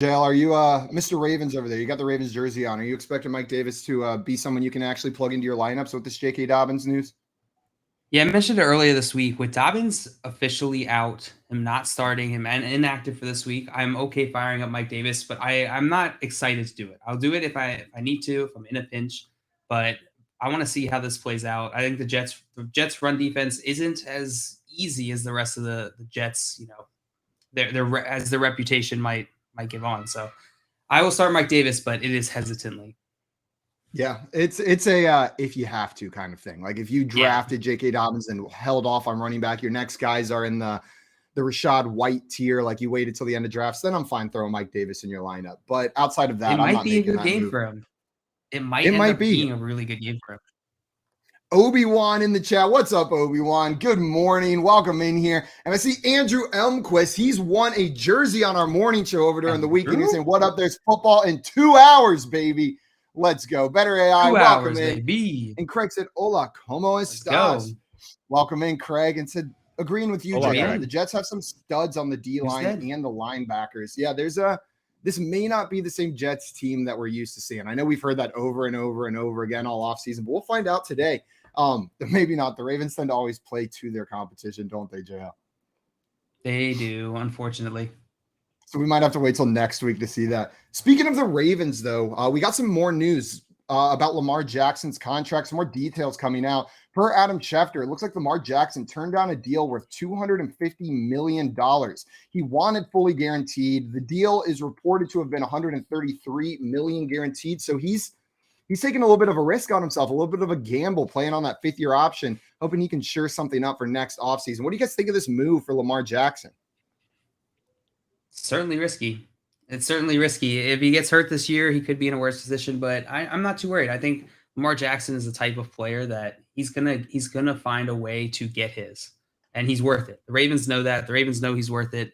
JL, are you Mr. Ravens over there? You got the Ravens jersey on. Are you expecting Mike Davis to be someone you can actually plug into your lineups with this J.K. Dobbins news? Yeah, I mentioned it earlier this week. With Dobbins officially out, him not starting, him and inactive for this week, I'm okay firing up Mike Davis, but I'm not excited to do it. I'll do it if I need to, if I'm in a pinch, but I want to see how this plays out. I think the Jets run defense isn't as easy as the rest of the Jets, their as their reputation might give on. So I will start Mike Davis, but it is hesitantly. Yeah, it's a if you have to kind of thing. Like if you Yeah. drafted J.K. Dobbins and held off on running back, your next guys are in the Rashad White tier. Like you waited till the end of drafts, then I'm fine throwing Mike Davis in your lineup. But outside of It that, I'm might not be a making good that game move. for him. It might It end might up be. being a really good game for him. Obi-Wan in the chat. What's up, Obi-Wan? Good morning. Welcome in here. And I see Andrew Elmquist. He's won a jersey on our morning show over during the weekend. He's saying, what up? There's football in 2 hours, baby. Let's go. Better AI. 2 Welcome hours, in. baby. And Craig said, hola, ¿cómo estás? Welcome in, Craig. And said, agreeing with you, JL. The Jets have some studs on the D-line and the linebackers. Yeah, this may not be the same Jets team that we're used to seeing. I know we've heard that over and over and over again all offseason, but we'll find out today. Maybe not. The Ravens tend to always play to their competition, don't they, JL? They do, unfortunately. So we might have to wait till next week to see that. Speaking of the Ravens, though, we got some more news about Lamar Jackson's contract, some more details coming out. Per Adam Schefter, it looks like Lamar Jackson turned down a deal worth $250 million. He wanted fully guaranteed. The deal is reported to have been $133 million guaranteed. So he's taking a little bit of a risk on himself, a little bit of a gamble playing on that fifth-year option, hoping he can shore something up for next offseason. What do you guys think of this move for Lamar Jackson? Certainly risky. It's certainly risky. If he gets hurt this year, he could be in a worse position, but I'm not too worried. I think Lamar Jackson is the type of player that he's gonna find a way to get his, and he's worth it. The Ravens know that. The Ravens know he's worth it.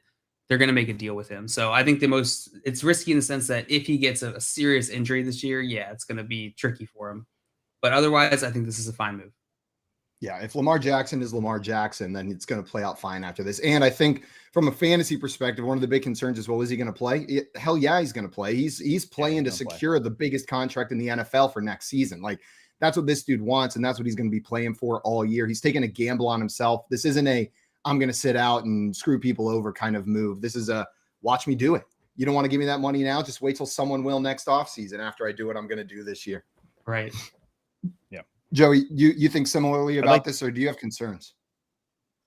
They're gonna make a deal with him. So I think it's risky in the sense that if he gets a serious injury this year, yeah, it's gonna be tricky for him. But otherwise, I think this is a fine move. Yeah, if Lamar Jackson is Lamar Jackson, then it's going to play out fine after this. And I think from a fantasy perspective, one of the big concerns is, well, is he going to play? Hell yeah, he's going to play. He's playing to secure the biggest contract in the NFL for next season. Like that's what this dude wants, and that's what he's going to be playing for all year. He's taking a gamble on himself. This isn't a I'm going to sit out and screw people over kind of move. This is a watch me do it. You don't want to give me that money now. Just wait till someone will next offseason after I do what I'm going to do this year. Right. Yeah. Joey, you think similarly about this, or do you have concerns?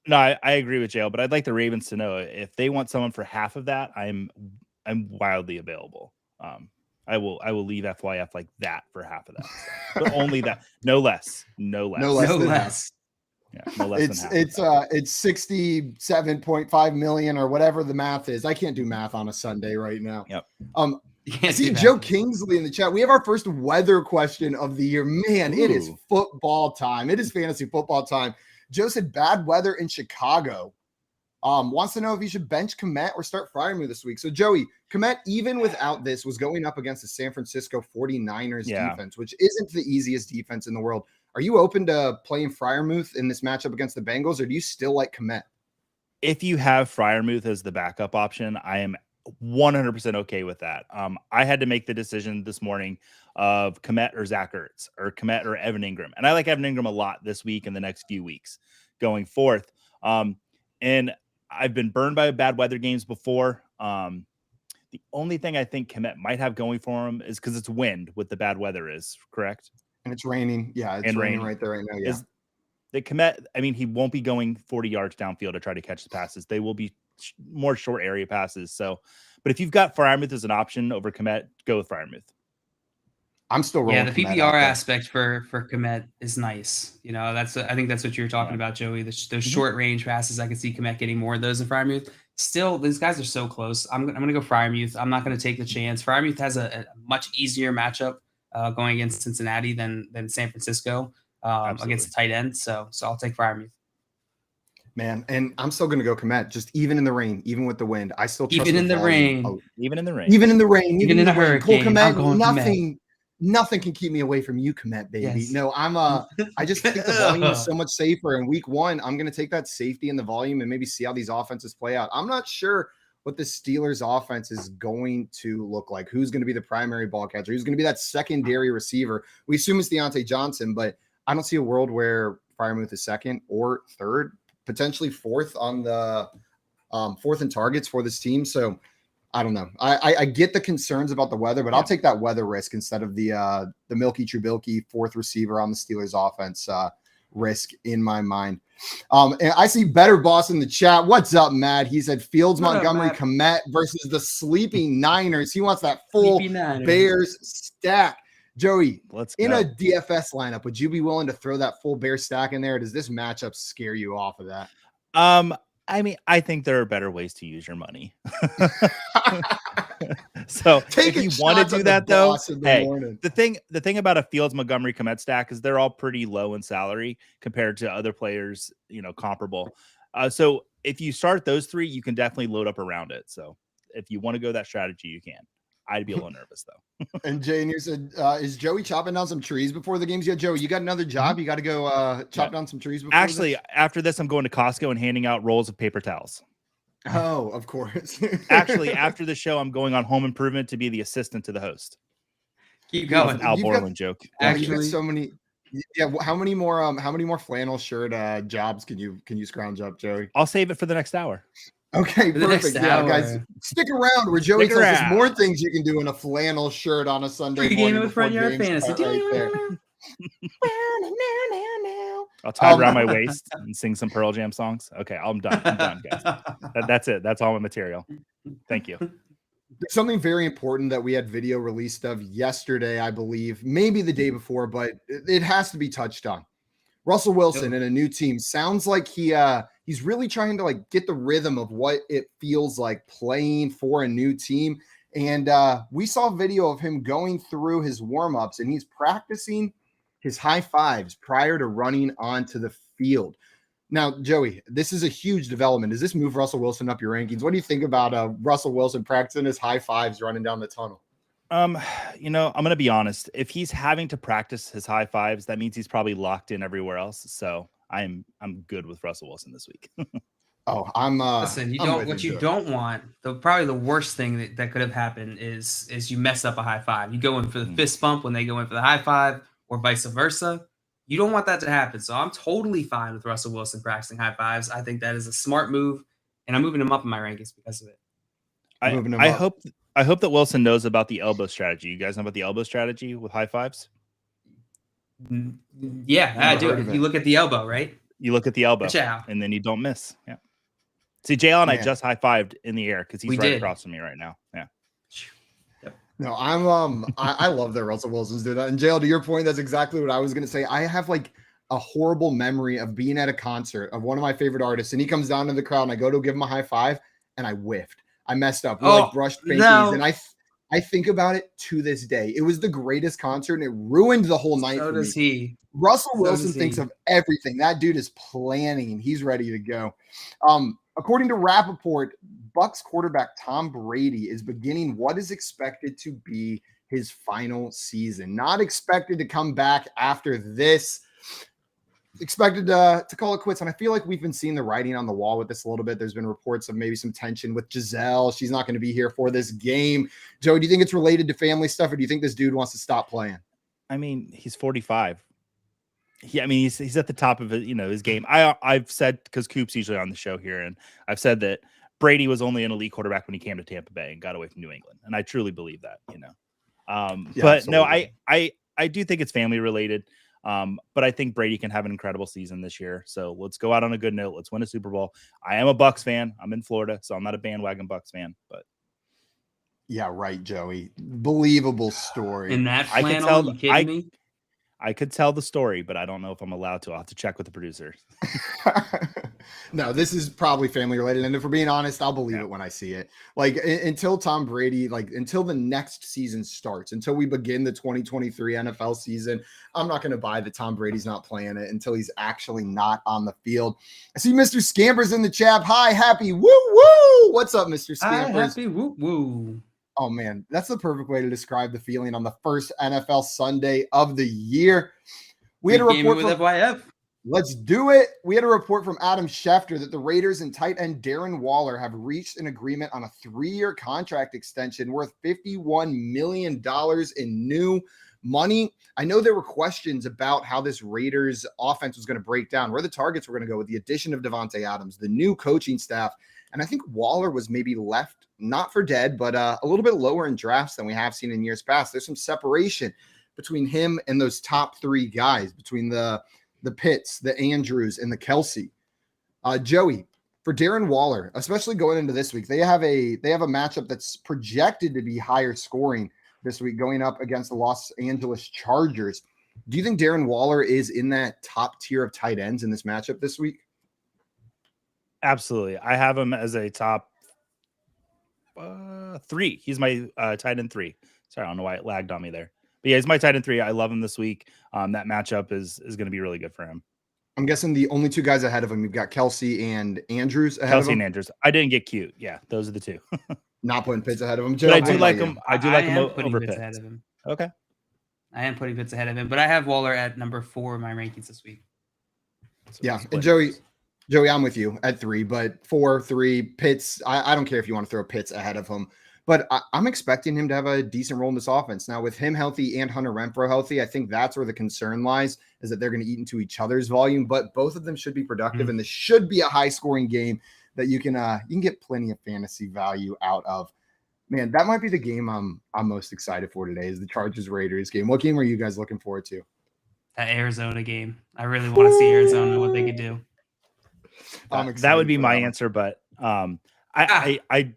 No, I agree with JL, but I'd like the Ravens to know if they want someone for half of that, I'm wildly available. I will leave FYF like that for half of that, but only that, no less. Yeah, no less than half. It's 67.5 million or whatever the math is. I can't do math on a Sunday right now. Yep. I see Joe Kingsley in the chat. We have our first weather question of the year. Man, It is football time. It is fantasy football time. Joe said bad weather in Chicago. Wants to know if he should bench Kmet or start Freiermuth this week. So, Joey, Kmet, even without this, was going up against the San Francisco 49ers defense, which isn't the easiest defense in the world. Are you open to playing Freiermuth in this matchup against the Bengals, or do you still like Kmet? If you have Freiermuth as the backup option, I am 100% okay with that. I had to make the decision this morning of Kmet or Zach Ertz, or Kmet or Evan Ingram. And I like Evan Ingram a lot this week and the next few weeks going forth. And I've been burned by bad weather games before. The only thing I think Kmet might have going for him is because it's wind with the bad weather is, correct? And it's raining. Yeah, it's raining right there right now. Yeah. The Kmet, I mean, he won't be going 40 yards downfield to try to catch the passes. They will be more short area passes. So, but if you've got Freiermuth as an option over Kmet, go with Freiermuth. I'm still rolling. Yeah, the PPR aspect for Kmet is nice. I think that's what you're talking about, Joey. Those short range passes, I can see Kmet getting more of those than Freiermuth. Still, these guys are so close. I'm going to go Freiermuth. I'm not going to take the chance. Freiermuth has a much easier matchup going against Cincinnati than San Francisco against the tight end. So I'll take Freiermuth. Man, and I'm still going to go Kmet, just even in the rain, even with the wind. I still trust even in the rain. Even in the rain. Even in the rain. Even in a hurricane. Cole Kmet, nothing can keep me away from you, Kmet, baby. Yes. No, I just think the volume is so much safer. In week one, I'm going to take that safety and the volume and maybe see how these offenses play out. I'm not sure what the Steelers offense is going to look like. Who's going to be the primary ball catcher? Who's going to be that secondary receiver? We assume it's Deontay Johnson, but I don't see a world where Freiermuth is second or third, potentially fourth on the fourth in targets for this team. So I don't know. I get the concerns about the weather, but I'll take that weather risk instead of the Milky Trubisky fourth receiver on the Steelers offense risk in my mind. And I see Better Boss in the chat. What's up, Matt? He said Fields, Montgomery, Komet versus the sleeping Niners. He wants that full Bears stack. Joey, let's go. In a DFS lineup, would you be willing to throw that full Bear stack in there? Or does this matchup scare you off of that? I mean, I think there are better ways to use your money. So if you want to do that, though, the thing about a Fields, Montgomery, Komet stack is they're all pretty low in salary compared to other players, comparable. So if you start those three, you can definitely load up around it. So if you want to go that strategy, you can. I'd be a little nervous, though. And Jane, you said, is Joey chopping down some trees before the games? Yeah, Joey, you got another job? You got to go chop down some trees before Actually, after this, I'm going to Costco and handing out rolls of paper towels. Oh, of course. Actually, after the show, I'm going on Home Improvement to be the assistant to the host. Keep going. Al Borland joke. Actually, so many. Yeah, how many more flannel shirt jobs can you scrounge up, Joey? I'll save it for the next hour. Okay, perfect. Yeah, guys, stick around where Joey tells us more things you can do in a flannel shirt on a Sunday morning. With Front Yard Fantasy. I'll tie it around my waist and sing some Pearl Jam songs. Okay, I'm done. I'm done, guys. That's it. That's all my material. Thank you. There's something very important that we had video released of yesterday, I believe, maybe the day before, but it has to be touched on. Russell Wilson in a new team sounds like he's really trying to get the rhythm of what it feels like playing for a new team. And we saw video of him going through his warm-ups, and he's practicing his high fives prior to running onto the field. Now, Joey, this is a huge development. Does this move Russell Wilson up your rankings? What do you think about Russell Wilson practicing his high fives running down the tunnel? I'm going to be honest. If he's having to practice his high fives, that means he's probably locked in everywhere else. So I'm good with Russell Wilson this week. Listen, you don't want, probably the worst thing that could have happened is you mess up a high five. You go in for the fist bump when they go in for the high five, or vice versa. You don't want that to happen. So I'm totally fine with Russell Wilson practicing high fives. I think that is a smart move, and I'm moving him up in my rankings because of it. I hope that Wilson knows about the elbow strategy. You guys know about the elbow strategy with high fives? Yeah, I do. You look at the elbow, right? You look at the elbow, and then you don't miss. Yeah. See, JL and I just high-fived in the air because he's across from me right now. Yeah. No, I love that Russell Wilson's doing that. And JL, to your point, that's exactly what I was going to say. I have a horrible memory of being at a concert of one of my favorite artists, and he comes down to the crowd, and I go to give him a high five, and I whiffed. I messed up. We brushed pinkies, and I think about it to this day. It was the greatest concert, and it ruined the whole night for me. So does he. Russell Wilson thinks of everything. That dude is planning. He's ready to go. According to Rappaport, Bucs quarterback Tom Brady is beginning what is expected to be his final season. Not expected to come back after this. Expected to call it quits. And I feel like we've been seeing the writing on the wall with this a little bit. There's been reports of maybe some tension with Giselle. She's not going to be here for this game. Joe, do you think it's related to family stuff, or do you think this dude wants to stop playing? I mean, he's 45. He's at the top of his game. I've said, because Coop's usually on the show here, and I've said that Brady was only an elite quarterback when he came to Tampa Bay and got away from New England, and I truly believe that. But absolutely. No, I do think it's family related. But I think Brady can have an incredible season this year. So let's go out on a good note. Let's win a Super Bowl. I am a Bucs fan. I'm in Florida, so I'm not a bandwagon Bucs fan. But yeah, right, Joey. Believable story. In that flannel, you kidding me? I could tell the story, but I don't know if I'm allowed to. I'll have to check with the producer. No, this is probably family related. And if we're being honest, I'll believe it when I see it. Until Tom Brady, until the next season starts, until we begin the 2023 NFL season, I'm not going to buy that Tom Brady's not playing it until he's actually not on the field. I see Mr. Scampers in the chat. Hi, happy woo woo. What's up, Mr. Scampers? Hi, happy woo woo. Oh, man, that's the perfect way to describe the feeling on the first NFL Sunday of the year. We had a report with FYF. Let's do it. We had a report from Adam Schefter that the Raiders and tight end Darren Waller have reached an agreement on a 3-year contract extension worth $51 million in new money. I know there were questions about how this Raiders offense was going to break down, where the targets were going to go with the addition of Devontae Adams, the new coaching staff. And I think Waller was maybe left, not for dead, but a little bit lower in drafts than we have seen in years past. There's some separation between him and those top 3 guys, between the Pitts, the Andrews, and the Kelsey. Joey, for Darren Waller, especially going into this week, they have a matchup that's projected to be higher scoring this week, going up against the Los Angeles Chargers. Do you think Darren Waller is in that top tier of tight ends in this matchup this week? Absolutely. I have him as a top 3. He's my tight end 3. Sorry, I don't know why it lagged on me there. But yeah, he's my tight end 3. I love him this week. That matchup is going to be really good for him. I'm guessing the only 2 guys ahead of him, you've got Kelsey and Andrews ahead of him. Kelsey and Andrews. I didn't get cute. Yeah, those are the 2. Not putting Pitts ahead of him. But I do like him. I do like him over Pitts Pitts. ahead of him. Okay. I am putting Pitts ahead of him, but I have Waller at number 4 in my rankings this week. So yeah, and Joey, I'm with you at 3, but 4, 3, Pitts. I don't care if you want to throw Pitts ahead of him, but I'm expecting him to have a decent role in this offense. Now, with him healthy and Hunter Renfrow healthy, I think that's where the concern lies, is that they're going to eat into each other's volume, but both of them should be productive, and this should be a high-scoring game that you can get plenty of fantasy value out of. Man, that might be the game I'm most excited for today, is the Chargers-Raiders game. What game are you guys looking forward to? That Arizona game. I really want to see Arizona and what they could do. That would be my answer, but I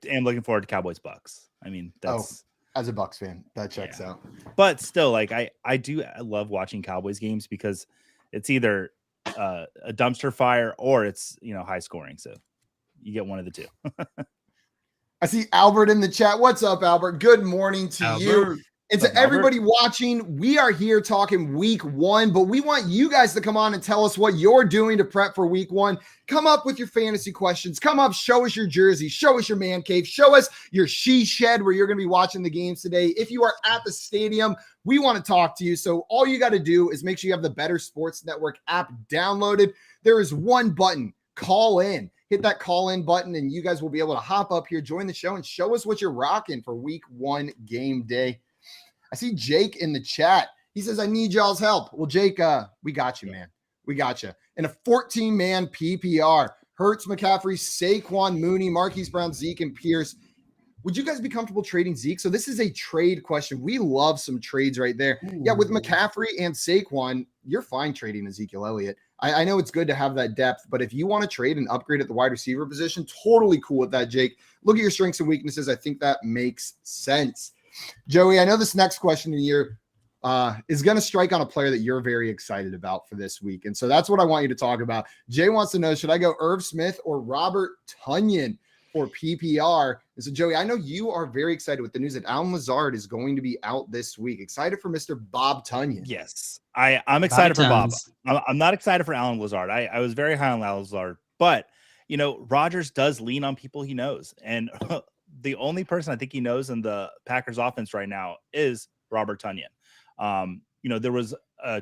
am looking forward to Cowboys Bucks. I mean, that's as a Bucks fan, that checks out. But still, like I love watching Cowboys games because it's either a dumpster fire or it's high scoring. So you get one of the 2. I see Albert in the chat. What's up, Albert? Good morning to you. And to everybody watching, we are here talking week 1, but we want you guys to come on and tell us what you're doing to prep for week 1. Come up with your fantasy questions. Come up, show us your jersey, show us your man cave, show us your she shed where you're going to be watching the games today. If you are at the stadium, we want to talk to you. So all you got to do is make sure you have the Better Sports Network app downloaded. There is one button, call in. Hit that call in button and you guys will be able to hop up here, join the show, and show us what you're rocking for week 1 game day. I see Jake in the chat. He says, I need y'all's help. Well, Jake, we got you, man. We got you. In a 14-man PPR, Hurts, McCaffrey, Saquon, Mooney, Marquise Brown, Zeke, and Pierce. Would you guys be comfortable trading Zeke? So this is a trade question. We love some trades right there. Ooh. Yeah, with McCaffrey and Saquon, you're fine trading Ezekiel Elliott. I know it's good to have that depth, but if you want to trade and upgrade at the wide receiver position, totally cool with that, Jake. Look at your strengths and weaknesses. I think that makes sense. Joey, I know this next question in here is going to strike on a player that you're very excited about for this week. And so that's what I want you to talk about. Jay wants to know, should I go Irv Smith or Robert Tonyan for PPR? And so, Joey, I know you are very excited with the news that Allen Lazard is going to be out this week. Excited for Mr. Bob Tonyan. Yes, I'm excited for Bob. I'm not excited for Allen Lazard. I was very high on Allen Lazard, but, Rodgers does lean on people he knows. And the only person I think he knows in the Packers offense right now is Robert Tonyan. There was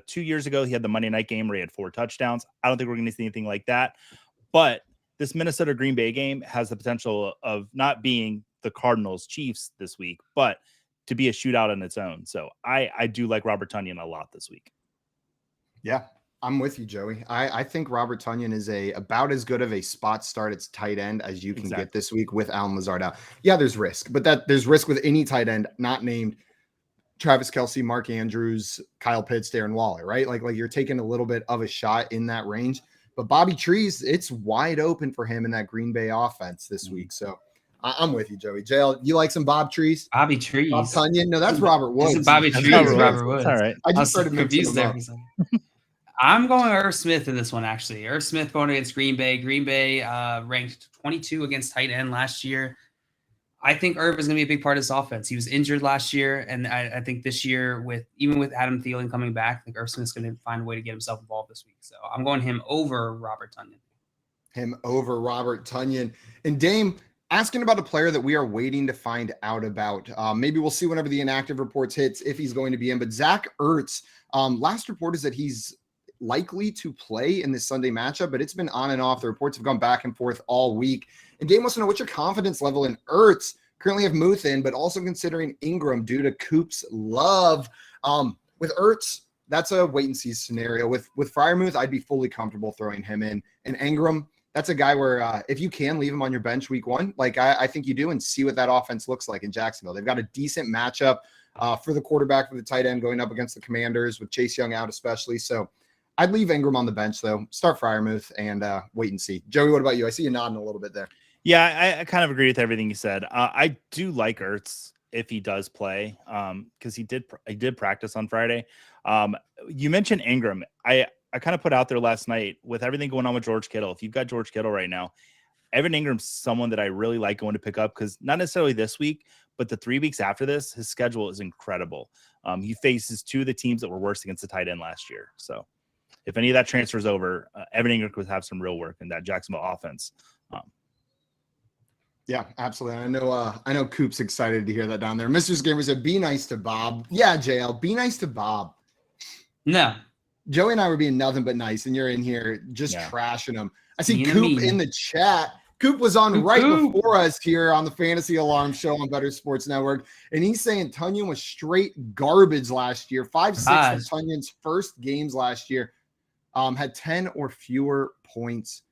2 years ago, he had the Monday night game where he had 4 touchdowns. I don't think we're going to see anything like that. But this Minnesota Green Bay game has the potential of not being the Cardinals Chiefs this week, but to be a shootout on its own. So I do like Robert Tonyan a lot this week. Yeah, I'm with you, Joey. I think Robert Tonyan is about as good of a spot start at tight end as you can get this week with Allen Lazard out. Yeah, there's risk, but there's risk with any tight end not named Travis Kelce, Mark Andrews, Kyle Pitts, Darren Waller, right? Like you're taking a little bit of a shot in that range. But Bobby Trees, it's wide open for him in that Green Bay offense this week. So I'm with you, Joey. JL, you like some Bob Trees? Bobby Trees. Bob Tonyan? No, that's Robert Woods. This is Bobby Trees. Robert Woods. All right. I just started confused there for a second. I'm going Irv Smith in this one, actually. Irv Smith going against Green Bay. Green Bay ranked 22 against tight end last year. I think Irv is going to be a big part of this offense. He was injured last year, and I think this year, even with Adam Thielen coming back, I think Irv Smith's going to find a way to get himself involved this week. So I'm going him over Robert Tonyan. Him over Robert Tonyan. And Dame, asking about a player that we are waiting to find out about. Maybe we'll see whenever the inactive reports hits if he's going to be in. But Zach Ertz, last report is that he's likely to play in this Sunday matchup, but it's been on and off. The reports have gone back and forth all week. And Dame wants to know what's your confidence level in Ertz. Currently have Muth in, but also considering Ingram due to Coop's love. With Ertz, that's a wait and see scenario. With Freiermuth, I'd be fully comfortable throwing him in. And Ingram, that's a guy where if you can leave him on your bench week 1, like I think you do, and see what that offense looks like in Jacksonville. They've got a decent matchup for the quarterback, for the tight end, going up against the Commanders with Chase Young out especially. So I'd leave Ingram on the bench, though. Start Freiermuth and wait and see. Joey, what about you? I see you nodding a little bit there. Yeah, I kind of agree with everything you said. I do like Ertz if he does play, because he did practice on Friday. You mentioned Ingram. I kind of put out there last night with everything going on with George Kittle. If you've got George Kittle right now, Evan Ingram's someone that I really like going to pick up, because not necessarily this week, but the 3 weeks after this, his schedule is incredible. He faces 2 of the teams that were worse against the tight end last year. So if any of that transfers over, Evan Ingram could have some real work in that Jacksonville offense. Yeah, absolutely. I know Coop's excited to hear that down there. Mr. Gamer said, be nice to Bob. Yeah, JL, be nice to Bob. No. Joey and I were being nothing but nice, and you're in here just trashing him. I see Being Coop mean. in the chat. Coop was on before us here on the Fantasy Alarm Show on Better Sports Network, and he's saying Tunyon was straight garbage last year. 5-6 of Tunyon's first games last year, had 10 or fewer points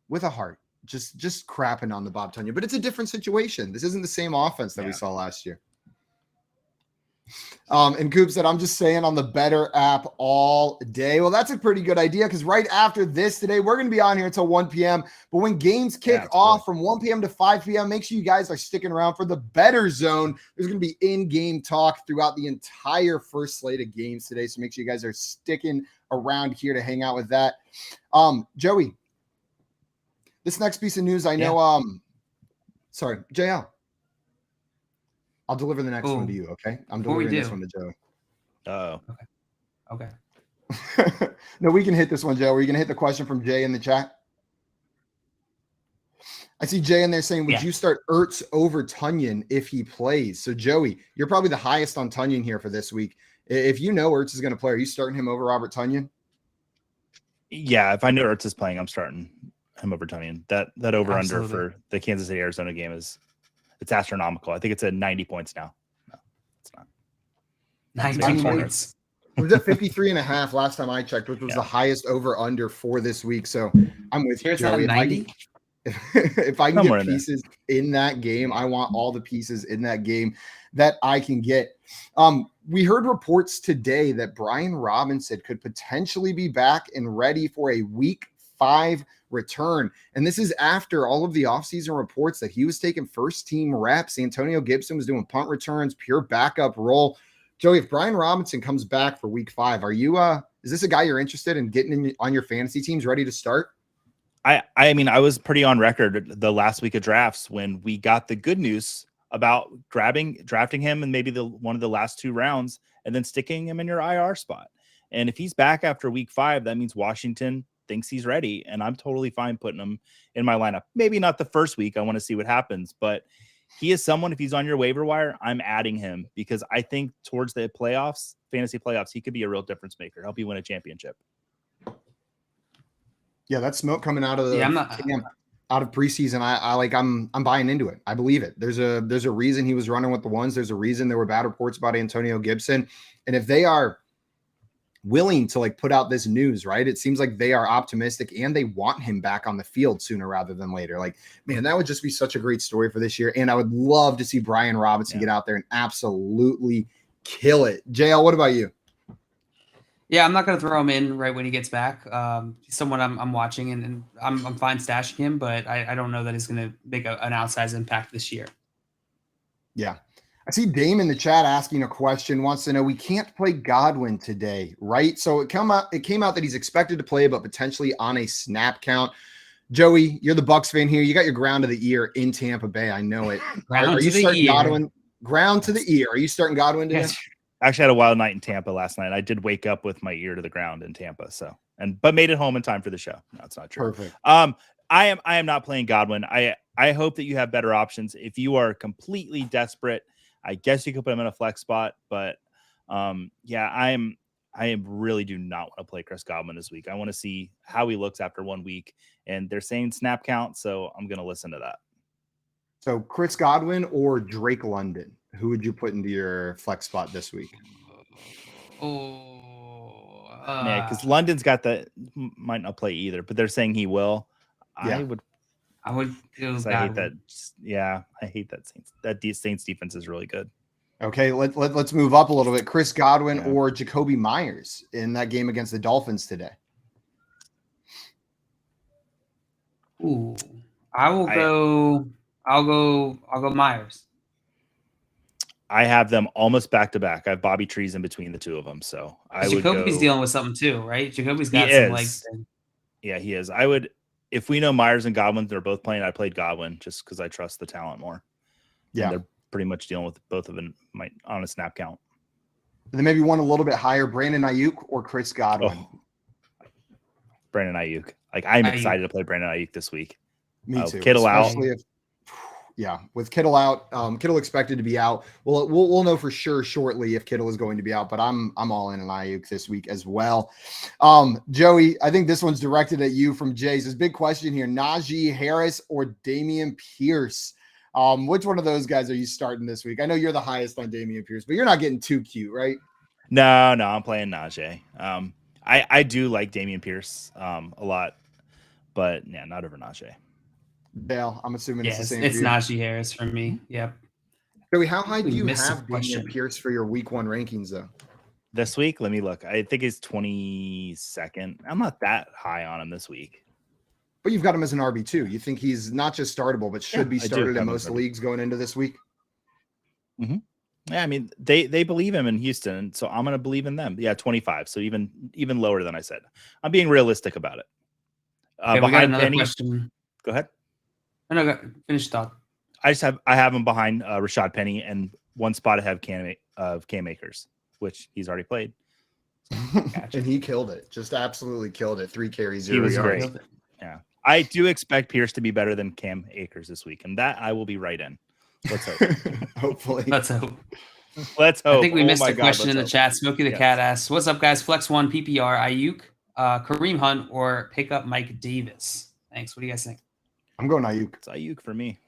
with a heart. Just crapping on the Bob Tunyon, but it's a different situation. This isn't the same offense that we saw last year. And Coop said, I'm just saying on the Better app all day. Well, that's a pretty good idea, because right after this today, we're going to be on here until 1 p.m. But when games kick off from 1 p.m. to 5 p.m., make sure you guys are sticking around for the Better Zone. There's going to be in-game talk throughout the entire first slate of games today. So make sure you guys are sticking around here to hang out with that. Joey, this next piece of news, I know, sorry, JL. I'll deliver the next one to you, okay? I'm delivering this one to Joey. Oh. Okay. No, we can hit this one, Joe. Are you going to hit the question from Jay in the chat? I see Jay in there saying, would you start Ertz over Tunyon if he plays? So, Joey, you're probably the highest on Tunyon here for this week. If you know Ertz is going to play, are you starting him over Robert Tunyon? Yeah, if I know Ertz is playing, I'm starting him over Tunyon. That over-under for the Kansas City-Arizona game it's astronomical. I think it's at 90 points now. No, it's not. 90 points. It was at 53.5 last time I checked, which was the highest over-under for this week. So I'm with you, Joey. 90? If I can get pieces in that game, I want all the pieces in that game that I can get. We heard reports today that Brian Robinson could potentially be back and ready for a week 5 return. And this is after all of the offseason reports that he was taking first team reps. Antonio Gibson was doing punt returns, pure backup role. Joey, if Brian Robinson comes back for week 5, are you is this a guy you're interested in getting on your fantasy teams ready to start? I mean, I was pretty on record the last week of drafts when we got the good news about drafting him and maybe one of the last 2 rounds and then sticking him in your IR spot. And if he's back after week 5, that means Washington thinks he's ready, and I'm totally fine putting him in my lineup. Maybe not the first week. I want to see what happens, but he is someone, if he's on your waiver wire, I'm adding him, because I think towards the playoffs, fantasy playoffs, he could be a real difference maker, help you win a championship. Yeah, that smoke coming out of out of preseason, I'm buying into it. I believe it. There's a reason he was running with the ones. There's a reason there were bad reports about Antonio Gibson, and if they are willing to put out this news, right? It seems like they are optimistic and they want him back on the field sooner rather than later. Man, that would just be such a great story for this year. And I would love to see Brian Robinson get out there and absolutely kill it. JL, what about you? Yeah, I'm not going to throw him in right when he gets back. Someone I'm watching, and I'm fine stashing him, but I don't know that he's going to make an outsized impact this year. Yeah. I see Dame in the chat asking a question, wants to know, we can't play Godwin today, right? So it came out that he's expected to play, but potentially on a snap count. Joey, you're the Bucs fan here. You got your ground to the ear in Tampa Bay. I know it. Are you starting Godwin? Ground to the ear. Are you starting Godwin today? Yes. Actually, I had a wild night in Tampa last night. I did wake up with my ear to the ground in Tampa, but made it home in time for the show. No, it's not true. Perfect. I am not playing Godwin. I hope that you have better options. If you are completely desperate, I guess you could put him in a flex spot, but I I really do not want to play Chris Godwin this week. I want to see how he looks after 1 week, and they're saying snap count, so I'm going to listen to that. So Chris Godwin or Drake London, who would you put into your flex spot this week? Yeah, because London's might not play either, but they're saying he will. Yeah. I would. I hate that. Yeah, I hate that Saints. That Saints defense is really good. Okay, let's move up a little bit. Chris Godwin or Jacoby Myers in that game against the Dolphins today. Ooh, I'll go Myers. I have them almost back to back. I have Bobby Trees in between the two of them, so Jacoby's dealing with something too, right? Jacoby's got some legs. Yeah, he is. I would, if we know Myers and Godwin, they're both playing. I played Godwin just because I trust the talent more. Yeah, and they're pretty much dealing with both of them on a snap count. And then maybe one a little bit higher, Brandon Ayuk or Chris Godwin. Oh, Brandon Ayuk. Like I'm excited to play Brandon Ayuk this week. Me too. Kittle out. With Kittle out, Kittle expected to be out. We'll know for sure shortly if Kittle is going to be out, but I'm all in on Ayuk this week as well. Joey, I think this one's directed at you from Jay's. This big question here: Najee Harris or Dameon Pierce? Which one of those guys are you starting this week? I know you're the highest on Dameon Pierce, but you're not getting too cute, right? No, I'm playing Najee. I do like Dameon Pierce a lot, but yeah, not over Najee. Dale, I'm assuming it's the same. It's Najee Harris for me. Yep. Joey, how high do you have Dameon Pierce for your week 1 rankings though? This week, let me look. I think he's 22nd. I'm not that high on him this week. But you've got him as an RB2. You think he's not just startable, but should be started in most leagues going into this week? Mm-hmm. Yeah, I mean, they believe him in Houston, so I'm going to believe in them. Yeah, 25, so even lower than I said. I'm being realistic about it. Okay, we got another question. Go ahead. No, finish thought. I have him behind Rashad Penny and one spot ahead of Cam Akers, which he's already played. And he killed it. Just absolutely killed it. 3 carries, 0 He was yards. great. Yeah. I do expect Pierce to be better than Cam Akers this week, and that I will be right in. Let's hope. Hopefully. Let's hope. Let's hope. I think we missed a question in the chat. Smokey the Cat asks, what's up, guys? Flex 1 PPR, Ayuk, Kareem Hunt, or pick up Mike Davis? Thanks. What do you guys think? I'm going Ayuk. It's Ayuk for me.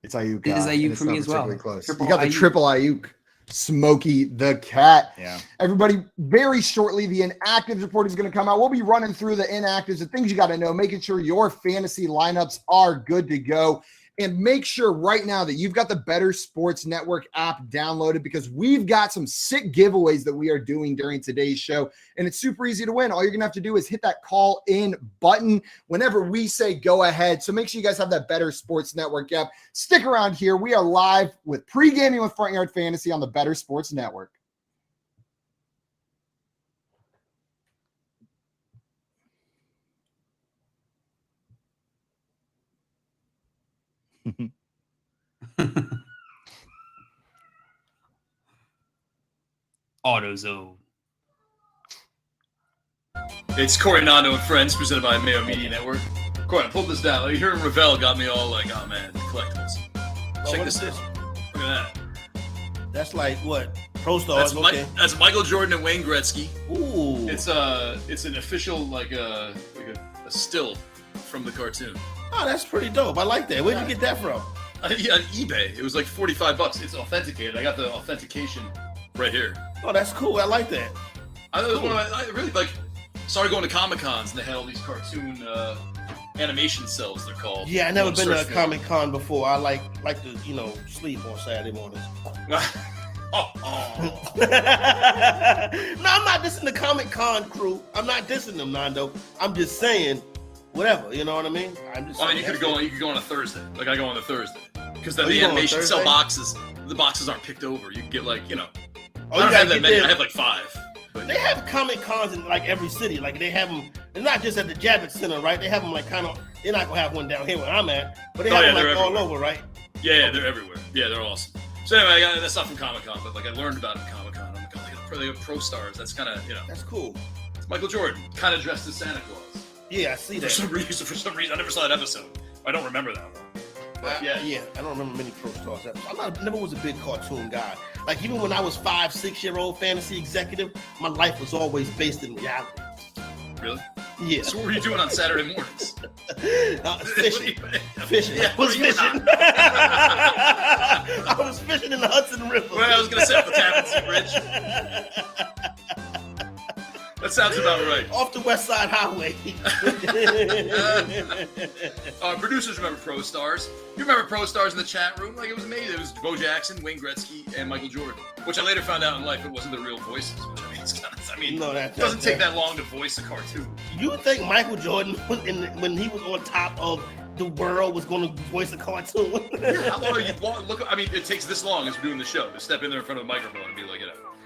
It's Ayuk. It is Ayuk for me as well. Close. You got the triple Ayuk. Smokey the Cat. Yeah. Everybody, very shortly, the inactives report is going to come out. We'll be running through the inactives, the things you got to know, making sure your fantasy lineups are good to go. And make sure right now that you've got the Better Sports Network app downloaded, because we've got some sick giveaways that we are doing during today's show. And it's super easy to win. All you're going to have to do is hit that call in button whenever we say go ahead. So make sure you guys have that Better Sports Network app. Stick around here. We are live with Pregaming with Front Yard Fantasy on the Better Sports Network. AutoZone. It's Corey Nando and Friends, presented by Mayo Media Network. Corey, I pulled this down. Like, hearing Ravel got me all like, oh man, collectibles. Check this out. Look at that. That's like what? Pro Stars. That's Michael Jordan and Wayne Gretzky. Ooh. It's an official like a still from the cartoon. Oh, that's pretty dope. I like that. Where'd you get that from? Yeah, on eBay. It was like $45. It's authenticated. I got the authentication right here. Oh, that's cool. I like that. I thought it was one of my, I really like. Started going to Comic-Cons and they had all these cartoon animation cells. They're called. Yeah, I never been to a Comic-Con before. I like to sleep on Saturday mornings. No, I'm not dissing the Comic-Con crew. I'm not dissing them, Nando. I'm just saying, whatever. You know what I mean? You could go on a Thursday. Like I go on a Thursday because the animation cell boxes, the boxes aren't picked over. You can get like I don't have that many. I have like 5. But they have Comic-Cons in like every city. Like they have them. It's not just at the Javits Center, right? They have them like kind of. They're not gonna have one down here where I'm at, but they have them like all over, right? Yeah, they're everywhere. Yeah, they're awesome. So anyway, that's not from Comic-Con, but like I learned about it at Comic-Con. I'm like, oh, they have Pro Stars. That's kind of That's cool. It's Michael Jordan, kind of dressed as Santa Claus. Yeah, I see that. For some reason, I never saw that episode. I don't remember that one. But yeah. I don't remember many Pro Stars. Never was a big cartoon guy. Like even when I was 5-6-year-old fantasy executive, my life was always based in reality. Really? Yeah. So what were you doing on Saturday mornings? Fishing. Fishing. Yeah, I was fishing. I was fishing in the Hudson River. Well, I was going to say off the Tappan Zee Bridge. That sounds about right. Off the West Side Highway. Producers remember Pro Stars. You remember Pro Stars in the chat room? Like, it was amazing. It was Bo Jackson, Wayne Gretzky, and Michael Jordan. Which I later found out in life it wasn't the real voices. Which it doesn't take that long to voice a cartoon. You would think Michael Jordan, when he was on top of the world, was going to voice a cartoon? How long are you? Look, I mean, it takes this long as we're doing the show to step in there in front of the microphone and be like,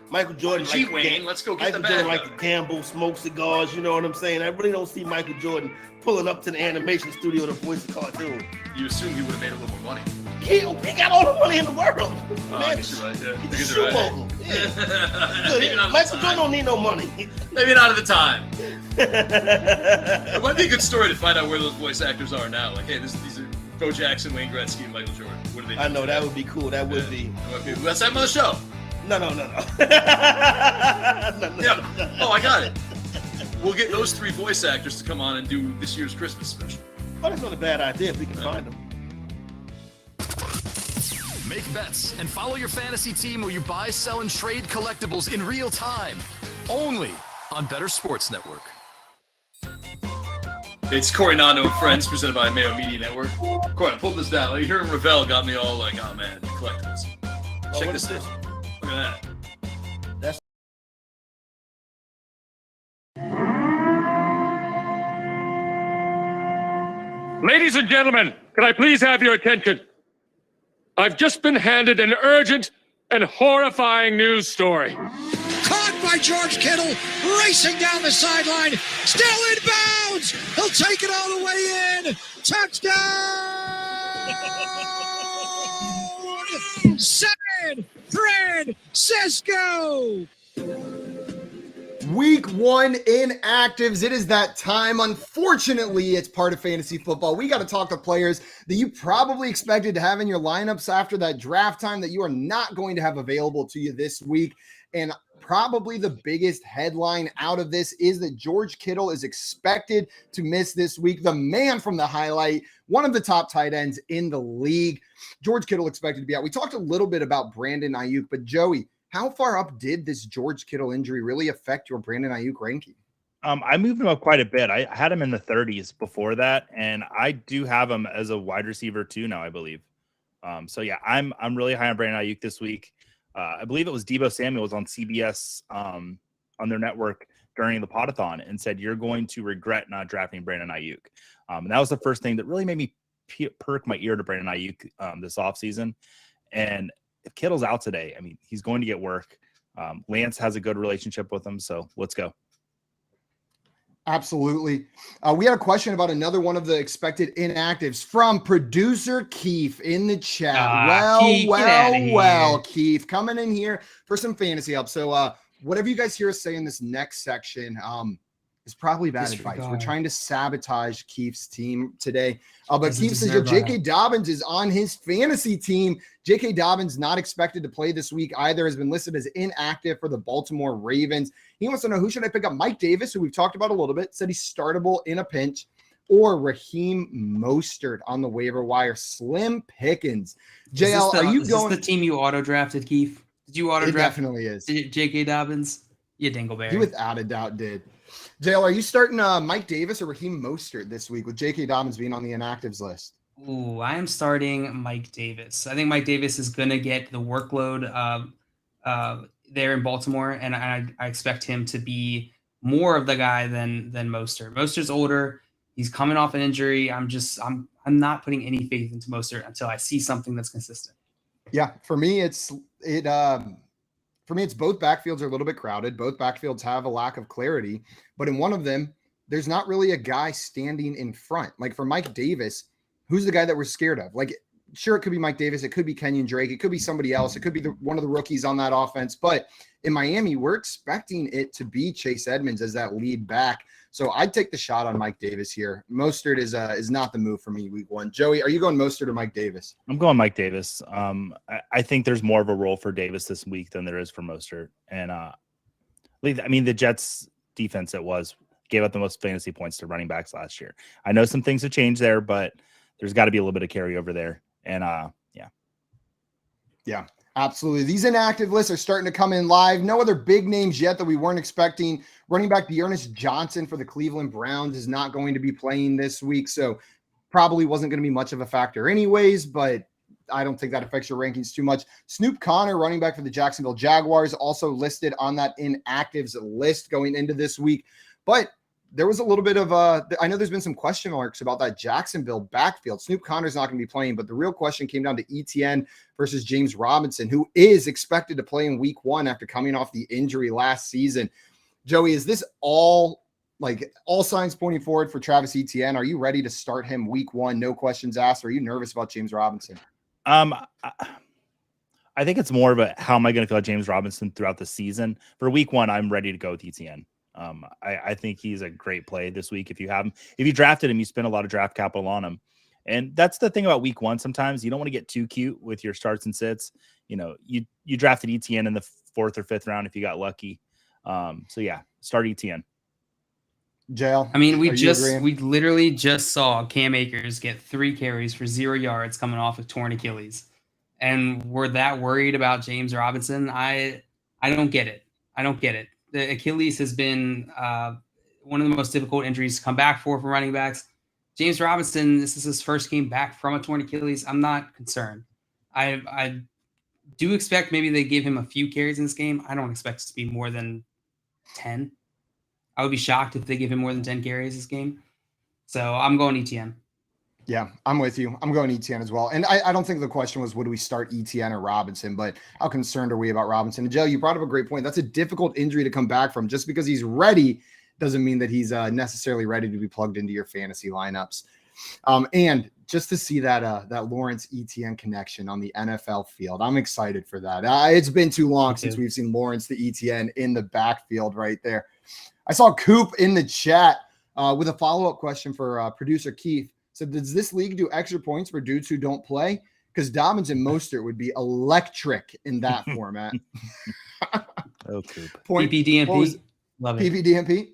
Michael Jordan, Wayne, let's go get Michael the Jordan bag. like to gamble, smoke cigars. You know what I'm saying? I really don't see Michael Jordan pulling up to the animation studio to voice a cartoon. You assume he would have made a little more money. He got all the money in the world. I guess you're right. Yeah. He's a shoe mogul. Michael Jordan don't need no money. Maybe not at the time. It might be a good story to find out where those voice actors are now. Like, hey, these are Bo Jackson, Wayne Gretzky, and Michael Jordan. What are they doing? I know, that would be cool. That would be. Let's have them on the show. No. Oh, I got it. We'll get those 3 voice actors to come on and do this year's Christmas special. Oh, that's not a bad idea if we can find them. Make bets and follow your fantasy team where you buy, sell, and trade collectibles in real time. Only on Better Sports Network. It's Corey Nando and Friends, presented by Mayo Media Network. Corey, pull this down. Like, hearing Ravel got me all like, oh man, collectibles. Check this out. Look at that. Ladies and gentlemen, can I please have your attention? I've just been handed an urgent and horrifying news story. Caught by George Kittle, racing down the sideline, still in bounds. He'll take it all the way in. Touchdown! San Francisco! Week 1 inactives. It is that time. Unfortunately, it's part of fantasy football. We got to talk to players that you probably expected to have in your lineups after that draft time that you are not going to have available to you this week. And probably the biggest headline out of this is that George Kittle is expected to miss this week. The man from the highlight, one of the top tight ends in the league. George Kittle expected to be out. We talked a little bit about Brandon Ayuk, but Joey, how far up did this George Kittle injury really affect your Brandon Ayuk ranking? I moved him up quite a bit. I had him in the 30s before that, and I do have him as a wide receiver too now, I believe. So yeah, I'm really high on Brandon Ayuk this week. I believe it was Deebo Samuel was on CBS on their network during the Podathon and said, you're going to regret not drafting Brandon Ayuk. And that was the first thing that really made me perk my ear to Brandon Ayuk this offseason. And if Kittle's out today, I mean, he's going to get work. Lance has a good relationship with him, so let's go. Absolutely. We had a question about another one of the expected inactives from producer Keith in the chat. Keith, coming in here for some fantasy help. So whatever you guys hear us say in this next section is probably bad advice. We're trying to sabotage Keith's team today. But Keith says J.K. Dobbins is on his fantasy team. J.K. Dobbins not expected to play this week either, has been listed as inactive for the Baltimore Ravens. He wants to know, who should I pick up? Mike Davis, who we've talked about a little bit, said he's startable in a pinch, or Raheem Mostert on the waiver wire. Slim pickings. JL, are you going? Is this the team you auto-drafted, Keith? Did you auto-draft? It definitely is. J.K. Dobbins? You dingleberry. He without a doubt did. JL, are you starting Mike Davis or Raheem Mostert this week with J.K. Dobbins being on the inactives list? Ooh, I am starting Mike Davis. I think Mike Davis is going to get the workload there in Baltimore, and I expect him to be more of the guy than Mostert. Mostert's older. He's coming off an injury. I'm not putting any faith into Mostert until I see something that's consistent. Yeah, for me, it's both backfields are a little bit crowded. Both backfields have a lack of clarity, but in one of them, there's not really a guy standing in front. Like for Mike Davis, who's the guy that we're scared of? Like, sure, it could be Mike Davis. It could be Kenyon Drake. It could be somebody else. It could be one of the rookies on that offense. But in Miami, we're expecting it to be Chase Edmonds as that lead back. So I'd take the shot on Mike Davis here. Mostert is not the move for me week 1. Joey, are you going Mostert or Mike Davis? I'm going Mike Davis. I think there's more of a role for Davis this week than there is for Mostert. And the Jets defense gave up the most fantasy points to running backs last year. I know some things have changed there, but there's got to be a little bit of carryover there. And yeah, absolutely. These inactive lists are starting to come in live. No other big names yet that we weren't expecting. Running back Dearness Johnson for the Cleveland Browns is not going to be playing this week, so probably wasn't going to be much of a factor anyways, but I don't think that affects your rankings too much. Snoop Connor, running back for the Jacksonville Jaguars, also listed on that inactives list going into this week. But there was a little bit of I know there's been some question marks about that Jacksonville backfield. Snoop Connor's not going to be playing, but the real question came down to ETN versus James Robinson, who is expected to play in week 1 after coming off the injury last season. Joey, is this all signs pointing forward for Travis Etienne? Are you ready to start him week 1? No questions asked. Or are you nervous about James Robinson? I think it's more of a, how am I going to feel about James Robinson throughout the season? For week 1, I'm ready to go with ETN. I think he's a great play this week. If you have him, if you drafted him, you spend a lot of draft capital on him. And that's the thing about week 1. Sometimes you don't want to get too cute with your starts and sits. You drafted ETN in the 4th or 5th round if you got lucky. So yeah, start ETN. JL, I mean, we literally just saw Cam Akers get 3 carries for 0 yards coming off of torn Achilles. And we're that worried about James Robinson. I don't get it. The Achilles has been one of the most difficult injuries to come back for running backs. James Robinson, this is his first game back from a torn Achilles. I'm not concerned. I do expect maybe they give him a few carries in this game. I don't expect it to be more than 10. I would be shocked if they give him more than 10 carries this game. So I'm going ETN. Yeah, I'm with you. I'm going ETN as well. And I don't think the question was, would we start ETN or Robinson, but how concerned are we about Robinson? And Joe, you brought up a great point. That's a difficult injury to come back from. Just because he's ready doesn't mean that he's necessarily ready to be plugged into your fantasy lineups. And just to see that Lawrence ETN connection on the NFL field, I'm excited for that. It's been too long since we've seen Lawrence the ETN in the backfield right there. I saw Coop in the chat with a follow-up question for producer Keith. So does this league do extra points for dudes who don't play? Because Dobbins and Mostert would be electric in that format. Oh, Coop. PPDMP. Love it. PPDMP.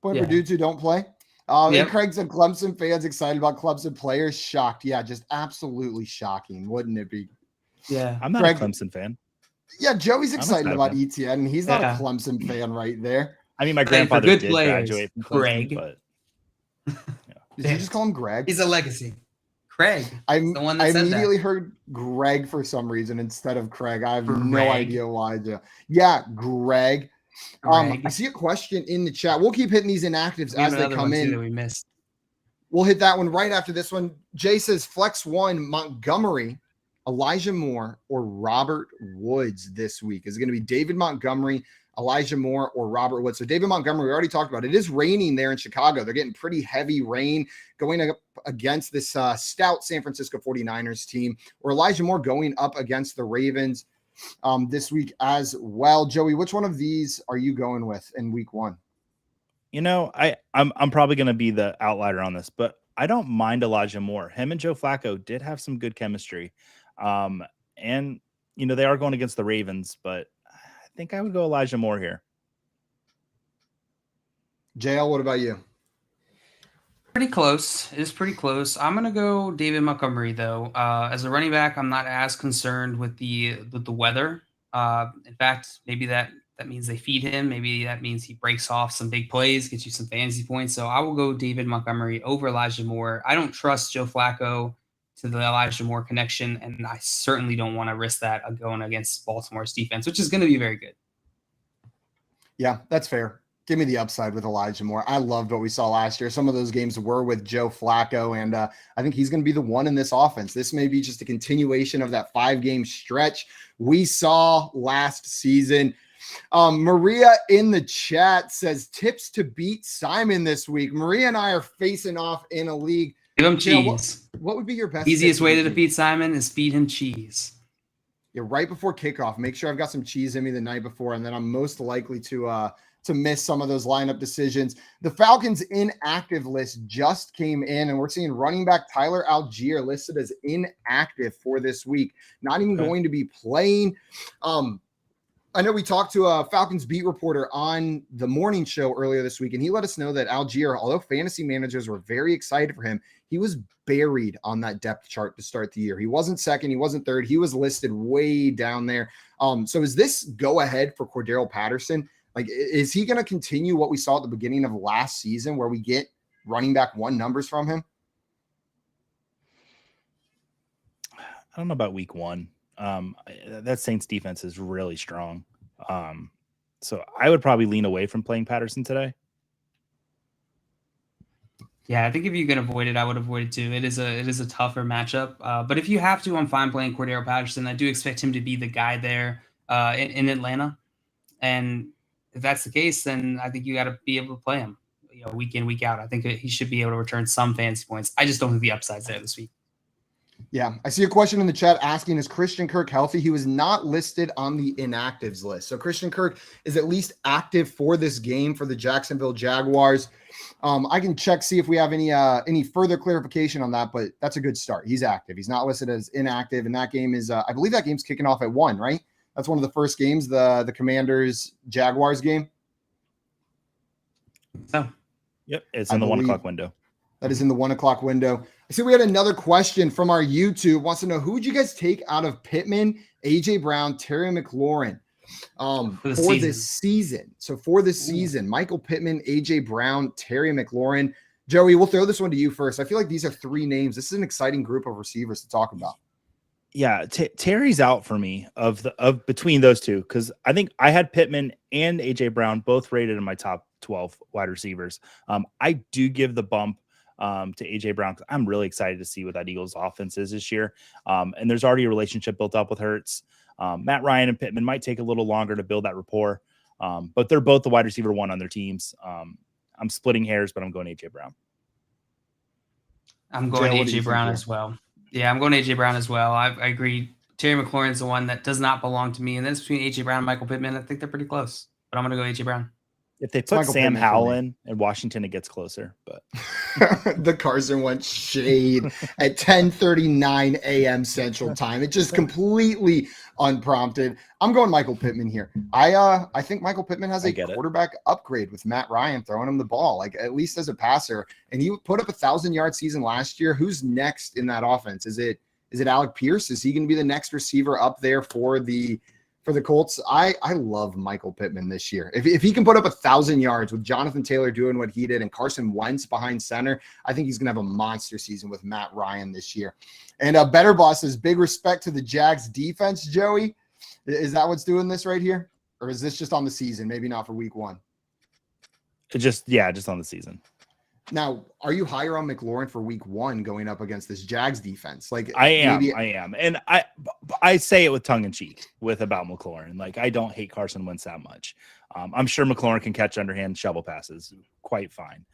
Point for dudes who don't play. And Craig said Clemson fans excited about Clemson players. Shocked. Yeah, just absolutely shocking. Wouldn't it be? Yeah. I'm not a Clemson fan. Yeah, Joey's excited about ETN, and he's not a Clemson fan right there. I mean, my grandfather did graduate from Clemson, Greg. but did you just call him Greg? He's a legacy. Craig. I immediately heard Greg for some reason instead of Craig. I have no idea why. Yeah, Greg. I see a question in the chat. We'll keep hitting these inactives as they come in. That we missed. We'll hit that one right after this one. Jay says flex 1 Montgomery, Elijah Moore, or Robert Woods this week. Is it going to be David Montgomery, Elijah Moore, or Robert Woods? So David Montgomery, we already talked about. It is raining there in Chicago. They're getting pretty heavy rain going up against this stout San Francisco 49ers team, or Elijah Moore going up against the Ravens this week as well. Joey, which one of these are you going with in week 1? I'm probably going to be the outlier on this, but I don't mind Elijah Moore. Him and Joe Flacco did have some good chemistry. And they are going against the Ravens, but I think I would go Elijah Moore here. JL, what about you? Pretty close. It is pretty close. I'm gonna go David Montgomery though. As a running back, I'm not as concerned with the weather. In fact, maybe that means they feed him. Maybe that means he breaks off some big plays, gets you some fantasy points. So I will go David Montgomery over Elijah Moore. I don't trust Joe Flacco to the Elijah Moore connection, and I certainly don't want to risk that going against Baltimore's defense, which is going to be very good. Yeah, that's fair. Give me the upside with Elijah Moore. I loved what we saw last year. Some of those games were with Joe Flacco, and I think he's going to be the one in this offense. This may be just a continuation of that 5-game stretch we saw last season. Maria in the chat says tips to beat Simon this week. Maria and I are facing off in a league. Give him cheese. What would be your best? Easiest way to defeat Simon is feed him cheese. Yeah, right before kickoff. Make sure I've got some cheese in me the night before, and then I'm most likely to to miss some of those lineup decisions. The Falcons inactive list just came in, and we're seeing running back Tyler Algier listed as inactive for this week. Not even going to be playing. I know we talked to a Falcons beat reporter on the morning show earlier this week, and he let us know that Algier, although fantasy managers were very excited for him, he was buried on that depth chart to start the year. He wasn't second. He wasn't third. He was listed way down there. So is this go ahead for Cordero Patterson? Like, is he going to continue what we saw at the beginning of last season where we get running back one numbers from him? I don't know about week one. That Saints defense is really strong. So I would probably lean away from playing Patterson today. Yeah, I think if you can avoid it, I would avoid it too. It is a tougher matchup. But if you have to, I'm fine playing Cordero Patterson. I do expect him to be the guy there in Atlanta. And if that's the case, then I think you got to be able to play him, week in, week out. I think he should be able to return some fantasy points. I just don't think the upside's there this week. Yeah, I see a question in the chat asking, is Christian Kirk healthy? He was not listed on the inactives list. So Christian Kirk is at least active for this game for the Jacksonville Jaguars. I can check, see if we have any further clarification on that, but that's a good start. He's active. He's not listed as inactive, and that game is, I believe that game's kicking off at 1, right? That's one of the first games, the Commanders-Jaguars game. So, yep, it's in the 1 o'clock window. That is in the 1 o'clock window. I see we had another question from our YouTube. Wants to know, who would you guys take out of Pittman, AJ Brown, Terry McLaurin for this season? So for this season, Michael Pittman, AJ Brown, Terry McLaurin. Joey, we'll throw this one to you first. I feel like these are 3 names. This is an exciting group of receivers to talk about. Yeah, Terry's out for me of between those two, because I think I had Pittman and AJ Brown both rated in my top 12 wide receivers. I do give the bump to AJ Brown, because I'm really excited to see what that Eagles offense is this year. And there's already a relationship built up with Hurts. Matt Ryan and Pittman might take a little longer to build that rapport, but they're both the wide receiver 1 on their teams. I'm splitting hairs, but I'm going AJ Brown. I'm going AJ Brown as well. Yeah, I'm going AJ Brown as well. I agree. Terry McLaurin is the one that does not belong to me, and then it's between AJ Brown and Michael Pittman. I think they're pretty close, but I'm going to go AJ Brown. If they put Sam Howell in Washington, it gets closer. But the Carson Wentz shade at 10:39 a.m. Central Time. It just completely unprompted. I'm going Michael Pittman here. I think Michael Pittman has a quarterback upgrade with Matt Ryan throwing him the ball, like at least as a passer. And he put up 1,000-yard season last year. Who's next in that offense? Is it Alec Pierce? Is he going to be the next receiver up there for the Colts? I love Michael Pittman this year. If he can put up 1,000 yards with Jonathan Taylor doing what he did and Carson Wentz behind center, I think he's going to have a monster season with Matt Ryan this year. And Better Boss says, big respect to the Jags defense, Joey. Is that what's doing this right here? Or is this just on the season? Maybe not for week 1. Just on the season. Now, are you higher on McLaurin for week 1 going up against this Jags defense? Like I am. And I say it with tongue in cheek about McLaurin. Like, I don't hate Carson Wentz that much. I'm sure McLaurin can catch underhand shovel passes quite fine.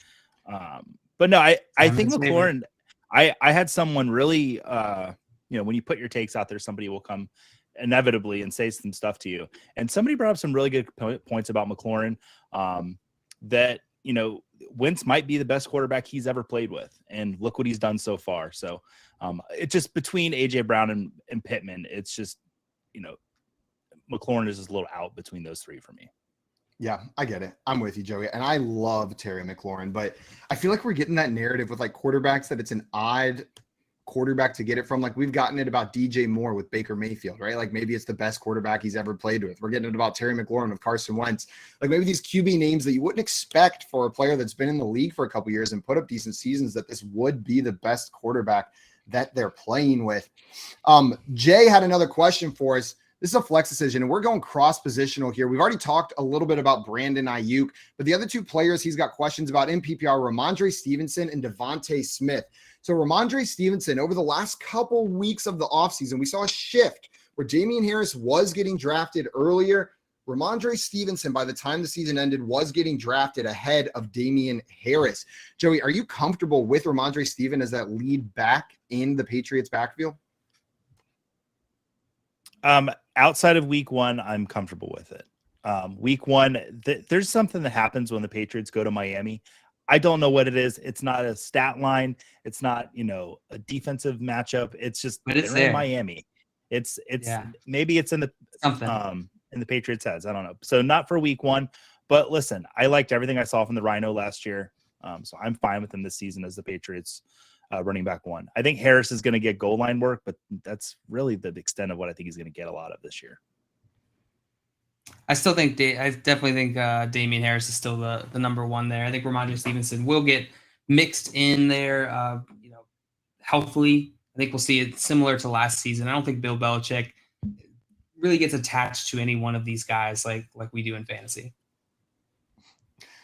But no, I think McLaurin, I had someone really, when you put your takes out there, somebody will come inevitably and say some stuff to you. And somebody brought up some really good points about McLaurin, that, Wentz might be the best quarterback he's ever played with, and look what he's done so far. So it's just between AJ Brown and Pittman. It's just, McLaurin is just a little out between those 3 for me. Yeah, I get it. I'm with you, Joey. And I love Terry McLaurin, but I feel like we're getting that narrative with like quarterbacks that it's an odd quarterback to get it from. Like we've gotten it about DJ Moore with Baker Mayfield, right? Like maybe it's the best quarterback he's ever played with. We're getting it about Terry McLaurin with Carson Wentz. Like maybe these QB names that you wouldn't expect for a player that's been in the league for a couple years and put up decent seasons, that this would be the best quarterback that they're playing with. Jay had another question for us. This is a flex decision, and we're going cross-positional here. We've already talked a little bit about Brandon Ayuk, but the other 2 players he's got questions about in PPR, Ramondre Stevenson and Devontae Smith. So Ramondre Stevenson, over the last couple weeks of the offseason, we saw a shift where Damian Harris was getting drafted earlier. Ramondre Stevenson, by the time the season ended, was getting drafted ahead of Damian Harris. Joey, are you comfortable with Ramondre Stevenson as that lead back in the Patriots backfield? Outside of week 1, I'm comfortable with it. Week 1, there's something that happens when the Patriots go to Miami. I don't know what it is. It's not a stat line. It's not, a defensive matchup. It's just But it's they're in there. Miami. It's Yeah. maybe it's in the Something. in the Patriots' heads. I don't know. So not for week 1. But listen, I liked everything I saw from the Rhino last year. So I'm fine with him this season as the Patriots running back 1. I think Harris is going to get goal line work, but that's really the extent of what I think he's going to get a lot of this year. I definitely think Damian Harris is still the number 1 there. I think Ramondre Stevenson will get mixed in there, healthfully. I think we'll see it similar to last season. I don't think Bill Belichick really gets attached to any one of these guys like we do in fantasy.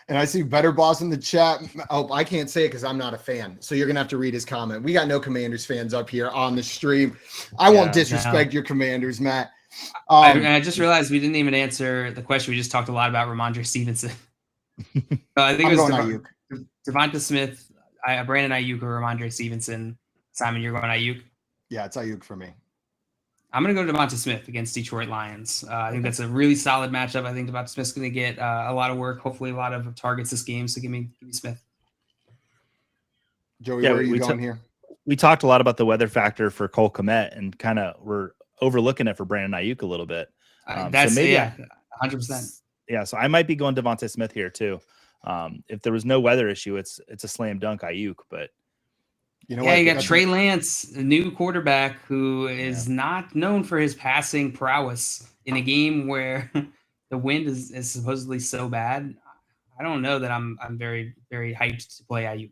And I see Better Boss in the chat. Oh, I can't say it because I'm not a fan. So you're going to have to read his comment. We got no Commanders fans up here on the stream. I won't disrespect your Commanders, Matt. I just realized we didn't even answer the question. We just talked a lot about Ramondre Stevenson. I think it was Devonta Smith, Brandon Ayuk, or Ramondre Stevenson. Simon, you're going Ayuk? Yeah, it's Ayuk for me. I'm going to go to Devonta Smith against Detroit Lions. I think that's a really solid matchup. I think Devonta Smith's going to get a lot of work, hopefully a lot of targets this game. So give me Smith. Joey, where are you going here? We talked a lot about the weather factor for Cole Kmet and kind of we're overlooking it for Brandon Ayuk a little bit. That's so 100%. Yeah, so I might be going Devonta Smith here too. If there was no weather issue, it's a slam dunk Ayuk, but you got Trey Lance, a new quarterback who is not known for his passing prowess in a game where the wind is supposedly so bad. I don't know that I'm very, very hyped to play Ayuk.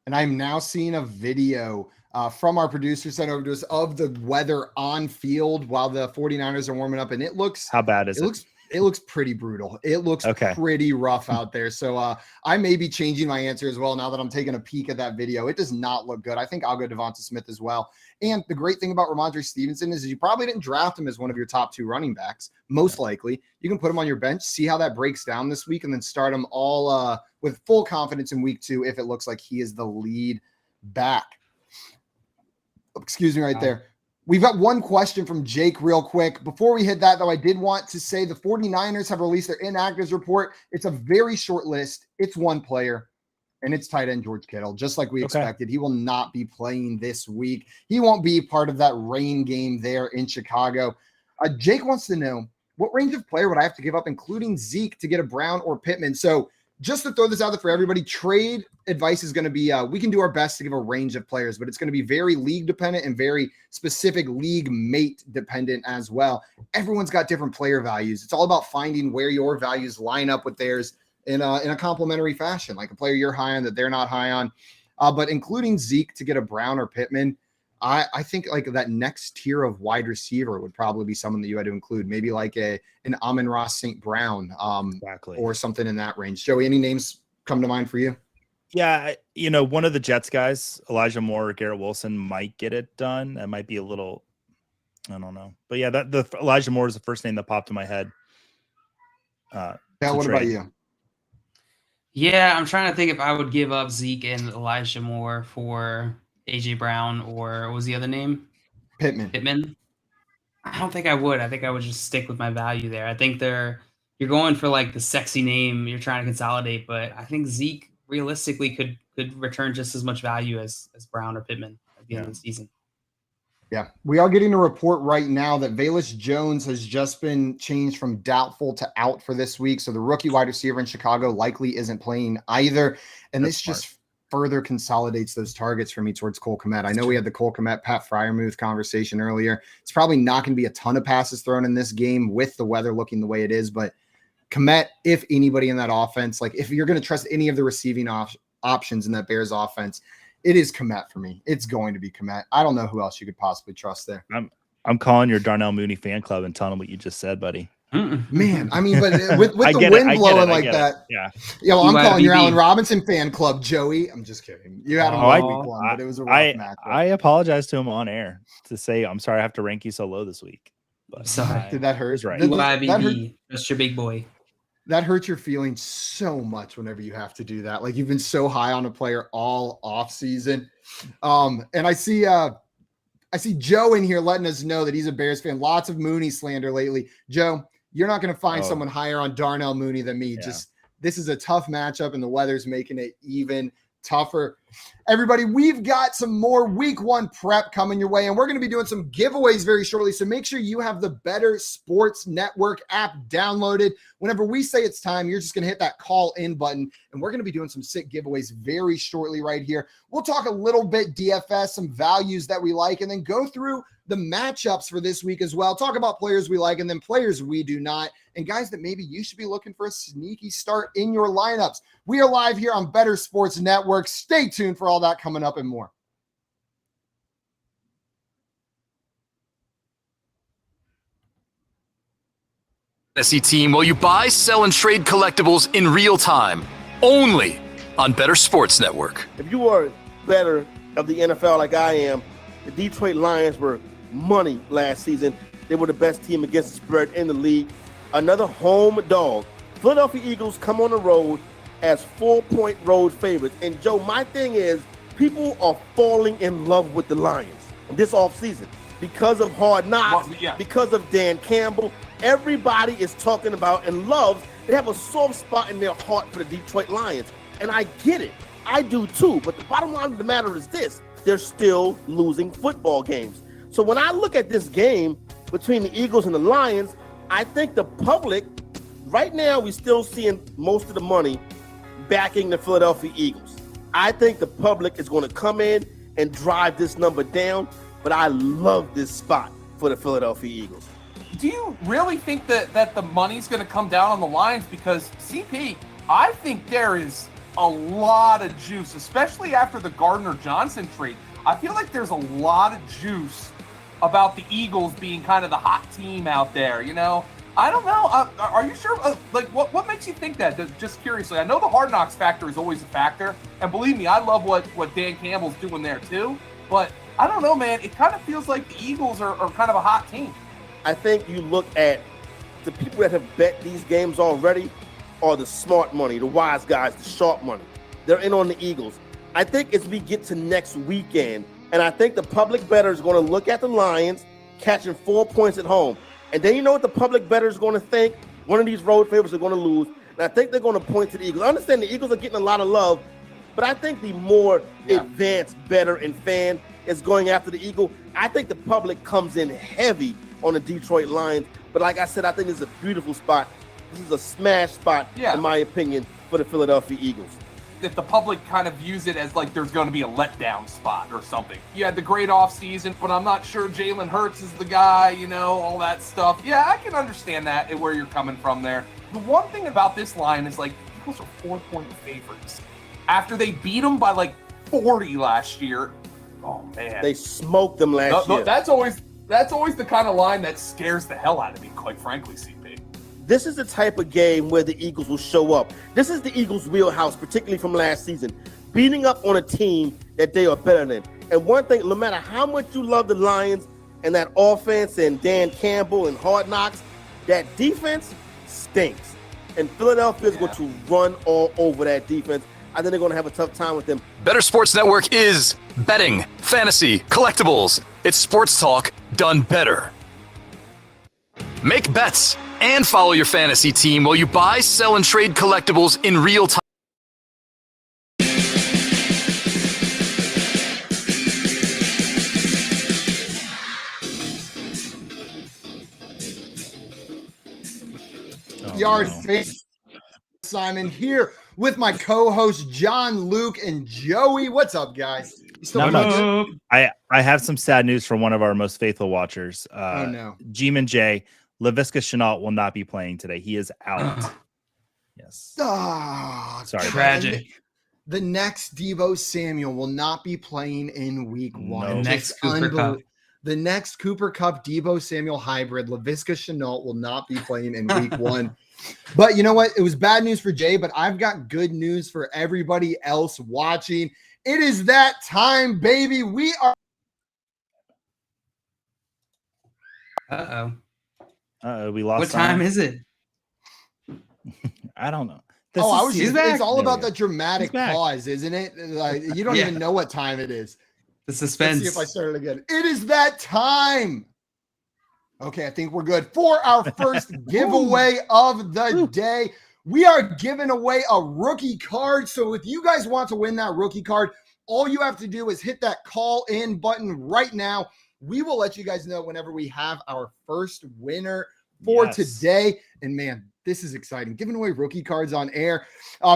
And I'm now seeing a video from our producer sent over to us of the weather on field while the 49ers are warming up. And it looks... How bad is it? It looks pretty brutal. It looks pretty rough out there. So I may be changing my answer as well now that I'm taking a peek at that video. It does not look good. I think I'll go Devonta Smith as well. And the great thing about Ramondre Stevenson is you probably didn't draft him as one of your top 2 running backs. Most likely. You can put him on your bench, see how that breaks down this week, and then start him all with full confidence in week 2 if it looks like he is the lead back. Excuse me right there. We've got one question from Jake real quick. Before we hit that, though, I did want to say the 49ers have released their inactives report. It's a very short list. It's 1 player, and it's tight end George Kittle, just like we expected. He will not be playing this week. He won't be part of that rain game there in Chicago. Jake wants to know, what range of player would I have to give up, including Zeke, to get a Brown or Pittman? So just to throw this out there for everybody, trade advice is going to be, we can do our best to give a range of players, but it's going to be very league dependent and very specific league mate dependent as well. Everyone's got different player values. It's all about finding where your values line up with theirs in a complementary fashion, like a player you're high on that they're not high on. But including Zeke to get a Brown or Pittman, I think like that next tier of wide receiver would probably be someone that you had to include, maybe like an Amon-Ra St. Brown or something in that range. Joey, any names come to mind for you? Yeah, one of the Jets guys, Elijah Moore or Garrett Wilson, might get it done. That might be a little, I don't know. But yeah, the Elijah Moore is the first name that popped in my head. What about you? Yeah, I'm trying to think if I would give up Zeke and Elijah Moore for AJ Brown, or what was the other name? Pittman. I don't think I would. I think I would just stick with my value there. I think you're going for like the sexy name you're trying to consolidate, but I think Zeke realistically could return just as much value as Brown or Pittman at the end of the season. Yeah, we are getting a report right now that Velus Jones has just been changed from doubtful to out for this week. So the rookie wide receiver in Chicago likely isn't playing either. And this just further consolidates those targets for me towards Cole Kmet. I know we had the Cole Kmet, Pat Freiermuth conversation earlier. It's probably not going to be a ton of passes thrown in this game with the weather looking the way it is, but Kmet, if anybody in that offense, like if you're going to trust any of the receiving options in that Bears offense, it is Kmet for me. It's going to be Kmet. I don't know who else you could possibly trust there. I'm calling your Darnell Mooney fan club and telling them what you just said, buddy. Man, I mean, but with the wind blowing like that, well, I'm calling your Allen Robinson fan club, Joey. I'm just kidding. You had him week 1, but it was a rough match. I apologize to him on air to say I'm sorry I have to rank you so low this week. But did that hurt? Right. That hurt. That's your big boy. That hurts your feelings so much whenever you have to do that. Like you've been so high on a player all off season. And I see Joe in here letting us know that he's a Bears fan. Lots of Mooney slander lately. Joe, you're not going to find Oh. someone higher on Darnell Mooney than me. Yeah. Just this is a tough matchup, and the weather's making it even tougher. Everybody, we've got some more week 1 prep coming your way, and we're going to be doing some giveaways very shortly. So make sure you have the Better Sports Network app downloaded. Whenever we say it's time, you're just going to hit that call in button, and we're going to be doing some sick giveaways very shortly right here. We'll talk a little bit DFS, some values that we like, and then go through the matchups for this week as well. Talk about players we like and then players we do not, and guys that maybe you should be looking for a sneaky start in your lineups. We are live here on Better Sports Network. Stay tuned for all that coming up and more. Fantasy team while you buy, sell, and trade collectibles in real time. Only on Better Sports Network. If you are better of the NFL like I am, the Detroit Lions were money last season. They were the best team against the spread in the league. Another home dog. Philadelphia Eagles come on the road as 4-point road favorites. And Joe, my thing is, people are falling in love with the Lions this offseason because of Hard Knocks, because of Dan Campbell. Everybody is talking about and loves. They have a soft spot in their heart for the Detroit Lions. And I get it. I do too. But the bottom line of the matter is this. They're still losing football games. So when I look at this game between the Eagles and the Lions, I think the public, right now, we're still seeing most of the money backing the Philadelphia Eagles. I think the public is going to come in and drive this number down, but I love this spot for the Philadelphia Eagles. Do you really think that the money's going to come down on the Lions? Because, CP, I think there is a lot of juice, especially after the Gardner-Johnson trade. I feel like there's a lot of juice about the Eagles being kind of the hot team out there, you know? I don't know. Are you sure? What makes you think that? Just curiously. I know the Hard Knocks factor is always a factor. And believe me, I love what Dan Campbell's doing there too. But I don't know, man. It kind of feels like the Eagles are kind of a hot team. I think you look at the people that have bet these games already are the smart money, the wise guys, the sharp money. They're in on the Eagles. I think as we get to next weekend, and I think the public bettor is going to look at the Lions catching 4 points at home. And then you know what the public bettor is going to think? One of these road favorites are going to lose. And I think they're going to point to the Eagles. I understand the Eagles are getting a lot of love, but I think the more advanced bettor and fan is going after the Eagle. I think the public comes in heavy on the Detroit Lions. But like I said, I think this is a beautiful spot. This is a smash spot, in my opinion, for the Philadelphia Eagles. If the public kind of views it as like there's going to be a letdown spot or something. You had the great offseason, but I'm not sure Jalen Hurts is the guy, you know, all that stuff. Yeah, I can understand that and where you're coming from there. The one thing about this line is like Eagles are 4-point favorites. After they beat them by like 40 last year, oh man. They smoked them last year. That's always the kind of line that scares the hell out of me, quite frankly, CP. This is the type of game where the Eagles will show up. This is the Eagles' wheelhouse, particularly from last season, beating up on a team that they are better than. And one thing, no matter how much you love the Lions and that offense and Dan Campbell and Hard Knocks, that defense stinks. And Philadelphia is going to run all over that defense. I think they're going to have a tough time with them. Better Sports Network is betting, fantasy, collectibles. It's sports talk done better. Make bets and follow your fantasy team while you buy, sell, and trade collectibles in real time. Yard face Simon here with my co-host John, Luke, and Joey. What's up, guys? You still Not much. I have some sad news from one of our most faithful watchers. Oh no, G-Man J. Laviska Shenault will not be playing today. He is out. Yes. Sorry. Tragic. The next Deebo Samuel will not be playing in week 1. No. Next Cooper Cup. The next Cooper Cup Deebo Samuel hybrid, Laviska Shenault, will not be playing in week 1. But you know what? It was bad news for Jay, but I've got good news for everybody else watching. It is that time, baby. We are. We lost. What time is it? I don't know. It's all about that. the dramatic pause, isn't it? Like you don't even know what time it is. The suspense. Let's see if I start it again. It is that time. Okay, I think we're good. For our first giveaway of the day, we are giving away a rookie card. So if you guys want to win that rookie card, all you have to do is hit that call in button right now. We will let you guys know whenever we have our first winner for today. And man, this is exciting. Giving away rookie cards on air.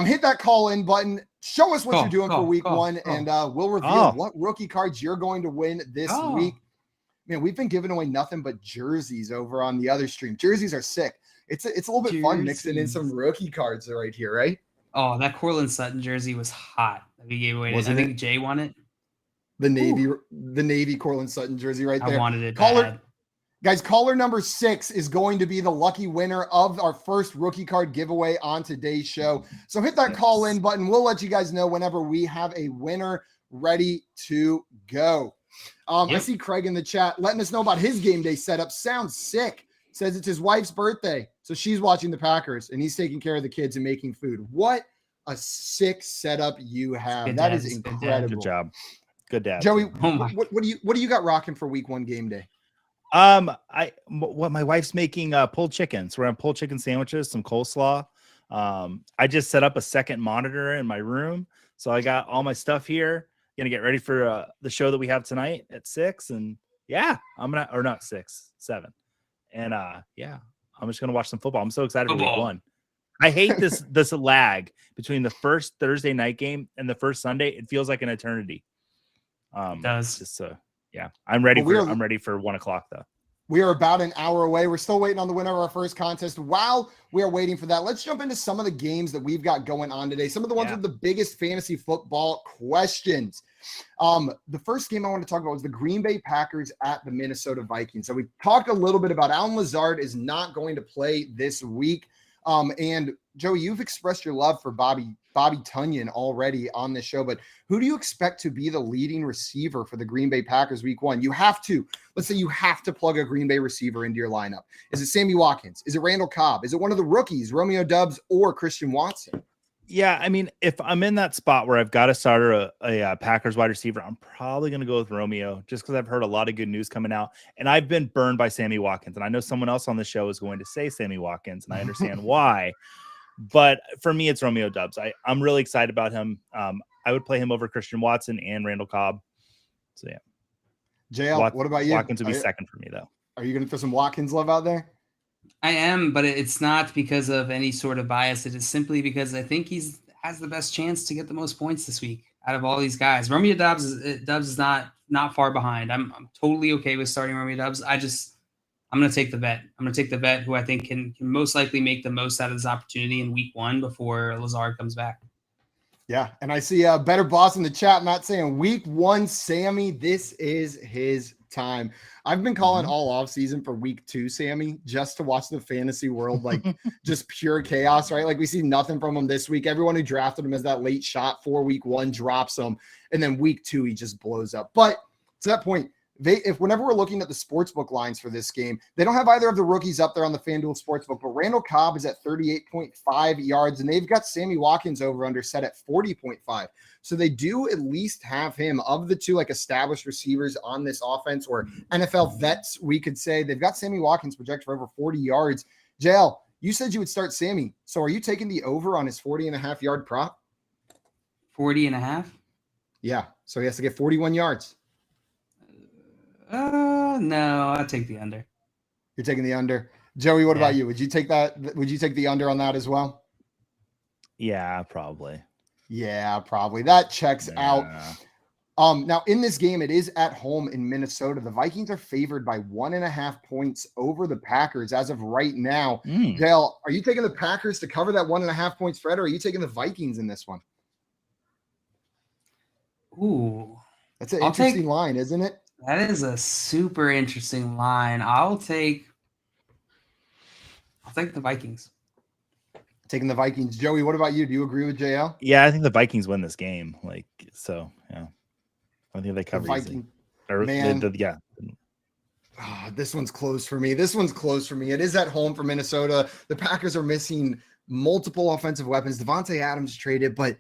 Hit that call in button. Show us what you're doing for week one, and we'll reveal what rookie cards you're going to win this week. Man, we've been giving away nothing but jerseys over on the other stream. Jerseys are sick. It's a little bit fun mixing in some rookie cards right here, right? Oh, that Cortland Sutton jersey was hot. We gave away. I think Jay won it. The Navy Cortland Sutton jersey right there. I wanted it bad. Guys, caller number 6 is going to be the lucky winner of our first rookie card giveaway on today's show. So hit that call in button. We'll let you guys know whenever we have a winner ready to go. I see Craig in the chat letting us know about his game day setup. Sounds sick. Says it's his wife's birthday, so she's watching the Packers, and he's taking care of the kids and making food. What a sick setup you have. That is incredible. Good job. Good dad. Joey, what do you got rocking for week 1 game day? What my wife's making pulled chicken. So we're on pulled chicken sandwiches, some coleslaw. I just set up a second monitor in my room, so I got all my stuff here. Gonna get ready for the show that we have tonight at 6, and I'm gonna, or not 6, 7, and I'm just gonna watch some football. I'm so excited for week 1. I hate this lag between the first Thursday night game and the first Sunday. It feels like an eternity. It does. Just I'm ready I'm ready for 1 o'clock though. We are about an hour away. We're still waiting on the winner of our first contest. While we are waiting for that, let's jump into some of the games that we've got going on today. Some of the ones with the biggest fantasy football questions. The first game I want to talk about was the Green Bay Packers at the Minnesota Vikings. So we talked a little bit about Allen Lazard is not going to play this week. And Joey, you've expressed your love for Bobby Tunyon already on this show, but who do you expect to be the leading receiver for the Green Bay Packers week 1? Let's say you have to plug a Green Bay receiver into your lineup. Is it Sammy Watkins? Is it Randall Cobb? Is it one of the rookies, Romeo Doubs or Christian Watson? Yeah, I mean, if I'm in that spot where I've got to start a Packers wide receiver, I'm probably going to go with Romeo just because I've heard a lot of good news coming out. And I've been burned by Sammy Watkins. And I know someone else on the show is going to say Sammy Watkins, and I understand why. But for me, it's Romeo Doubs. I'm really excited about him. I would play him over Christian Watson and Randall Cobb. So, yeah. JL, what about you? Watkins would be second for me, though. Are you going to throw some Watkins love out there? I am, but it's not because of any sort of bias. It is simply because I think has the best chance to get the most points this week out of all these guys. Romeo Doubs is not far behind. I'm totally okay with starting Romeo Doubs. I'm going to take the bet. I'm going to take the bet who I think can most likely make the most out of this opportunity in week 1 before Lazard comes back. Yeah, and I see a Better Boss in the chat, Matt, saying week 1, Sammy, this is his time. I've been calling all off season for week 2, Sammy, just to watch the fantasy world, like just pure chaos, right? Like we see nothing from him this week. Everyone who drafted him as that late shot for week 1 drops him, and then week 2 he just blows up. But to that point, whenever we're looking at the sportsbook lines for this game, they don't have either of the rookies up there on the FanDuel Sportsbook, but Randall Cobb is at 38.5 yards, and they've got Sammy Watkins over under set at 40.5. So they do at least have him of the two, like established receivers on this offense, or NFL vets, we could say. They've got Sammy Watkins projected for over 40 yards. JL, you said you would start Sammy. So are you taking the over on his 40.5 yard prop? 40.5? Yeah. So he has to get 41 yards. No, I'll take the under. You're taking the under. Joey, what about you? Would you take that? Would you take the under on that as well? Yeah, probably. Yeah, probably. That checks out. Now in this game, it is at home in Minnesota. The Vikings are favored by 1.5 points over the Packers as of right now. Dale, are you taking the Packers to cover that 1.5 point spread, or are you taking the Vikings in this one? Ooh, that's an interesting line, isn't it? That is a super interesting line. I'll take the Vikings. Taking the Vikings. Joey, what about you? Do you agree with JL? Yeah, I think the Vikings win this game. I think they cover easy. This one's close for me. It is at home for Minnesota. The Packers are missing multiple offensive weapons. Devontae Adams traded, but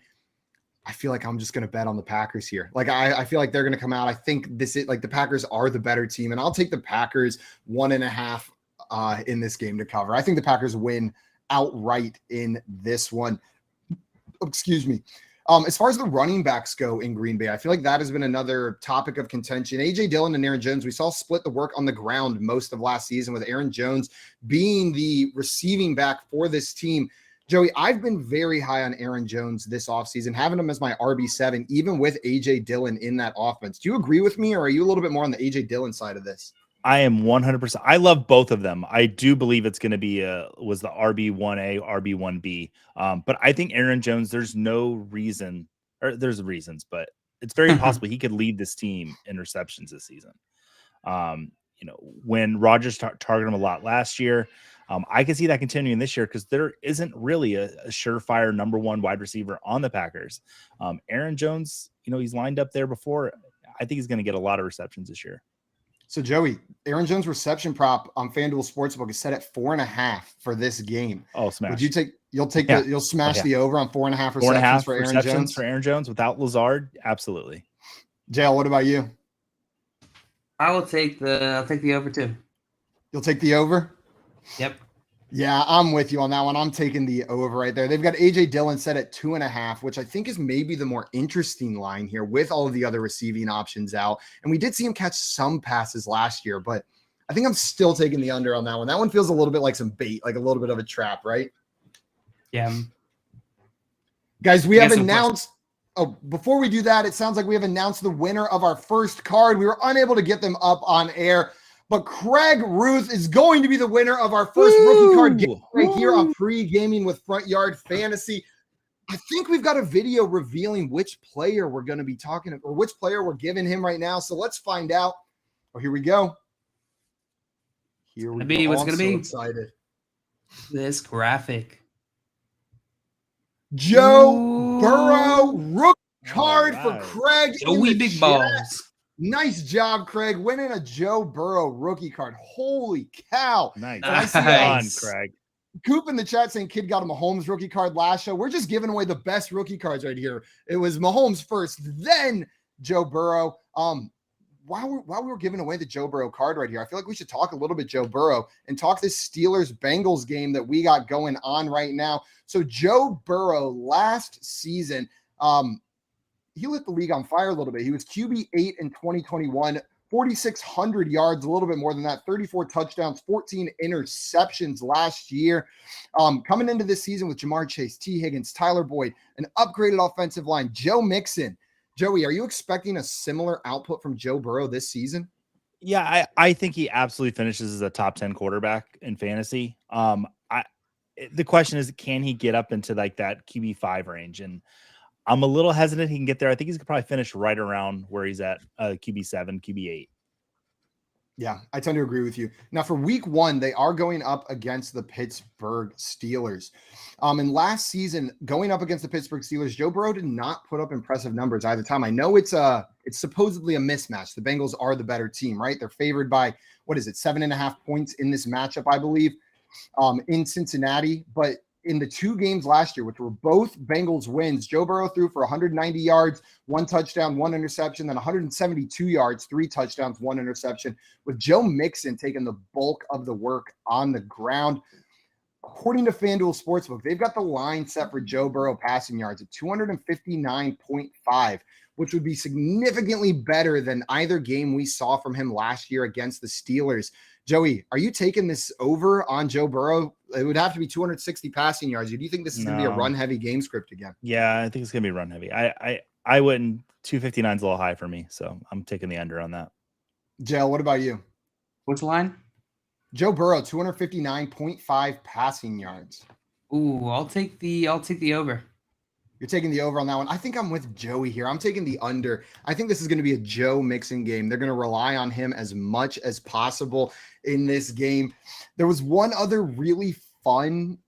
I feel like I'm just going to bet on the Packers here. Like, I feel like they're going to come out. I think this is like the Packers are the better team, and I'll take the Packers 1.5 in this game to cover. I think the Packers win outright in this one. Excuse me. As far as the running backs go in Green Bay, I feel like that has been another topic of contention. A.J. Dillon and Aaron Jones, we saw split the work on the ground most of last season, with Aaron Jones being the receiving back for this team. Joey, I've been very high on Aaron Jones this offseason, having him as my RB7, even with A.J. Dillon in that offense. Do you agree with me, or are you a little bit more on the A.J. Dillon side of this? I am 100%. I love both of them. I do believe it's going to be was the RB1A, RB1B. But I think Aaron Jones, there's no reason, or there's reasons, but it's very possible he could lead this team in receptions this season. When Rodgers targeted him a lot last year, I can see that continuing this year because there isn't really a surefire number one wide receiver on the Packers. Aaron Jones, he's lined up there before. I think he's going to get a lot of receptions this year. So, Joey, Aaron Jones reception prop on FanDuel Sportsbook is set at 4.5 for this game. Oh, smash! Would you'll smash the over on 4.5 receptions for Aaron Jones? For Aaron Jones without Lazard? Absolutely. JL, what about you? I'll take the over too. You'll take the over? Yep. Yeah, I'm with you on that one. I'm taking the over right there. They've got A.J. Dillon set at 2.5, which I think is maybe the more interesting line here with all of the other receiving options out. And we did see him catch some passes last year, but I think I'm still taking the under on that one. That one feels a little bit like some bait, like a little bit of a trap, right? Yeah. Guys, we have announced – before we do that, it sounds like we have announced the winner of our first card. We were unable to get them up on air. But Craig Ruth is going to be the winner of our first rookie card game right here on Pre-Gaming with Front Yard Fantasy. I think we've got a video revealing which player we're going to be talking or which player we're giving him right now. So let's find out. Oh, here we go. Here we go. What's going to be? Excited. This graphic. Joe Burrow rookie card for Craig. Joey Big Balls. Nice job, Craig, winning a Joe Burrow rookie card. Holy cow. Nice. Craig. Coop in the chat saying kid got a Mahomes rookie card last show. We're just giving away the best rookie cards right here. It was Mahomes first, then Joe Burrow. While we were giving away the Joe Burrow card right here, I feel like we should talk a little bit Joe Burrow and talk this Steelers-Bengals game that we got going on right now. So Joe Burrow last season, he lit the league on fire a little bit. He was QB8 in 2021, 4,600 yards, a little bit more than that, 34 touchdowns, 14 interceptions last year. Coming into this season with Jamar Chase, T. Higgins, Tyler Boyd, an upgraded offensive line, Joe Mixon. Joey, are you expecting a similar output from Joe Burrow this season? Yeah, I think he absolutely finishes as a top 10 quarterback in fantasy. The question is, can he get up into like that QB5 range? And I'm a little hesitant he can get there. I think he's going to probably finish right around where he's at, QB7, QB8. Yeah, I tend to agree with you. Now, for week 1, they are going up against the Pittsburgh Steelers. And last season, going up against the Pittsburgh Steelers, Joe Burrow did not put up impressive numbers either time. I know it's supposedly a mismatch. The Bengals are the better team, right? They're favored by, 7.5 points in this matchup, I believe, in Cincinnati. But in the 2 games last year, which were both Bengals wins, Joe Burrow threw for 190 yards, 1 touchdown, 1 interception, then 172 yards, 3 touchdowns, 1 interception, with Joe Mixon taking the bulk of the work on the ground. According to FanDuel Sportsbook, they've got the line set for Joe Burrow passing yards at 259.5, which would be significantly better than either game we saw from him last year against the Steelers. Joey, are you taking this over on Joe Burrow? It would have to be 260 passing yards. Do you think this is going to be a run-heavy game script again? Yeah, I think it's going to be run-heavy. I wouldn't. 259 is a little high for me, so I'm taking the under on that. Jail, what about you? What's the line? Joe Burrow, 259.5 passing yards. Ooh, I'll take the over. You're taking the over on that one. I think I'm with Joey here. I'm taking the under. I think this is going to be a Joe Mixon game. They're going to rely on him as much as possible in this game. There was one other really fun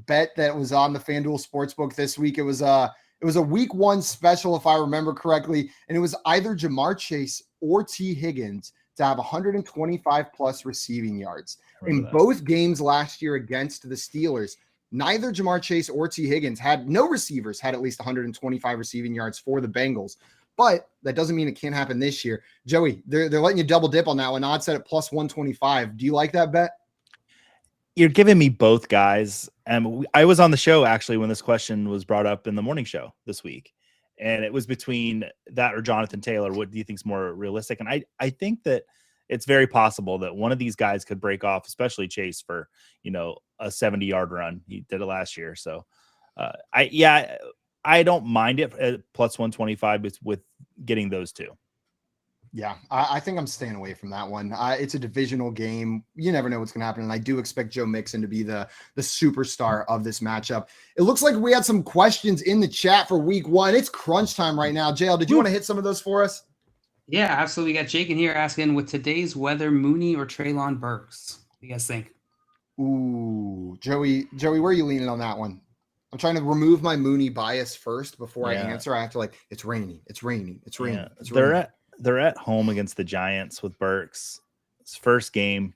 bet that was on the FanDuel Sportsbook this week. It was a week 1 special, if I remember correctly, and it was either Jamar Chase or T. Higgins to have 125 plus receiving yards in both games last year against the Steelers. neither Jamar Chase or T. Higgins had no receivers had at least 125 receiving yards for the Bengals. But that doesn't mean it can't happen this year. Joey, they're letting you double dip on that one. Odds set at plus 125. Do you like that bet? You're giving me both guys. I was on the show actually when this question was brought up in the morning show this week, and it was between that or Jonathan Taylor. What do you think is more realistic? And I think that it's very possible that one of these guys could break off, especially Chase, for a 70-yard run. He did it last year, so I don't mind it at plus 125 with getting those two. Yeah, I think I'm staying away from that one. It's a divisional game. You never know what's going to happen. And I do expect Joe Mixon to be the superstar of this matchup. It looks like we had some questions in the chat for week 1. It's crunch time right now. JL, did you want to hit some of those for us? Yeah, absolutely. We got Jake in here asking, with today's weather, Mooney or Treylon Burks? What do you guys think? Ooh, Joey, where are you leaning on that one? I'm trying to remove my Mooney bias first before I answer. I have to it's raining. It's raining. It's raining. It's raining. They're at home against the Giants with Burks. It's first game.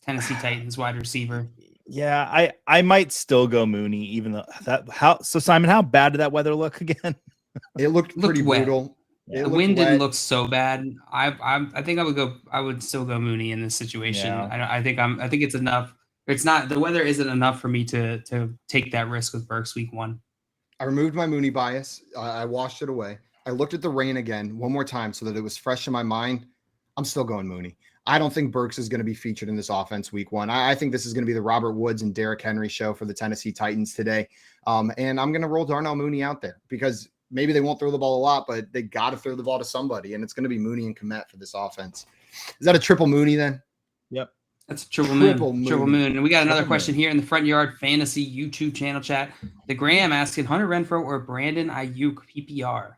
Tennessee Titans wide receiver. Yeah, I might still go Mooney, even though Simon, how bad did that weather look again? It looked pretty brutal. The wind didn't look so bad. I think I would still go Mooney in this situation. Yeah. I think it's enough. It's not, the weather isn't enough for me to take that risk with Burks week 1. I removed my Mooney bias. I washed it away. I looked at the rain again one more time so that it was fresh in my mind. I'm still going Mooney. I don't think Burks is going to be featured in this offense week 1. I think this is going to be the Robert Woods and Derrick Henry show for the Tennessee Titans today. And I'm going to roll Darnell Mooney out there because maybe they won't throw the ball a lot, but they got to throw the ball to somebody, and it's going to be Mooney and Komet for this offense. Is that a triple Mooney then? Yep. That's a triple moon. And we got another question here in the Front Yard Fantasy YouTube channel chat. The Graham asking, Hunter Renfrow or Brandon Ayuk PPR?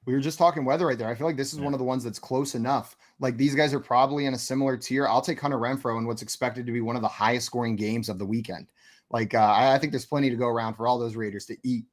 We were just talking weather right there. I feel like this is one of the ones that's close enough. Like these guys are probably in a similar tier. I'll take Hunter Renfrow in what's expected to be one of the highest scoring games of the weekend. I think there's plenty to go around for all those Raiders to eat.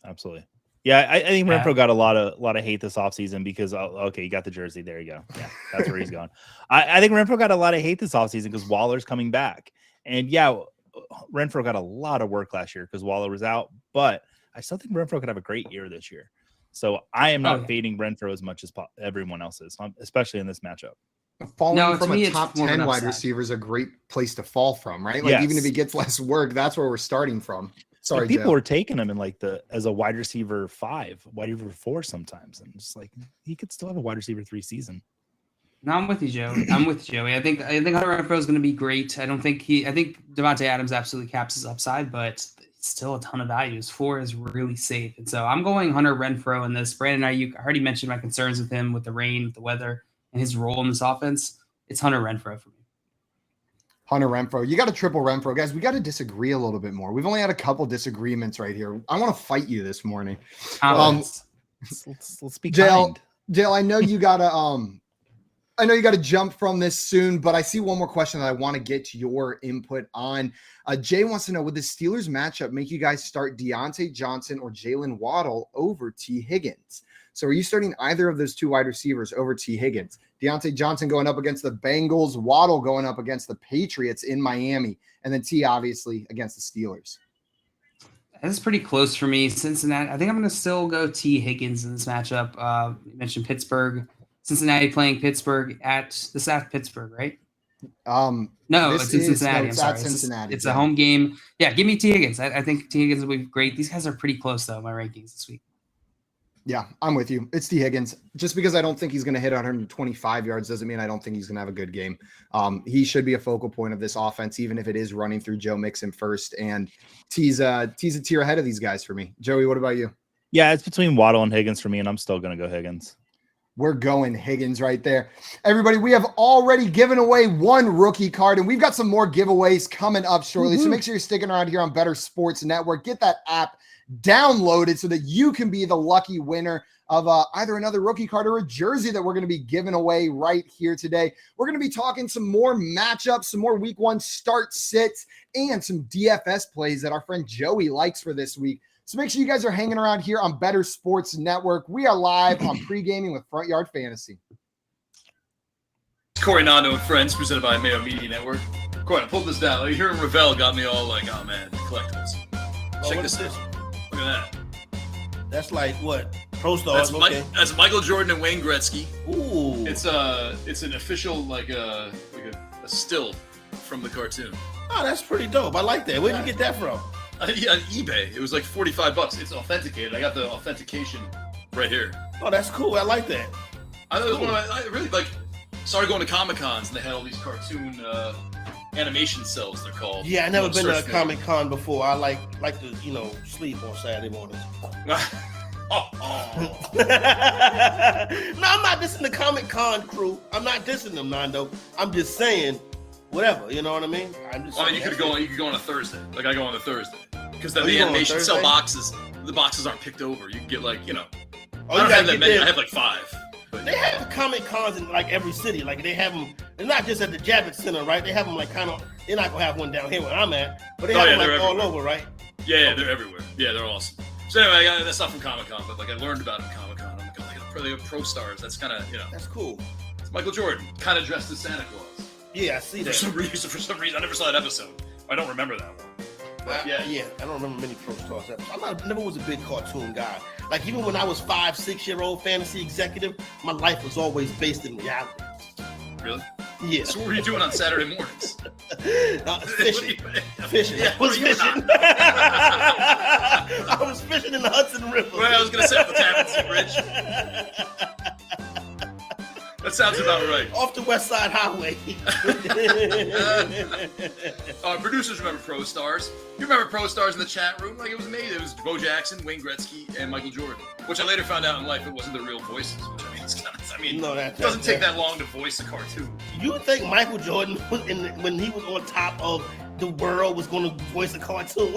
Absolutely. Yeah, I think Renfrow got a lot of hate this offseason because, okay, you got the jersey. There you go. Yeah, that's where he's going. I think Renfrow got a lot of hate this offseason because Waller's coming back. And, Renfrow got a lot of work last year because Waller was out. But I still think Renfrow could have a great year this year. So I am not fading Renfrow as much as everyone else is, especially in this matchup. Falling from a top 10 wide receiver is a great place to fall from, right? Even if he gets less work, that's where we're starting from. Sorry, people are taking him in as a wide receiver 5, wide receiver 4 sometimes, and just he could still have a wide receiver 3 season. No, I'm with you, Joey. I think Hunter Renfrow is going to be great. I think Devontae Adams absolutely caps his upside, but still a ton of value. His 4 is really safe, and so I'm going Hunter Renfrow in this. Brandon Ayuk, I already mentioned my concerns with him with the rain, with the weather, and his role in this offense. It's Hunter Renfrow for me. Hunter Renfrow. You got a triple Renfrow. Guys, we got to disagree a little bit more. We've only had a couple disagreements right here. I want to fight you this morning. Let's be kind. Dale, I know you got to jump from this soon, but I see one more question that I want to get your input on. Jay wants to know, would the Steelers matchup make you guys start Deontay Johnson or Jalen Waddle over T. Higgins? So are you starting either of those 2 wide receivers over T. Higgins? Deontay Johnson going up against the Bengals, Waddle going up against the Patriots in Miami, and then T obviously against the Steelers. That's pretty close for me. Cincinnati, I think I'm going to still go T. Higgins in this matchup. You mentioned Pittsburgh. Cincinnati playing Pittsburgh at Pittsburgh, right? No, it's in Cincinnati. No, it's at Cincinnati. It's a home game. Yeah, give me T. Higgins. I think T. Higgins will be great. These guys are pretty close, though, my rankings this week. Yeah, I'm with you. It's T. Higgins. Just because I don't think he's going to hit 125 yards doesn't mean I don't think he's going to have a good game. He should be a focal point of this offense, even if it is running through Joe Mixon first. And T's a tier ahead of these guys for me. Joey, what about you? Yeah, it's between Waddle and Higgins for me, and I'm still going to go Higgins. We're going Higgins right there. Everybody, we have already given away 1 rookie card, and we've got some more giveaways coming up shortly. So make sure you're sticking around here on Better Sports Network. Get that app downloaded so that you can be the lucky winner of either another rookie card or a jersey that we're going to be giving away right here today. We're going to be talking some more matchups, some more week 1 start sits, and some DFS plays that our friend Joey likes for this week. So make sure you guys are hanging around here on Better Sports Network. We are live on Pregaming with Front Yard Fantasy. Corey Nando and Friends, presented by Mayo Media Network. Cool, I pulled this down. Like, hearing Ravel got me all like, oh man, collectibles. Oh, Check what this is out. this? Look at that. That's like what? Pro Stars. That's Michael Jordan and Wayne Gretzky. Ooh. It's an official like a still from the cartoon. Oh, that's pretty dope. I like that. Where'd you get that from? On eBay. It was like $45. It's authenticated. I got the authentication right here. Oh, that's cool. I like that. I thought it was one of I really like. Started going to Comic Cons and they had all these cartoon animation cells. They're called. Yeah, I never been to a Search Comic Con before. I like to sleep on Saturday mornings. No, I'm not dissing the Comic Con crew. I'm not dissing them, Nando. I'm just saying, whatever. You know what I mean? I'm just. you could go on a Thursday. Like I go on a Thursday because then Oh, the you go on animation cell Thursday? boxes. The boxes aren't picked over. You can get like Oh, I don't you have gotta that get many. there. I have like 5. But They have Comic Cons in like every city. Like they have them. They're not just at the Javits Center, right? They have them like kind of. They're not gonna have one down here where I'm at, but they have them like they're all everywhere. over, right? Yeah, they're everywhere. Yeah, they're awesome. So anyway, that's not from Comic Con, but like I learned about it in Comic Con. I'm like, they have Pro Stars. That's kind of That's cool. It's Michael Jordan, kind of dressed as Santa Claus. Yeah, I see For that. some reason, I never saw that episode. I don't remember that one. But Yeah, I don't remember many Pro Stars episodes. I never was a big cartoon guy. Like even when I was 5-6-year-old fantasy executive, my life was always based in reality. Really? Yeah. So what were you doing on Saturday mornings? Fishing. Fishing. Yeah, I was what are you fishing. not? I was fishing in the Hudson River. Well, I was gonna say up the Tappan Zee Bridge. That sounds about right. Off the West Side Highway. Producers remember Pro Stars. You remember Pro Stars in the chat room? Like it was amazing. It was Bo Jackson, Wayne Gretzky, and Michael Jordan. Which I later found out in life it wasn't the real voices. Which No, it doesn't take that long to voice a cartoon. You think Michael Jordan, when he was on top of the world, was going to voice a cartoon?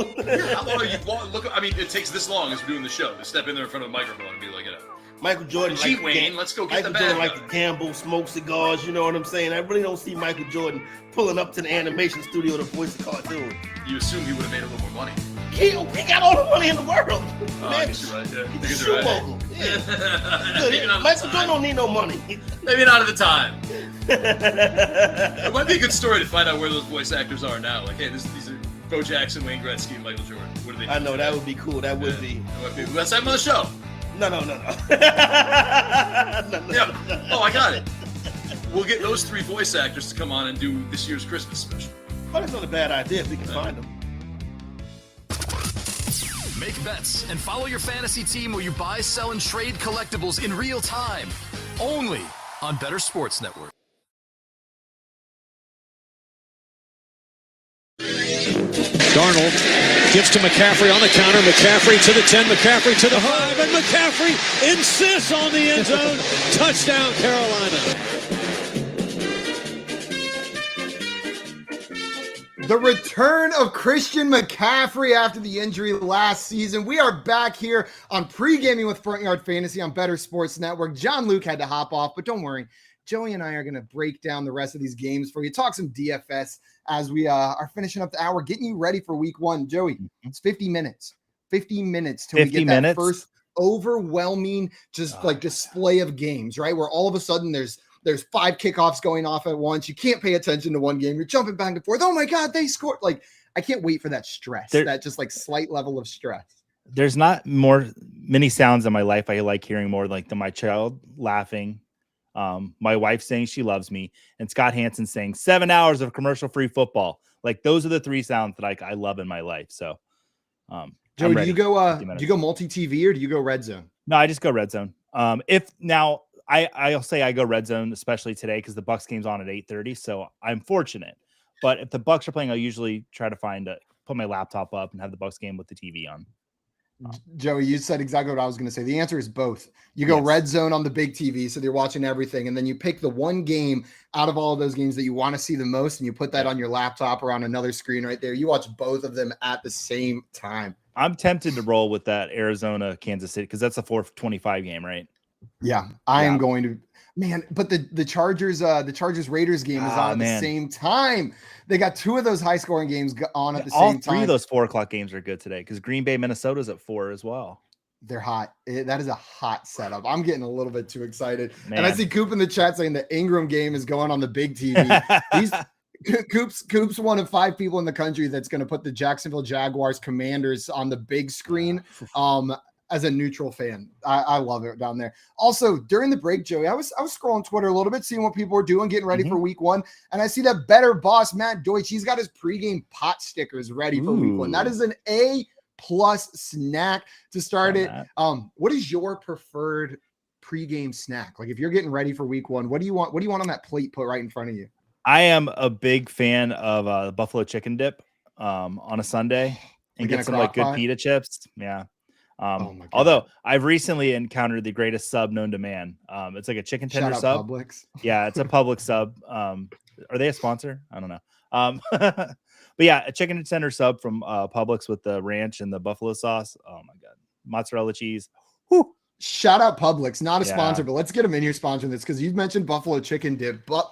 How long are you? Look, I mean, it takes this long as we're doing the show to step in there in front of a microphone and be like, Michael Jordan, Gee, like Wayne, let's go get Michael the Jordan bad like guy. to gamble, smoke cigars. You know what I'm saying? I really don't see Michael Jordan pulling up to the animation studio to voice a cartoon. You assume he would have made a little more money. He got all the money in the world. I guess you're right. Yeah, I He's a guess shoe you're right. mogul. Yeah. Maybe not at Michael the Jordan time. don't need no money. Maybe not at the time. It might be a good story to find out where those voice actors are now. Like, hey, these are Bo Jackson, Wayne Gretzky, and Michael Jordan. What are they? I know that would be cool. That would be. Let's have them on the show. No. No. Yeah. Oh, I got it. We'll get those 3 voice actors to come on and do this year's Christmas special. But it's not a bad idea if we can find them. Make bets and follow your fantasy team while you buy, sell, and trade collectibles in real time. Only on Better Sports Network. Darnold gives to McCaffrey on the counter. McCaffrey to the 10. McCaffrey to the 5. And McCaffrey insists on the end zone. Touchdown, Carolina. The return of Christian McCaffrey after the injury last season. We are back here on Pregaming with Front Yard Fantasy on Better Sports Network. John Luke had to hop off, but don't worry. Joey and I are going to break down the rest of these games for you, talk some DFS as we are finishing up the hour, getting you ready for week 1. Joey, it's 50 minutes. 50 minutes till we get that first overwhelming display of games, right? Where all of a sudden there's 5 kickoffs going off at once. You can't pay attention to one game. You're jumping back and forth. Oh my God, they scored. Like, I can't wait for that stress, that just like slight level of stress. There's not many sounds in my life I like hearing more than my child laughing, my wife saying she loves me, and Scott Hansen saying 7 hours of commercial-free football. Like those are the 3 sounds that I love in my life. So, Joey, do you go multi-TV or do you go red zone? No, I just go red zone. I'll say I go red zone, especially today because the Bucs game's on at 8:30. So I'm fortunate. But if the Bucs are playing, I'll usually try to put my laptop up and have the Bucs game with the TV on. Joey, you said exactly what I was going to say. The answer is both. You go red zone on the big TV, so you're watching everything, and then you pick the one game out of all of those games that you want to see the most, and you put that on your laptop or on another screen right there. You watch both of them at the same time. I'm tempted to roll with that Arizona, Kansas City, because that's a 4:25 game, right? Yeah, I am going to. Man, but the Chargers Raiders game is on at the same time. They got 2 of those high scoring games on at the same time. All 3 of those 4 o'clock games are good today because Green Bay, Minnesota's at 4 as well. They're hot. That is a hot setup. I'm getting a little bit too excited. Man. And I see Coop in the chat saying the Ingram game is going on the big TV. Coop's one of 5 people in the country that's going to put the Jacksonville Jaguars Commanders on the big screen. As a neutral fan, I love it down there. Also, during the break, Joey, I was scrolling Twitter a little bit, seeing what people were doing, getting ready for week 1. And I see that better boss, Matt Deutsch, he's got his pregame pot stickers ready for week 1. That is an A+ snack to start it. What is your preferred pregame snack? Like if you're getting ready for week 1, what do you want? What do you want on that plate put right in front of you? I am a big fan of buffalo chicken dip on a Sunday and get some like good pita chips. Yeah. Although I've recently encountered the greatest sub known to man. It's like a chicken tender sub. Publix. Yeah, it's a Publix sub. Are they a sponsor? I don't know. But yeah, a chicken tender sub from Publix with the ranch and the buffalo sauce. Oh my god, mozzarella cheese. Whew. Shout out Publix, not a sponsor, but let's get them in here sponsoring this because you've mentioned buffalo chicken dip, but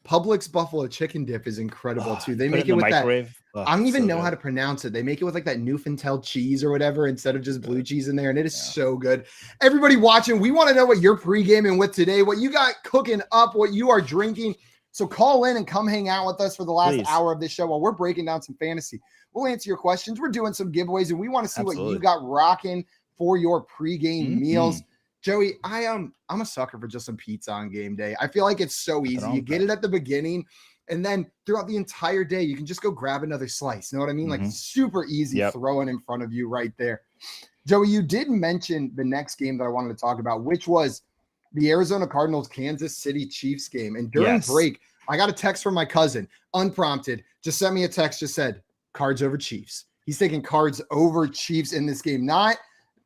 Publix buffalo chicken dip is incredible too. They make it with microwave. I don't even know how to pronounce it. They make it with like that Newfoundland cheese or whatever instead of just blue cheese in there, and it is so good. Everybody watching, we want to know what you're pre-gaming with today, what you got cooking up, what you are drinking. So call in and come hang out with us for the last hour of this show while we're breaking down some fantasy. We'll answer your questions. We're doing some giveaways, and we want to see what you got rocking for your pre-game meals. Joey, I'm a sucker for just some pizza on game day. I feel like it's so easy. You get it at the beginning, and then throughout the entire day, you can just go grab another slice. You know what I mean? Like super easy throwing in front of you right there. Joey, you did mention the next game that I wanted to talk about, which was the Arizona Cardinals Kansas City Chiefs game. And during break, I got a text from my cousin, unprompted, just sent me a text, just said, Cards over Chiefs. He's taking Cards over Chiefs in this game. Not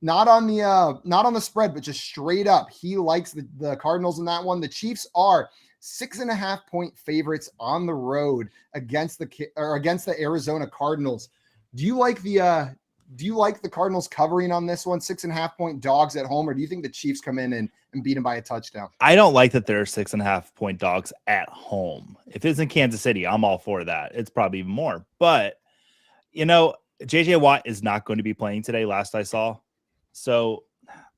on the spread, but just straight up. He likes the Cardinals in that one. The Chiefs are 6.5 point favorites on the road against the Arizona Cardinals. Do you like the Cardinals covering on this one? 6.5 point dogs at home, or do you think the Chiefs come in and beat them by a touchdown? I don't like that they're 6.5 point dogs at home. If it's in Kansas City, I'm all for that. It's probably even more. But JJ Watt is not going to be playing today. Last I saw. So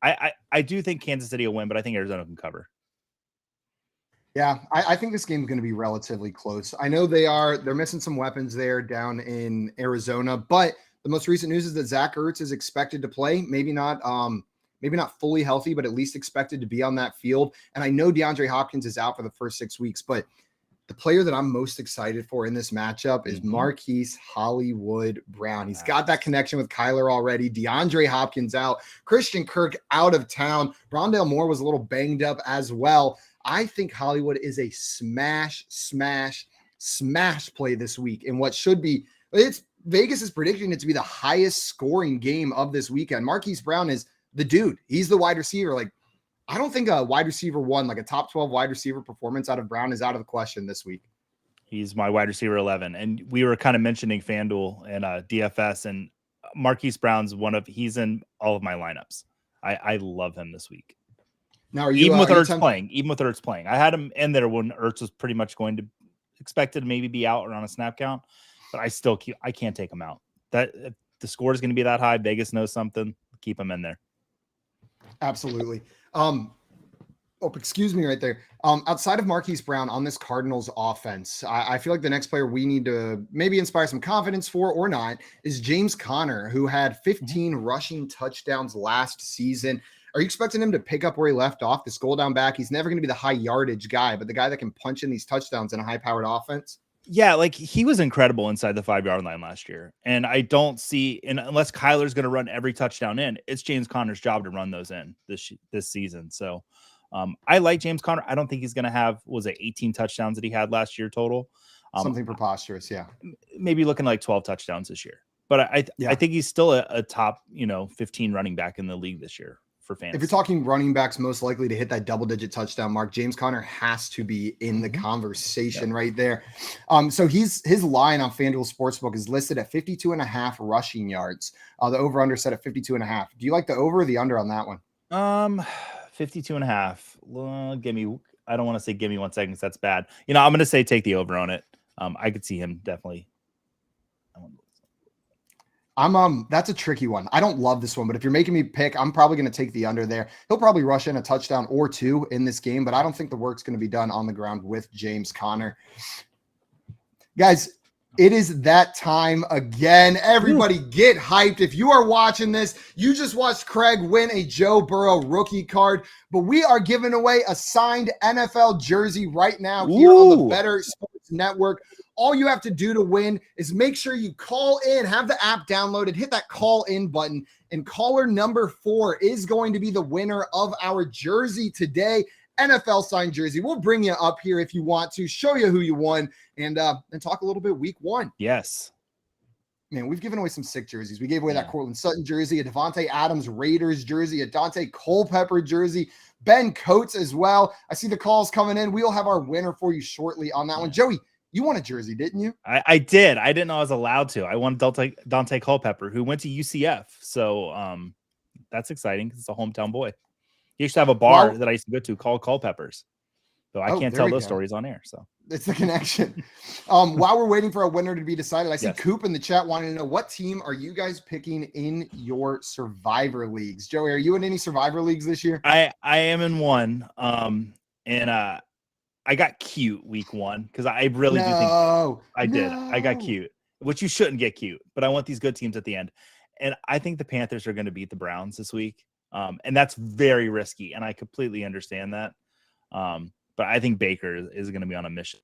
I do think Kansas City will win, but I think Arizona can cover. Yeah, I think this game is going to be relatively close. I know they're missing some weapons there down in Arizona, but the most recent news is that Zach Ertz is expected to play. Maybe not fully healthy, but at least expected to be on that field. And I know DeAndre Hopkins is out for the first 6 weeks, but the player that I'm most excited for in this matchup is Marquise Hollywood Brown. He's got that connection with Kyler already. DeAndre Hopkins out. Christian Kirk out of town. Rondale Moore was a little banged up as well. I think Hollywood is a smash play this week in what should be Vegas is predicting it to be the highest scoring game of this weekend. Marquise Brown is the dude. He's the wide receiver. Like, I don't think a wide receiver one, like a top 12 wide receiver performance out of Brown, is out of the question this week. He's my wide receiver 11. And we were kind of mentioning FanDuel and DFS, and Marquise Brown's he's in all of my lineups. I love him this week. Now, are you even with Ertz playing, I had him in there when Ertz was pretty much expected to maybe be out or on a snap count, but I can't take him out. That if the score is going to be that high, Vegas knows something. Keep him in there. Absolutely. Excuse me right there. Outside of Marquise Brown on this Cardinals offense, I feel like the next player we need to maybe inspire some confidence for or not is James Conner, who had 15 rushing touchdowns last season. Are you expecting him to pick up where he left off, this goal down back? He's never going to be the high yardage guy, but the guy that can punch in these touchdowns in a high-powered offense. Yeah, like he was incredible inside the 5-yard line last year. And I don't see, unless Kyler's going to run every touchdown in, it's James Conner's job to run those in this season. So I like James Conner. I don't think he's going to have, 18 touchdowns that he had last year total. Something preposterous, yeah. Maybe looking like 12 touchdowns this year. But I think he's still a top, 15 running back in the league this year for fantasy. If you're talking running backs most likely to hit that double-digit touchdown mark, James Conner has to be in the conversation right there. So his line on FanDuel Sportsbook is listed at 52.5 rushing yards. The over-under set at 52.5. Do you like the over or the under on that one? 52.5. I don't want to say give me 1 second because that's bad. I'm going to say take the over on it. I could see him definitely. That's a tricky one. I don't love this one, but if you're making me pick, I'm probably going to take the under there. He'll probably rush in a touchdown or two in this game, but I don't think the work's going to be done on the ground with James Conner. Guys, it is that time again. Everybody get hyped. If you are watching this, you just watched Craig win a Joe Burrow rookie card, but we are giving away a signed NFL jersey right now here on the Better Sports Network. All you have to do to win is make sure you call in, have the app downloaded, hit that call in button, and caller number 4 is going to be the winner of our jersey today. NFL signed jersey. We'll bring you up here if you want to, show you who you won, and talk a little bit week 1. Yes. Man, we've given away some sick jerseys. We gave away that Cortland Sutton jersey, a Devontae Adams Raiders jersey, a Dante Culpepper jersey, Ben Coates as well. I see the calls coming in. We'll have our winner for you shortly on that one. Joey, you won a jersey, didn't you? I did. I didn't know I was allowed to. I won Dante Culpepper, who went to UCF. So that's exciting because it's a hometown boy. He used to have a bar that I used to go to called Culpeppers. So I can't tell those stories on air. So it's the connection. While we're waiting for a winner to be decided, I see Coop in the chat wanting to know, what team are you guys picking in your Survivor leagues? Joey, are you in any Survivor leagues this year? I am in one. I got cute week 1 because I really do think I did. I got cute, which you shouldn't get cute, but I want these good teams at the end. And I think the Panthers are going to beat the Browns this week. And that's very risky. And I completely understand that. But I think Baker is going to be on a mission.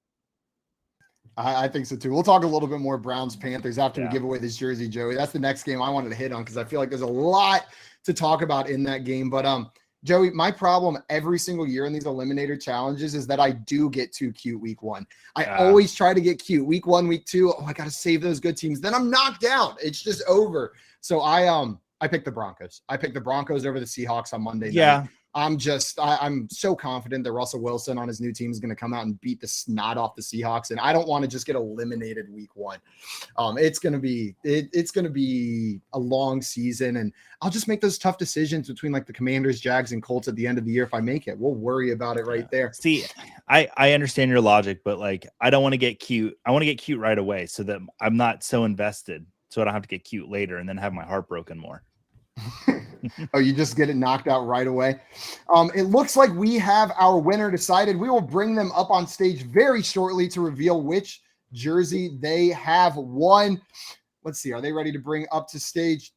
I think so too. We'll talk a little bit more Browns Panthers after we give away this jersey, Joey. That's the next game I wanted to hit on because I feel like there's a lot to talk about in that game. But Joey, my problem every single year in these eliminator challenges is that I do get too cute week 1. I always try to get cute week 1, week 2. Oh, I got to save those good teams. Then I'm knocked out. It's just over. So I picked the Broncos. I picked the Broncos over the Seahawks on Monday night. I'm so confident that Russell Wilson on his new team is going to come out and beat the snot off the Seahawks. And I don't want to just get eliminated week 1. It's going to be a long season, and I'll just make those tough decisions between like the Commanders, Jags, and Colts at the end of the year. If I make it, we'll worry about it right there. See, I understand your logic, but like, I don't want to get cute. I want to get cute right away so that I'm not so invested. So I don't have to get cute later and then have my heart broken more. Oh, you just get it knocked out right away. It looks like we have our winner decided. We will bring them up on stage very shortly to reveal which jersey they have won. Let's see. Are they ready to bring up to stage?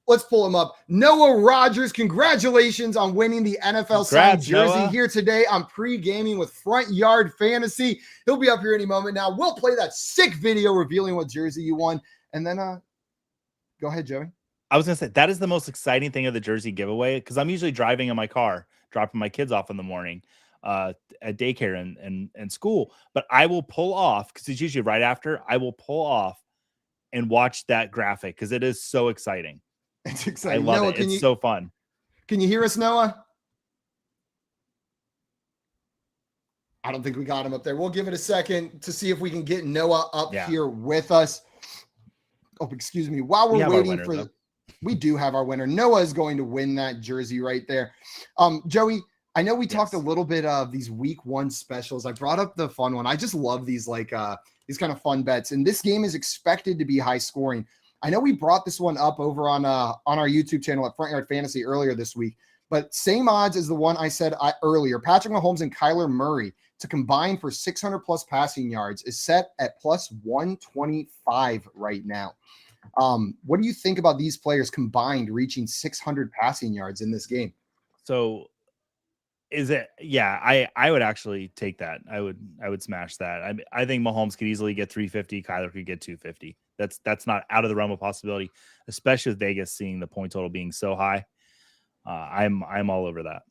Let's pull them up. Noah Rogers, congratulations on winning the NFL signed jersey Noah. Here today on Pregaming with Front Yard Fantasy. He'll be up here any moment now. We'll play that sick video revealing what jersey you won. And then go ahead, Joey. I was going to say, that is the most exciting thing of the jersey giveaway, because I'm usually driving in my car, dropping my kids off in the morning at daycare and school. But I will pull off, because it's usually right after, I will pull off and watch that graphic, because it is so exciting. It's exciting. I love Noah, it. It's so fun. Can you hear us, Noah? I don't think we got him up there. We'll give it a second to see if we can get Noah up here with us. Oh, excuse me. While we're waiting for we do have our winner. Noah is going to win that jersey right there. Joey, I know we talked a little bit of these week 1 specials. I brought up the fun one. I just love these these kind of fun bets. And this game is expected to be high scoring. I know we brought this one up over on our YouTube channel at Front Yard Fantasy earlier this week, but same odds as the one I said earlier. Patrick Mahomes and Kyler Murray to combine for 600 plus passing yards is set at plus 125 right now. What do you think about these players combined reaching 600 passing yards in this game? So is it? Yeah, I would actually take that. I would smash that. I think Mahomes could easily get 350. Kyler could get 250. That's not out of the realm of possibility, especially with Vegas seeing the point total being so high. I'm all over that.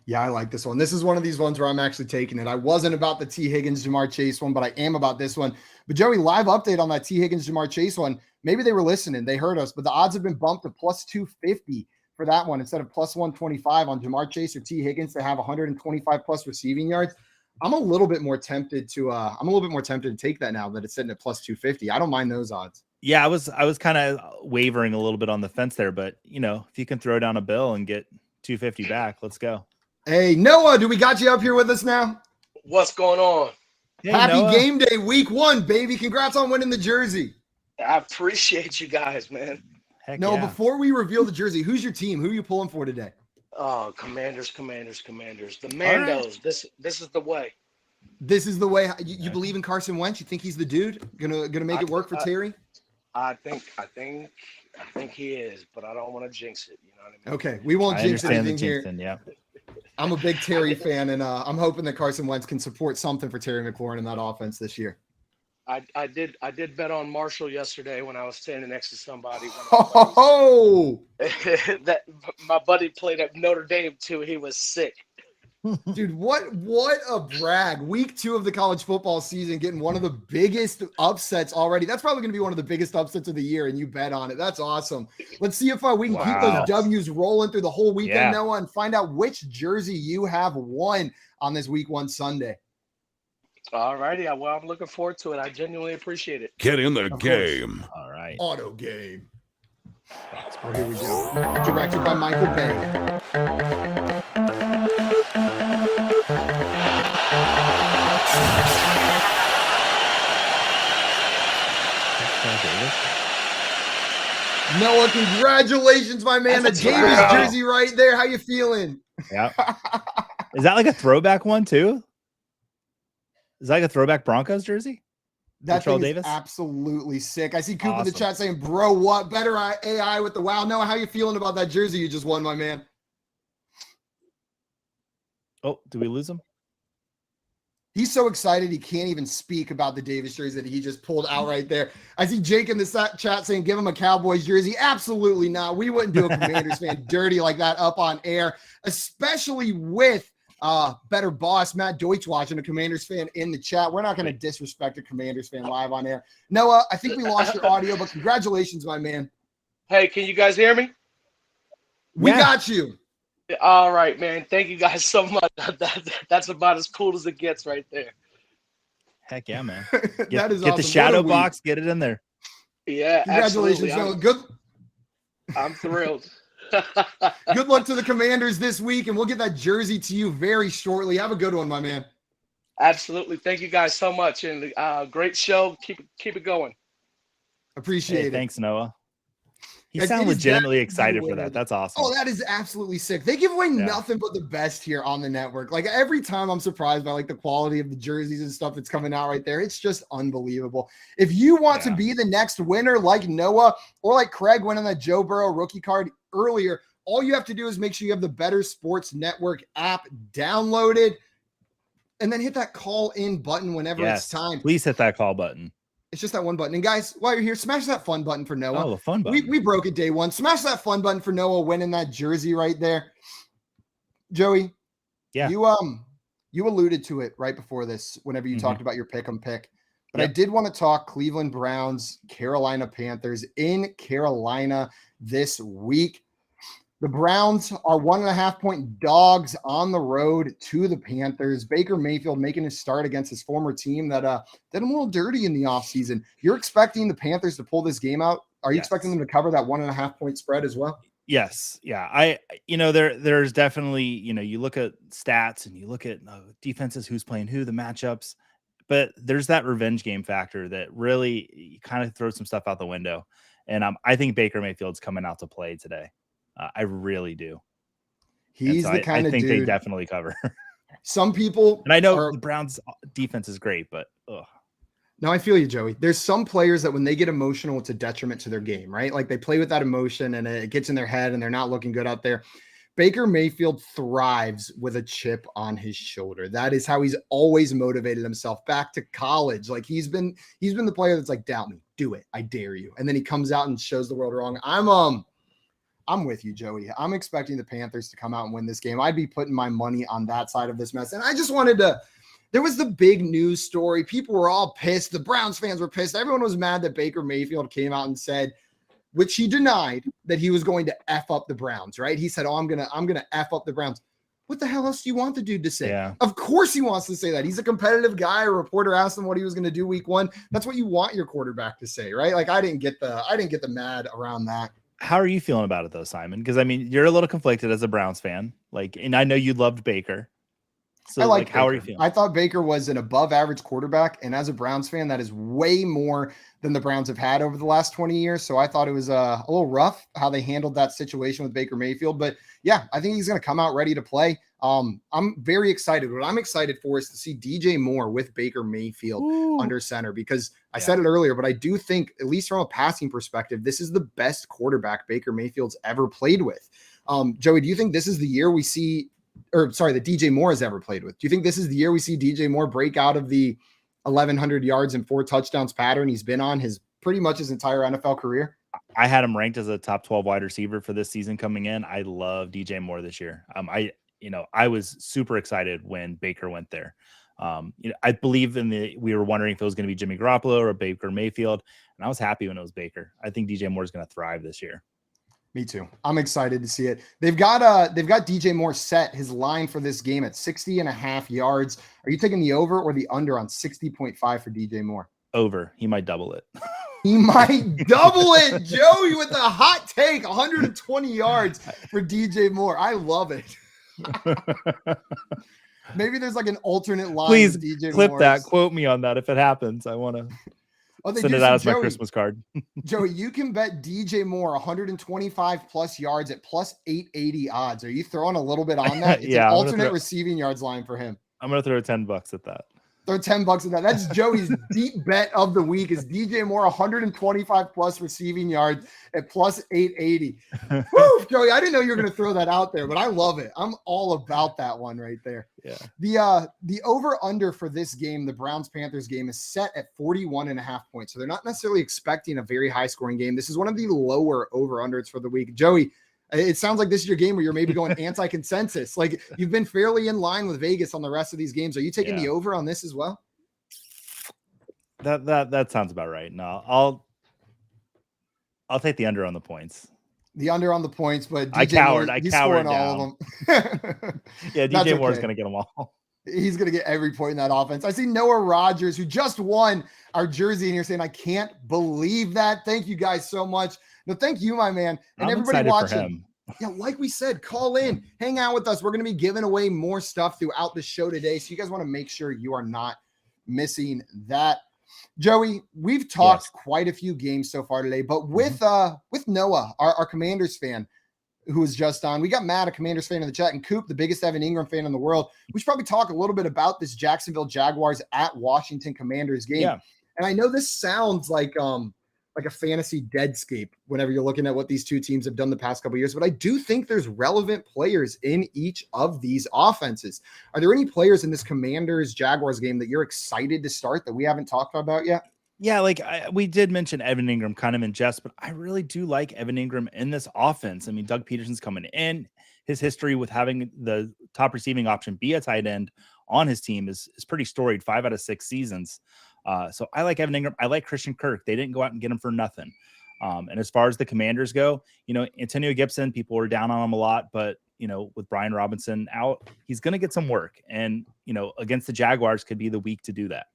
Yeah, I like this one. This is one of these ones where I'm actually taking it. I wasn't about the T. Higgins, Jamar Chase one, but I am about this one. But Joey, live update on that T. Higgins, Jamar Chase one. Maybe they were listening. They heard us, but the odds have been bumped to plus 250 for that one instead of plus 125 on Jamar Chase or T. Higgins to have 125 plus receiving yards. I'm a little bit more tempted to take that now that it's sitting at plus 250. I don't mind those odds. Yeah, I was kind of wavering a little bit on the fence there, but if you can throw down a bill and get 250 back, let's go. Hey, Noah, do we got you up here with us now? What's going on? Hey, Happy Noah. game day, week 1, baby. Congrats on winning the jersey. I appreciate you guys, man. Heck No, yeah. before we reveal the jersey, who's your team? Who are you pulling for today? Oh, Commanders. The Mandos. This is the way. This is the way you believe in Carson Wentz. You think he's the dude gonna make it work for Terry? I think he is, but I don't want to jinx it. You know what I mean? Okay, we won't I jinx understand the anything here. jinxing, yeah. I'm a big Terry fan, and I'm hoping that Carson Wentz can support something for Terry McLaurin in that offense this year. I did bet on Marshall yesterday when I was standing next to somebody. Oh, That my buddy played at Notre Dame too. He was sick. dude, what a brag. Week 2 of the college football season, getting one of the biggest upsets already. That's probably going to be one of the biggest upsets of the year, and you bet on it. That's awesome. Let's see if we can keep those W's rolling through the whole weekend, Noah, and find out which jersey you have won on this week 1 Sunday. All righty. Well, I'm looking forward to it. I genuinely appreciate it. Get in the game. All right. Auto game. Oh, here we go. Directed by Michael Bay. Noah, congratulations, my man. The Davis jersey right there. How you feeling? Yeah. Is that like a throwback one too? Is that like a throwback Broncos jersey? That thing is absolutely sick. I see Coop in the chat saying, bro, what? Better AI with the wow. Noah, how you feeling about that jersey you just won, my man? Oh, did we lose him? He's so excited he can't even speak about the Davis jersey that he just pulled out right there. I see Jake in the chat saying, give him a Cowboys jersey. Absolutely not. We wouldn't do a Commanders fan dirty like that up on air, especially with better boss Matt Deutsch watching, a Commanders fan in the chat. We're not going to disrespect a Commanders fan live on air. Noah, I think we lost your audio, but congratulations, my man. Hey, can you guys hear me? We got you. All right, man. Thank you guys so much. That's about as cool as it gets right there. Heck yeah, man. That is get awesome. the shadow box, get it in there. Yeah, congratulations. I'm thrilled. Good luck to the Commanders this week, and we'll get that jersey to you very shortly. Have a good one, my man. Absolutely. Thank you guys so much, and great show. Keep it going. Appreciate it. Thanks, Noah. You sound legitimately excited for that. That's awesome. Oh, that is absolutely sick. They give away nothing but the best here on the network. Like every time I'm surprised by like the quality of the jerseys and stuff that's coming out right there. It's just unbelievable. If you want to be the next winner like Noah or like Craig winning that Joe Burrow rookie card earlier, all you have to do is make sure you have the Better Sports Network app downloaded and then hit that call in button whenever it's time. Please hit that call button. It's just that one button. And guys, while you're here, smash that fun button for Noah. Oh, the fun button. We broke it day 1. Smash that fun button for Noah winning that jersey right there. Joey, you alluded to it right before this whenever you talked about your pick'em pick. But I did want to talk Cleveland Browns, Carolina Panthers in Carolina this week. The Browns are 1.5-point dogs on the road to the Panthers. Baker Mayfield making his start against his former team that did him a little dirty in the offseason. You're expecting the Panthers to pull this game out? Are you expecting them to cover that 1.5-point spread as well? Yes. Yeah. There's definitely, you look at stats and you look at defenses, who's playing who, the matchups, but there's that revenge game factor that really kind of throws some stuff out the window. And I think Baker Mayfield's coming out to play today. I really do. He's the kind of dude. I think they definitely cover. Some people, and I know the Browns defense is great, but No, I feel you, Joey. There's some players that when they get emotional, it's a detriment to their game, right? Like they play with that emotion and it gets in their head and they're not looking good out there. Baker Mayfield thrives with a chip on his shoulder. That is how he's always motivated himself back to college. Like he's been the player that's like, doubt me, do it, I dare you. And then he comes out and shows the world wrong. I'm with you, Joey. I'm expecting the Panthers to come out and win this game. I'd be putting my money on that side of this mess. And I just wanted to, there was the big news story. People were all pissed. The Browns fans were pissed. Everyone was mad that Baker Mayfield came out and said, which he denied, that he was going to F up the Browns, right? He said, I'm going to F up the Browns. What the hell else do you want the dude to say? Yeah. Of course he wants to say that. He's a competitive guy. A reporter asked him what he was going to do week 1. That's what you want your quarterback to say, right? Like I didn't get the mad around that. How are you feeling about it though, Simon? Because I mean, you're a little conflicted as a Browns fan. Like, and I know you loved Baker. So, I like how are you Baker. feeling? I thought Baker was an above average quarterback. And as a Browns fan, that is way more than the Browns have had over the last 20 years. So I thought it was a little rough how they handled that situation with Baker Mayfield. But yeah, I think he's going to come out ready to play. I'm very excited. What I'm excited for is to see DJ Moore with Baker Mayfield under center, because I said it earlier, but I do think, at least from a passing perspective, this is the best quarterback Baker Mayfield's ever played with. Joey, do you think this is the year we see, or sorry, that DJ Moore has ever played with? Do you think this is the year we see DJ Moore break out of the 1,100 yards and 4 touchdowns pattern he's been on his pretty much his entire NFL career? I had him ranked as a top 12 wide receiver for this season coming in. I love DJ Moore this year. I was super excited when Baker went there. I believe we were wondering if it was going to be Jimmy Garoppolo or Baker Mayfield, and I was happy when it was Baker. I think DJ Moore is going to thrive this year. Me too. I'm excited to see it. They've got DJ Moore set his line for this game at 60.5 yards. Are you taking the over or the under on 60.5 for DJ Moore? Over. He might double it. He might double it. Joey with a hot take, 120 yards for DJ Moore. I love it. Maybe there's like an alternate line. Please DJ clip Moore's. that. Quote me on that if it happens. I want to send it out as my Christmas card. Joey, you can bet DJ Moore 125 plus yards at plus 880 odds. Are you throwing a little bit on that? It's an alternate receiving yards line for him. I'm going to throw $10 at that. Throw $10 at that. That's Joey's deep bet of the week is DJ Moore 125 plus receiving yards at plus 880. Woo, Joey, I didn't know you were going to throw that out there, but I love it. I'm all about that one right there. Yeah. The over under for this game, the Browns Panthers game, is set at 41.5 points. So they're not necessarily expecting a very high scoring game. This is one of the lower over unders for the week. Joey, it sounds like this is your game where you're maybe going anti-consensus. Like you've been fairly in line with Vegas on the rest of these games. Are you taking the over on this as well? That sounds about right. No, I'll take the under on the points. The under on the points, but I cowered scoring down. All of them. Yeah, DJ Moore's going to get them all. He's going to get every point in that offense. I see Noah Rogers, who just won our jersey, and you're saying, I can't believe that. Thank you guys so much. No, thank you, my man. And I'm everybody watching. For him. Yeah, like we said, call in, hang out with us. We're going to be giving away more stuff throughout the show today. So you guys want to make sure you are not missing that. Joey, we've talked quite a few games so far today, but with Noah, our Commanders fan, who was just on, we got Matt, a Commanders fan in the chat, and Coop, the biggest Evan Ingram fan in the world. We should probably talk a little bit about this Jacksonville Jaguars at Washington Commanders game. Yeah. And I know this sounds like a fantasy deadscape whenever you're looking at what these two teams have done the past couple of years, but I do think there's relevant players in each of these offenses. Are there any players in this Commanders Jaguars game that you're excited to start that we haven't talked about yet? Yeah, we did mention Evan Ingram kind of in jest, but I really do like Evan Ingram in this offense. I mean, Doug Peterson's coming in. His history with having the top receiving option be a tight end on his team is pretty storied, 5 out of 6 seasons. So I like Evan Ingram. I like Christian Kirk. They didn't go out and get him for nothing. And as far as the Commanders go, Antonio Gibson, people were down on him a lot, but with Brian Robinson out, he's going to get some work. And, against the Jaguars could be the week to do that.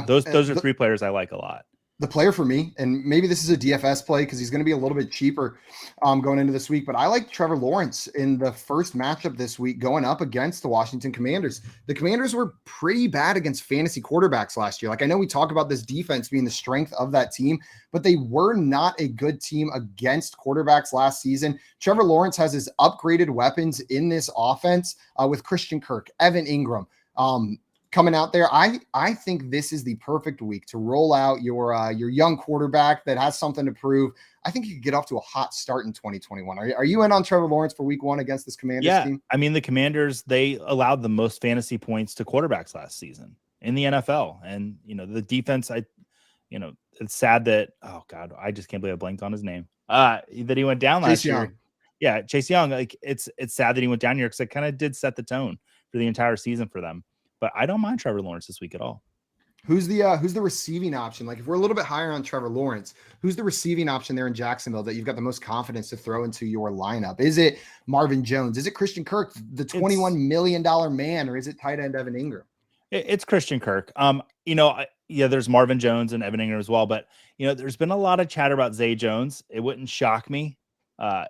Those are 3 players I like a lot. The player for me, and maybe this is a DFS play because he's going to be a little bit cheaper going into this week, but I like Trevor Lawrence in the first matchup this week going up against the Washington Commanders. The Commanders were pretty bad against fantasy quarterbacks last year. Like I know we talk about this defense being the strength of that team, but they were not a good team against quarterbacks last season. Trevor Lawrence has his upgraded weapons in this offense with Christian Kirk, Evan Ingram, coming out there. I think this is the perfect week to roll out your young quarterback that has something to prove. I think you could get off to a hot start in 2021. Are you in on Trevor Lawrence for week 1 against this Commanders team? I mean, the Commanders, they allowed the most fantasy points to quarterbacks last season in the NFL. And, the defense, it's sad that, oh God, I just can't believe I blanked on his name. That he went down last year. Yeah, Chase Young. Like it's sad that he went down here because it kind of did set the tone for the entire season for them. But I don't mind Trevor Lawrence this week at all. Who's the receiving option? Like if we're a little bit higher on Trevor Lawrence, who's the receiving option there in Jacksonville that you've got the most confidence to throw into your lineup? Is it Marvin Jones? Is it Christian Kirk, the $21 million man, or is it tight end Evan Ingram? It's Christian Kirk. There's Marvin Jones and Evan Ingram as well. But, there's been a lot of chatter about Zay Jones. It wouldn't shock me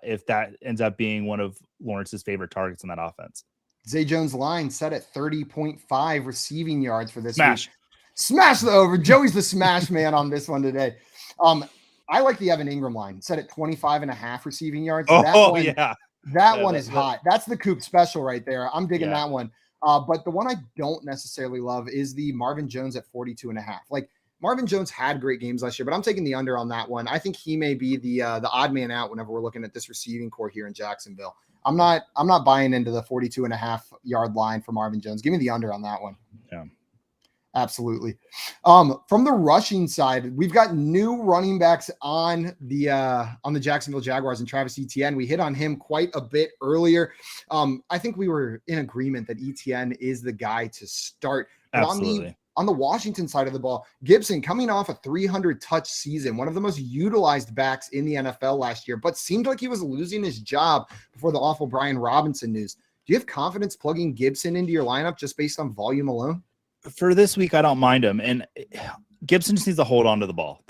if that ends up being one of Lawrence's favorite targets in that offense. Zay Jones line set at 30.5 receiving yards for this Smash. week. Smash the over. Joey's the smash man on this one today. I like the Evan Ingram line set at 25.5 receiving yards. Yeah. That one is hot. That's the Coop special right there. I'm digging Yeah. that one. But the one I don't necessarily love is the Marvin Jones at 42.5. Like, Marvin Jones had great games last year, but I'm taking the under on that one. I think he may be the odd man out whenever we're looking at this receiving core here in Jacksonville. I'm not buying into the 42.5 yard line for Marvin Jones. Give me the under on that one. Yeah. Absolutely. From the rushing side, we've got new running backs on the Jacksonville Jaguars and Travis Etienne. We hit on him quite a bit earlier. I think we were in agreement that Etienne is the guy to start. But Absolutely. On the Washington side of the ball, Gibson coming off a 300 touch season, one of the most utilized backs in the NFL last year, but seemed like he was losing his job before the awful Brian Robinson news. Do you have confidence plugging Gibson into your lineup just based on volume alone? For this week, I don't mind him. And Gibson just needs to hold on to the ball.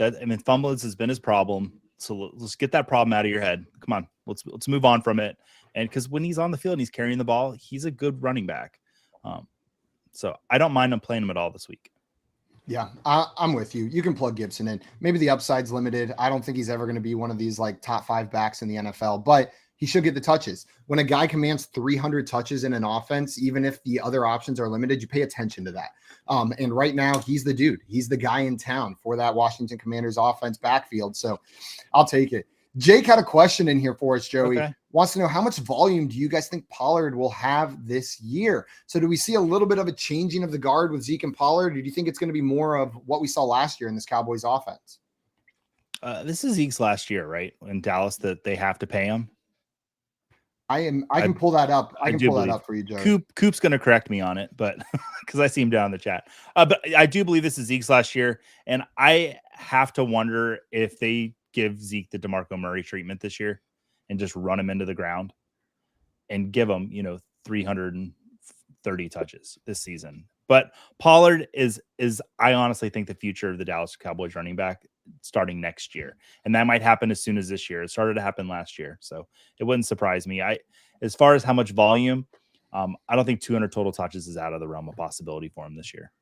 Fumbles has been his problem. So let's get that problem out of your head. Come on, let's move on from it. And because when he's on the field and he's carrying the ball, he's a good running back. So I don't mind him playing him at all this week. Yeah, I'm with you. You can plug Gibson in. Maybe the upside's limited. I don't think he's ever going to be one of these like top 5 backs in the NFL, but he should get the touches. When a guy commands 300 touches in an offense, even if the other options are limited, you pay attention to that. And right now, he's the dude. He's the guy in town for that Washington Commanders offense backfield. So I'll take it. Jake had a question in here for us, Joey. Okay. Wants to know, how much volume do you guys think Pollard will have this year? So do we see a little bit of a changing of the guard with Zeke and Pollard? Or do you think it's going to be more of what we saw last year in this Cowboys offense? This is Zeke's last year, right? In Dallas, that they have to pay him. I can pull that up. I can pull that up for you, Joey. Coop's going to correct me on it, but because I see him down in the chat. But I do believe this is Zeke's last year, and I have to wonder if they give Zeke the DeMarco Murray treatment this year and just run him into the ground and give him, 330 touches this season. But Pollard is I honestly think the future of the Dallas Cowboys running back starting next year. And that might happen as soon as this year. It started to happen last year. So it wouldn't surprise me. As far as how much volume, I don't think 200 total touches is out of the realm of possibility for him this year.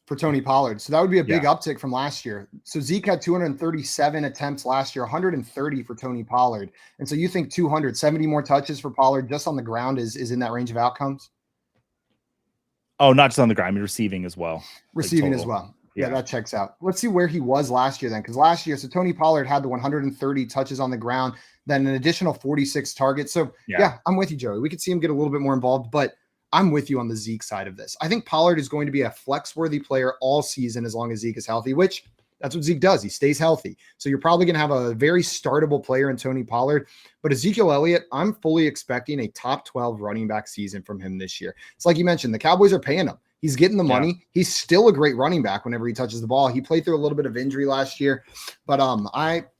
For Tony Pollard. So that would be a big uptick from last year. So Zeke had 237 attempts last year, 130 for Tony Pollard. And so you think 270 more touches for Pollard just on the ground is in that range of outcomes? Oh, not just on the ground, I mean receiving as well. Receiving as well. Yeah, that checks out. Let's see where he was last year then. Because last year, so Tony Pollard had the 130 touches on the ground, then an additional 46 targets. So yeah, I'm with you, Joey. We could see him get a little bit more involved, but I'm with you on the Zeke side of this. I think Pollard is going to be a flex-worthy player all season as long as Zeke is healthy, which that's what Zeke does. He stays healthy. So you're probably going to have a very startable player in Tony Pollard. But Ezekiel Elliott, I'm fully expecting a top 12 running back season from him this year. It's like you mentioned, the Cowboys are paying him. He's getting the money. Yeah. He's still a great running back whenever he touches the ball. He played through a little bit of injury last year. But I'm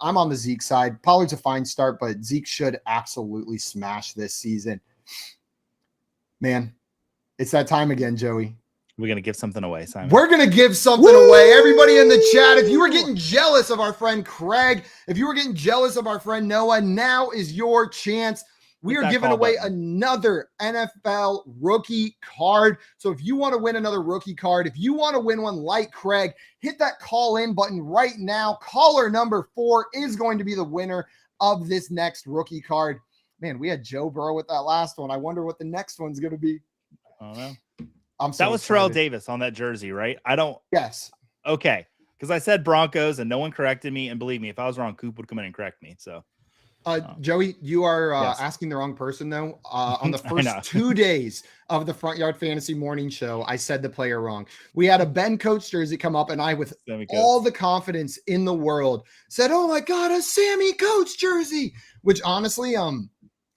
on the Zeke side. Pollard's a fine start, but Zeke should absolutely smash this season. Man, it's that time again, Joey. We're going to give something away, Simon. We're going to give something away. Everybody in the chat, if you were getting jealous of our friend Craig, if you were getting jealous of our friend Noah, now is your chance. We are giving away another NFL rookie card. So if you want to win another rookie card, if you want to win one like Craig, hit that call in button right now. Caller number 4 is going to be the winner of this next rookie card. Man, we had Joe Burrow with that last one. I wonder what the next one's going to be. I don't know. That was Terrell Davis on that jersey, right? Yes. Okay. Because I said Broncos and no one corrected me. And believe me, if I was wrong, Coop would come in and correct me. So, Joey, you are asking the wrong person, though. On the first 2 days of the Front Yard Fantasy Morning Show, I said the player wrong. We had a Ben Coates jersey come up, and I, with all the confidence in the world, said, "Oh my God, a Sammy Coates jersey!" Which honestly,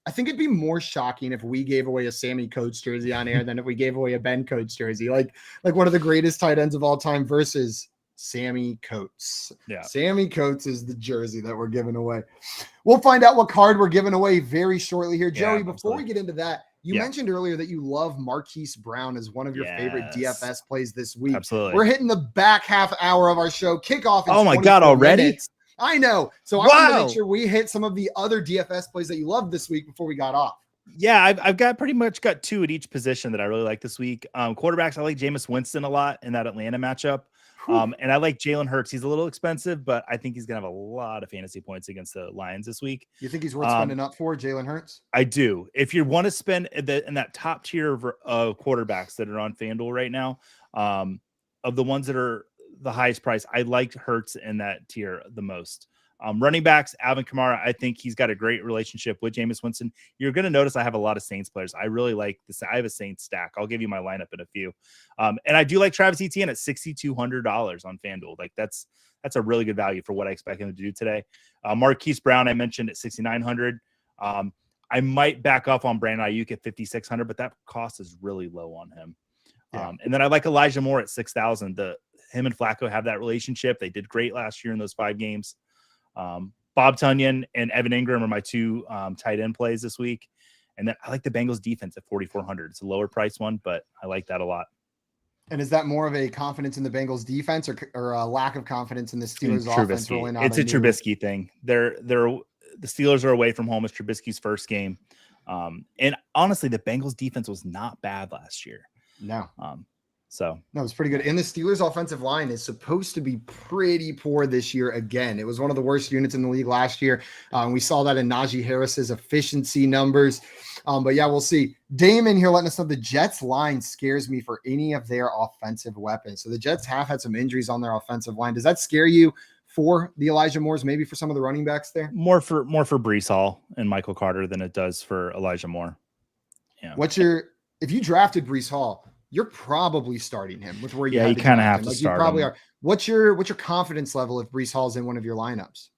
I think it'd be more shocking if we gave away a Sammy Coates jersey on air than if we gave away a Ben Coates jersey, like one of the greatest tight ends of all time versus Sammy Coates. Yeah. Sammy Coates is the jersey that we're giving away. We'll find out what card we're giving away very shortly here. Joey, before we get into that, you mentioned earlier that you love Marquise Brown as one of your favorite DFS plays this week. Absolutely. We're hitting the back half hour of our show. Kickoff in oh my God, already? Minutes. I know. So I wanted to make sure we hit some of the other DFS plays that you loved this week before we got off. Yeah, I've got pretty much got 2 at each position that I really like this week. Quarterbacks, I like Jameis Winston a lot in that Atlanta matchup. And I like Jalen Hurts. He's a little expensive, but I think he's gonna have a lot of fantasy points against the Lions this week. You think he's worth spending up for, Jalen Hurts? I do. If you want to spend in that top tier of quarterbacks that are on FanDuel right now, of the ones that are the highest price, I like Hurts in that tier the most. Running backs, Alvin Kamara, I think he's got a great relationship with Jameis Winston. You're going to notice I have a lot of Saints players. I really like this. I have a Saints stack. I'll give you my lineup in a few. And I do like Travis Etienne at $6,200 on FanDuel. Like that's a really good value for what I expect him to do today. Marquise Brown, I mentioned at $6,900. I might back off on Brandon Ayuk at $5,600, but that cost is really low on him. Yeah. And then I like Elijah Moore at $6,000. Him and Flacco have that relationship. They did great last year in those 5 games. Bob Tunyon and Evan Ingram are my 2 tight end plays this week. And then I like the Bengals defense at 4,400. It's a lower price one, but I like that a lot. And is that more of a confidence in the Bengals defense or a lack of confidence in the Steelers offense? Rolling out it's a Trubisky thing. The Steelers are away from home. It's Trubisky's first game. And honestly, the Bengals defense was not bad last year. No. No, it's pretty good. And the Steelers offensive line is supposed to be pretty poor this year again. It was one of the worst units in the league last year. We saw that in Najee Harris's efficiency numbers. But yeah, we'll see. Damon here letting us know the Jets line scares me for any of their offensive weapons. So the Jets have had some injuries on their offensive line. Does that scare you for the Elijah Moores, maybe for some of the running backs there? More for Breece Hall and Michael Carter than it does for Elijah Moore. Yeah. If you drafted Breece Hall, you're probably starting him with where you you kind of have to like start. You probably him. are. What's your confidence level if Breece Hall's in one of your lineups?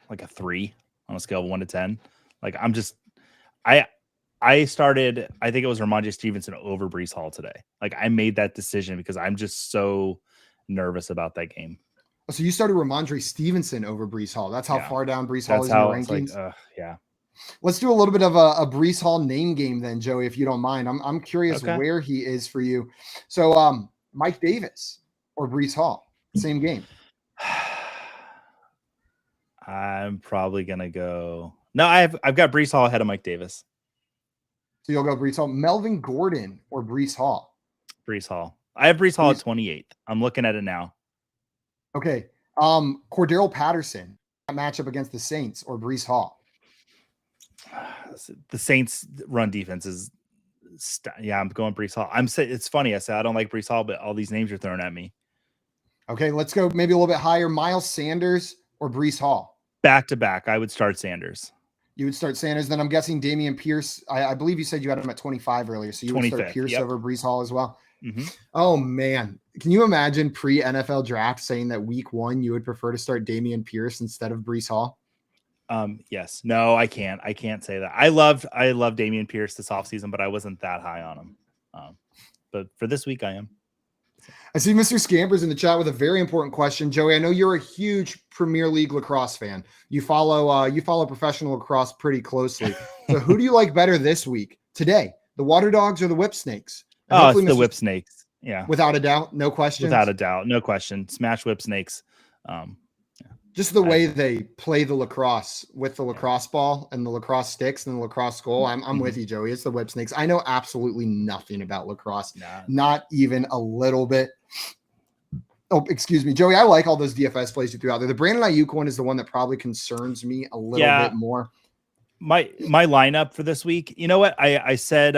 Like a 3 on a scale of 1 to 10. Like I started, I think it was Ramondre Stevenson over Breece Hall today. Like I made that decision because I'm just so nervous about that game. So you started Ramondre Stevenson over Breece Hall. That's how far down Breece Hall is in your rankings. Like, yeah. Let's do a little bit of a Breece Hall name game then, Joey, if you don't mind. I'm curious where he is for you. So Mike Davis or Breece Hall, same game. I'm probably gonna go. No, I've got Breece Hall ahead of Mike Davis. So you'll go Breece Hall, Melvin Gordon or Breece Hall. Breece Hall. I have Breece Hall at 28th. I'm looking at it now. Okay. Cordero Patterson, matchup against the Saints or Breece Hall. The Saints run defense is I'm going Breece Hall. It's funny. I said I don't like Breece Hall, but all these names are thrown at me. Okay, let's go maybe a little bit higher. Miles Sanders or Breece Hall. Back to back, I would start Sanders. You would start Sanders. Then I'm guessing Damian Pierce. I believe you said you had him at 25 earlier, so you would start Pierce over Breece Hall as well. Mm-hmm. Oh man, can you imagine pre-NFL draft saying that week 1 you would prefer to start Damian Pierce instead of Breece Hall? Yes. No, I can't. I can't say that. I love Damian Pierce this offseason, but I wasn't that high on him. But for this week, I am. I see Mr. Scampers in the chat with a very important question. Joey, I know you're a huge Premier League lacrosse fan. You follow professional lacrosse pretty closely. So who do you like better this week? Today, the Water Dogs or the Whip Snakes? Oh, it's the Whip Snakes. Yeah. Without a doubt. No question. Without a doubt. No question. Smash Whip Snakes. Just the way they play the lacrosse with the lacrosse ball and the lacrosse sticks and the lacrosse goal. I'm with you, Joey. It's the Whip Snakes. I know absolutely nothing about lacrosse. Not even a little bit. Oh, excuse me, Joey. I like all those DFS plays you threw out there. The Brandon Ayuk one is the one that probably concerns me a little bit more. My lineup for this week. You know what? I said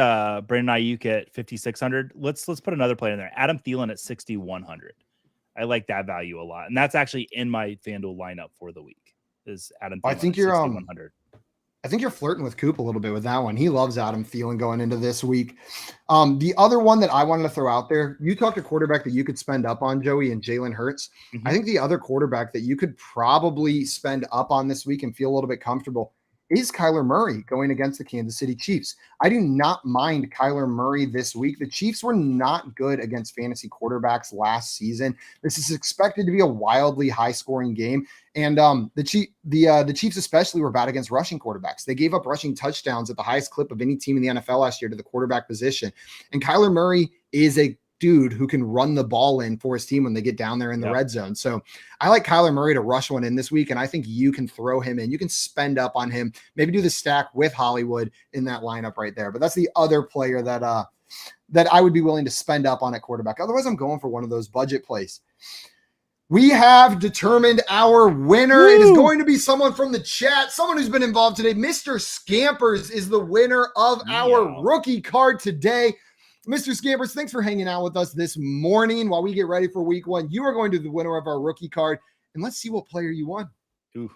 Brandon Ayuk at 5,600. Let's put another player in there. Adam Thielen at 6,100. I like that value a lot, and that's actually in my FanDuel lineup for the week. Is Adam Thielen? I think you're flirting with Coop a little bit with that one. He loves Adam Thielen going into this week. The other one that I wanted to throw out there, you talked a quarterback that you could spend up on, Joey, and Jalen Hurts. Mm-hmm. I think the other quarterback that you could probably spend up on this week and feel a little bit comfortable is Kyler Murray going against the Kansas City Chiefs. I do not mind Kyler Murray this week. The Chiefs were not good against fantasy quarterbacks last season. This is expected to be a wildly high-scoring game. And the Chiefs especially were bad against rushing quarterbacks. They gave up rushing touchdowns at the highest clip of any team in the NFL last year to the quarterback position. And Kyler Murray is a dude who can run the ball in for his team when they get down there in the red zone. So I like Kyler Murray to rush one in this week, and I think you can throw him in. You can spend up on him, maybe do the stack with Hollywood in that lineup right there. But that's the other player that that I would be willing to spend up on at quarterback. Otherwise, I'm going for one of those budget plays. We have determined our winner. Woo! It is going to be someone from the chat, someone who's been involved today. Mr. Scampers is the winner of our rookie card today. Mr. Scampers, thanks for hanging out with us this morning while we get ready for week 1. You are going to be the winner of our rookie card, and let's see what player you won. Ooh.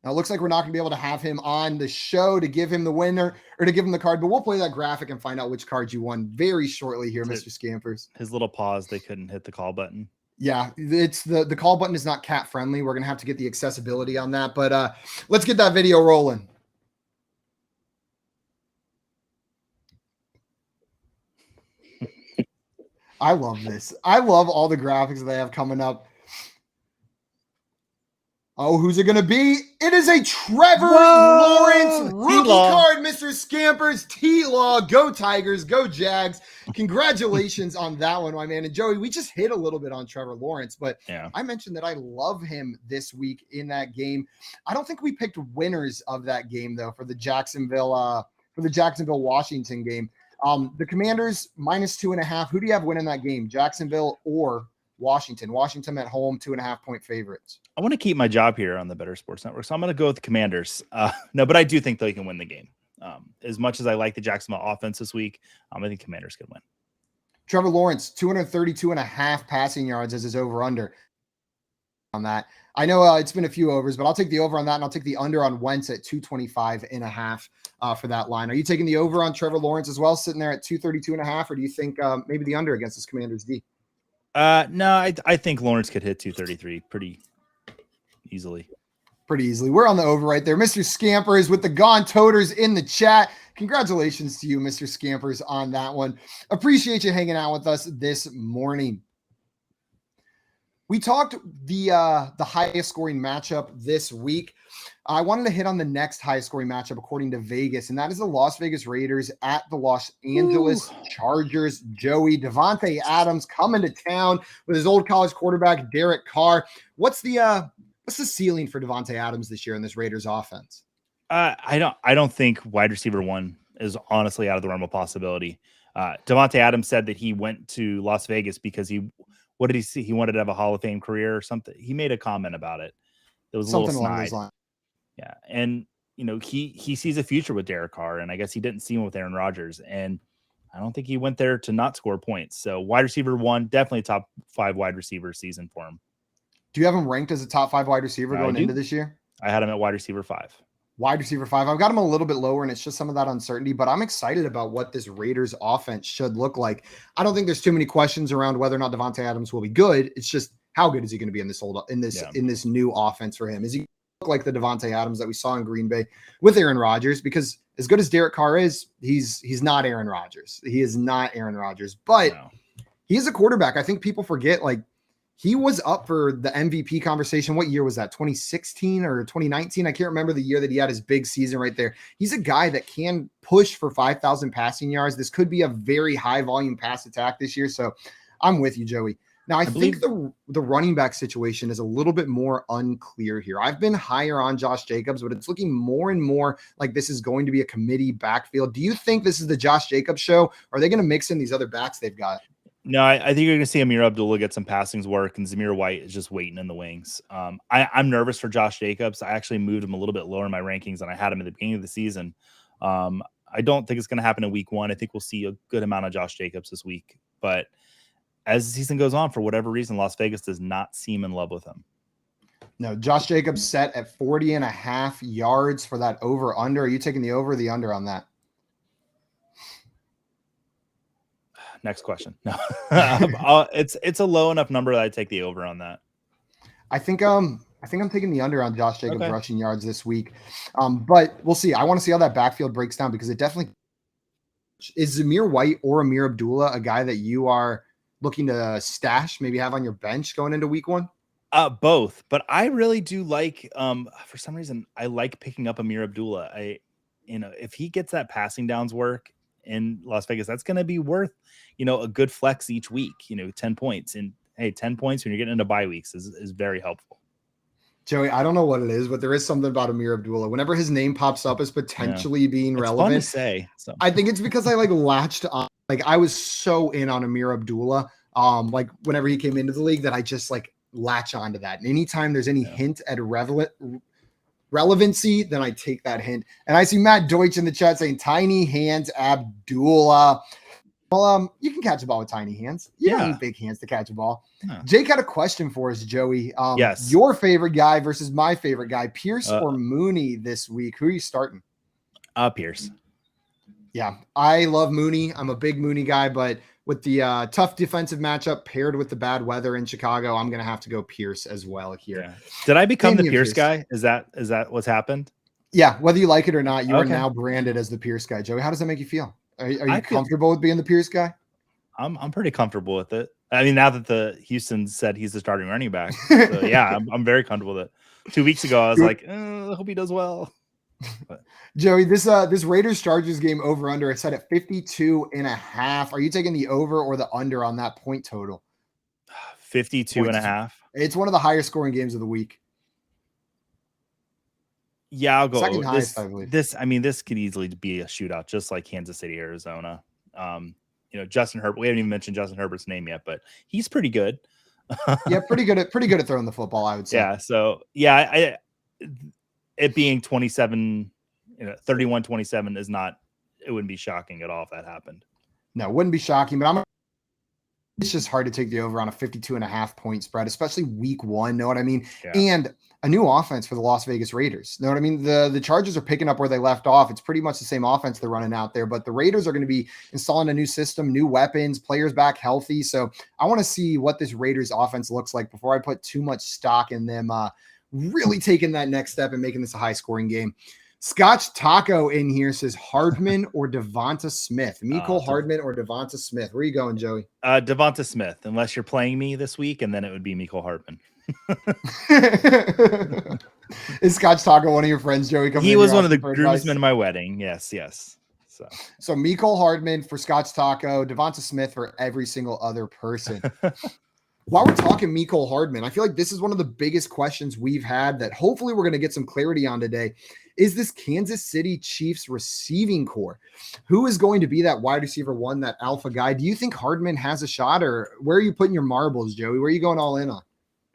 Now, it looks like we're not going to be able to have him on the show to give him the winner or to give him the card, but we'll play that graphic and find out which card you won very shortly here, Mr. Scampers. His little pause, they couldn't hit the call button. Yeah, it's the call button is not cat friendly. We're going to have to get the accessibility on that, but let's get that video rolling. I love this. I love all the graphics they have coming up. Oh, who's it going to be? It is a Trevor Lawrence rookie card, Mr. Scampers. T-Law, go Tigers, go Jags. Congratulations on that one, my man. And Joey, we just hit a little bit on Trevor Lawrence, but I mentioned that I love him this week in that game. I don't think we picked winners of that game, though, for the Jacksonville-Washington game. The Commanders, -2.5. Who do you have winning that game, Jacksonville or Washington? Washington at home, 2.5-point favorites. I want to keep my job here on the Better Sports Network, so I'm going to go with the Commanders. No, but I do think they can win the game. As much as I like the Jacksonville offense this week, I think Commanders can win. Trevor Lawrence, 232.5 passing yards as his over-under on that. I know it's been a few overs, but I'll take the over on that, and I'll take the under on Wentz at 225.5 for that line. Are you taking the over on Trevor Lawrence as well, sitting there at 232.5, or do you think maybe the under against this Commanders D? No, I think Lawrence could hit 233 pretty easily. We're on the over right there. Mr. Scampers with the Gone Toters in the chat. Congratulations to you, Mr. Scampers, on that one. Appreciate you hanging out with us this morning. We talked the highest scoring matchup this week. I wanted to hit on the next highest scoring matchup according to Vegas, and that is the Las Vegas Raiders at the Los Angeles Chargers. Joey, Davante Adams coming to town with his old college quarterback, Derek Carr. What's the ceiling for Davante Adams this year in this Raiders offense? I don't think wide receiver 1 is honestly out of the realm of possibility. Davante Adams said that he went to Las Vegas because what did he see? He wanted to have a Hall of Fame career or something. He made a comment about it. It was something along those lines. Yeah. And, he sees a future with Derek Carr, and I guess he didn't see him with Aaron Rodgers. And I don't think he went there to not score points. So wide receiver 1, definitely top 5 wide receiver season for him. Do you have him ranked as a top 5 wide receiver going into this year? I had him at wide receiver 5. Wide receiver 5. I've got him a little bit lower, and it's just some of that uncertainty, but I'm excited about what this Raiders offense should look like. I don't think there's too many questions around whether or not Davante Adams will be good. It's just how good is he going to be in this new offense for him? Is he look like the Davante Adams that we saw in Green Bay with Aaron Rodgers? Because as good as Derek Carr is, he's not Aaron Rodgers. He is not Aaron Rodgers, but he is a quarterback. I think people forget, he was up for the MVP conversation. What year was that? 2016 or 2019? I can't remember the year that he had his big season right there. He's a guy that can push for 5,000 passing yards. This could be a very high volume pass attack this year. So I'm with you, Joey. Now, I think the running back situation is a little bit more unclear here. I've been higher on Josh Jacobs, but it's looking more and more like this is going to be a committee backfield. Do you think this is the Josh Jacobs show? Or are they going to mix in these other backs they've got? No, I think you're going to see Amir Abdullah get some passings work, and Zamir White is just waiting in the wings. I'm nervous for Josh Jacobs. I actually moved him a little bit lower in my rankings than I had him at the beginning of the season. I don't think it's going to happen in week 1. I think we'll see a good amount of Josh Jacobs this week. But as the season goes on, for whatever reason, Las Vegas does not seem in love with him. No, Josh Jacobs set at 40.5 yards for that over-under. Are you taking the over or the under on that? Next question. No, it's a low enough number that I take the over on that. I think I'm taking the under on Josh Jacobs rushing yards this week. But we'll see. I want to see how that backfield breaks down, because it definitely is. Zamir White or Amir Abdullah a guy that you are looking to stash, maybe have on your bench going into week 1? Both, but I really do like, for some reason, I like picking up Amir Abdullah. If he gets that passing downs work in Las Vegas, that's going to be worth, a good flex each week, 10 points. And hey, 10 points when you're getting into bye weeks is very helpful. Joey, I don't know what it is, but there is something about Amir Abdullah. Whenever his name pops up as potentially being It's relevant, fun to say. So. I think it's because I latched on. I was so in on Amir Abdullah. Whenever he came into the league, that I just latch onto that. And anytime there's any hint at relevancy, then I take that hint. And I see Matt Deutsch in the chat saying tiny hands Abdullah. Well, you can catch a ball with tiny hands. You don't need big hands to catch a ball. Yeah. Jake had a question for us, Joey. Yes. Your favorite guy versus my favorite guy, Pierce or Mooney this week? Who are you starting? Pierce. Yeah, I love Mooney. I'm a big Mooney guy, but with the tough defensive matchup paired with the bad weather in Chicago, I'm going to have to go Pierce as well here. Yeah. Did I become the Pierce guy? Is that what's happened? Yeah, whether you like it or not, you are now branded as the Pierce guy. Joey, how does that make you feel? Are you comfortable with being the Pierce guy? I'm pretty comfortable with it. I mean, now that the Houston said he's the starting running back, so yeah, I'm very comfortable with it. 2 weeks ago, I was like, I hope he does well. But. Joey, this Raiders Chargers game over under is set at 52.5. Are you taking the over or the under on that point total? 52.5. It's one of the higher scoring games of the week. Yeah, I'll go. Second highest, I believe. This could easily be a shootout, just like Kansas City, Arizona. Justin Herbert. We haven't even mentioned Justin Herbert's name yet, but he's pretty good. Yeah, pretty good at throwing the football, I would say. Yeah. So yeah, it being 27, 31-27 is not. It wouldn't be shocking at all if that happened. No, it wouldn't be shocking, but it's just hard to take the over on a 52.5 point spread, especially week one. Know what I mean? Yeah. And a new offense for the Las Vegas Raiders. Know what I mean? The Chargers are picking up where they left off. It's pretty much the same offense they're running out there, but the Raiders are going to be installing a new system, new weapons, players back healthy. So I want to see what this Raiders offense looks like before I put too much stock in them really taking that next step and making this a high scoring game. Scotch Taco in here says Hardman or Devonta Smith. Mecole Hardman or Devonta Smith. Where are you going, Joey? Devonta Smith, unless you're playing me this week, and then it would be Mecole Hardman. Is Scotch Taco one of your friends, Joey? He was one of the groomsmen at my wedding. Yes. So Mecole Hardman for Scotch Taco, Devonta Smith for every single other person. While we're talking Mecole Hardman, I feel like this is one of the biggest questions we've had that hopefully we're going to get some clarity on today. Is this Kansas City Chiefs receiving core? Who is going to be that wide receiver one, that alpha guy? Do you think Hardman has a shot, or where are you putting your marbles, Joey? Where are you going all in on?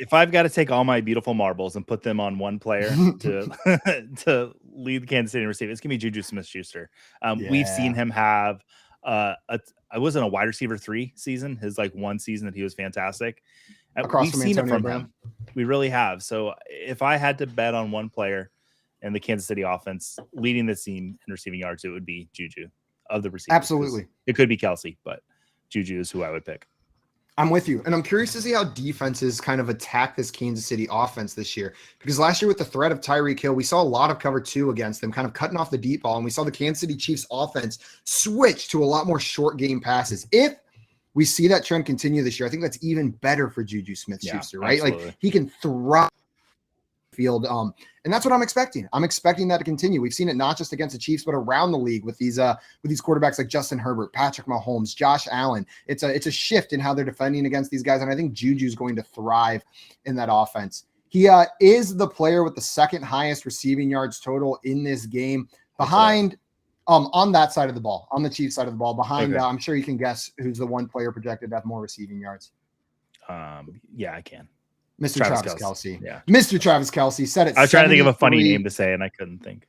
If I've got to take all my beautiful marbles and put them on one player to lead the Kansas City receiver, it's going to be Juju Smith-Schuster. We've seen him have I wasn't a wide receiver 3 season, his one season that he was fantastic. Across We've from seen Antonio it from Brown. him. We really have. So if I had to bet on one player in the Kansas City offense leading the team in receiving yards, it would be Juju of the receivers. Absolutely. It could be Kelsey, but Juju is who I would pick. I'm with you. And I'm curious to see how defenses kind of attack this Kansas City offense this year. Because last year with the threat of Tyreek Hill, we saw a lot of cover 2 against them, kind of cutting off the deep ball. And we saw the Kansas City Chiefs offense switch to a lot more short game passes. If we see that trend continue this year, I think that's even better for Juju Smith-Schuster, right? Absolutely. Like he can thrive field. And that's what I'm expecting. I'm expecting that to continue. We've seen it not just against the Chiefs, but around the league with these quarterbacks like Justin Herbert, Patrick Mahomes, Josh Allen. It's a shift in how they're defending against these guys. And I think Juju's going to thrive in that offense. He is the player with the second highest receiving yards total in this game behind on that side of the ball, on the Chiefs side of the ball behind. I'm sure you can guess who's the one player projected to have more receiving yards. Yeah, I can. Mr. Travis Kelce. Yeah. Mr. Travis Kelce said it. I was trying to think of a funny name to say, and I couldn't think.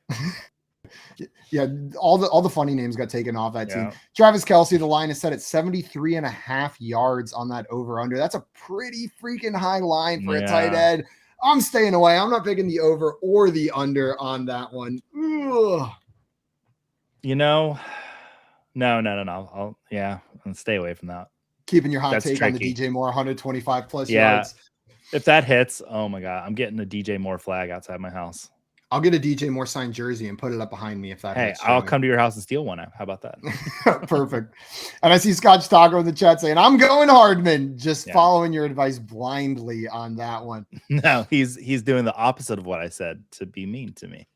Yeah, all the funny names got taken off that team. Travis Kelce, the line is set at 73.5 yards on that over-under. That's a pretty freaking high line for a tight end. I'm staying away. I'm not picking the over or the under on that one. Ugh. No. I'll stay away from that. Keeping your hot take on the DJ Moore 125 plus yards. If that hits, oh my God, I'm getting a DJ Moore flag outside my house. I'll get a DJ Moore signed jersey and put it up behind me if that hits. I'll come to your house and steal one. How about that? Perfect. And I see Scotch Taco in the chat saying, I'm going Hardman, just following your advice blindly on that one. No, he's doing the opposite of what I said to be mean to me.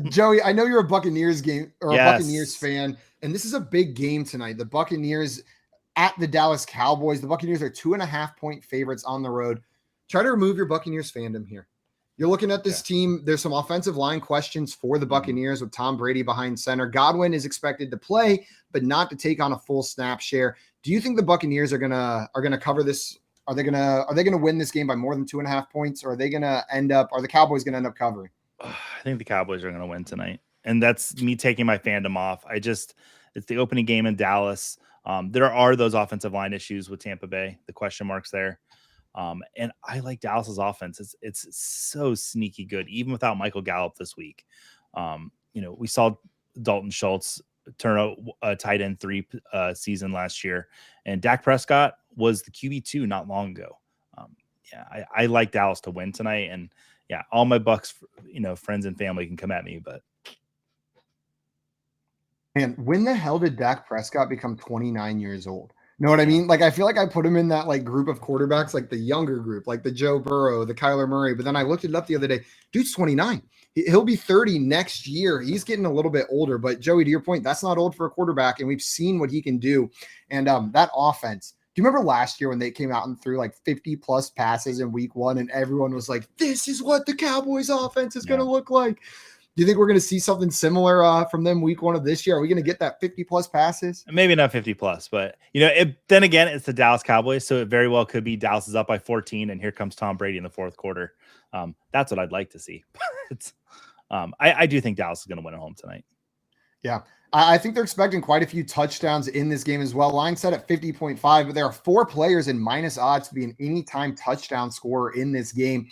Joey, I know you're a Buccaneers game or a Yes. Buccaneers fan, and this is a big game tonight. The Buccaneers at the Dallas Cowboys. The Buccaneers are 2.5-point favorites on the road. Try to remove your Buccaneers fandom here. You're looking at this team. There's some offensive line questions for the Buccaneers with Tom Brady behind center. Godwin is expected to play, but not to take on a full snap share. Do you think the Buccaneers are gonna cover this? Are they gonna win this game by more than 2.5 points, or are the Cowboys gonna end up covering? I think the Cowboys are going to win tonight, and that's me taking my fandom off. It's the opening game in Dallas. There are those offensive line issues with Tampa Bay, the question marks there. And I like Dallas's offense. It's so sneaky good, even without Michael Gallup this week. We saw Dalton Schultz turn out a tight end 3 season last year, and Dak Prescott was the QB2 not long ago. I like Dallas to win tonight, and all my Bucks, friends and family can come at me, but man, when the hell did Dak Prescott become 29 years old? Know what I mean? Like, I feel like I put him in that like group of quarterbacks, like the younger group, like the Joe Burrow, the Kyler Murray. But then I looked it up the other day. Dude's 29. He'll be 30 next year. He's getting a little bit older. But Joey, to your point, that's not old for a quarterback, and we've seen what he can do. And that offense. Do you remember last year when they came out and threw like 50 plus passes in week 1 and everyone was like, this is what the Cowboys offense is going to look like? Do you think we're going to see something similar from them week 1 of this year? Are we going to get that 50 plus passes? Maybe not 50 plus, but then again, it's the Dallas Cowboys. So it very well could be Dallas is up by 14 and here comes Tom Brady in the 4th quarter. That's what I'd like to see. I do think Dallas is going to win at home tonight. Yeah. I think they're expecting quite a few touchdowns in this game as well. Line set at 50.5, but there are 4 players in minus odds to be an anytime touchdown scorer in this game.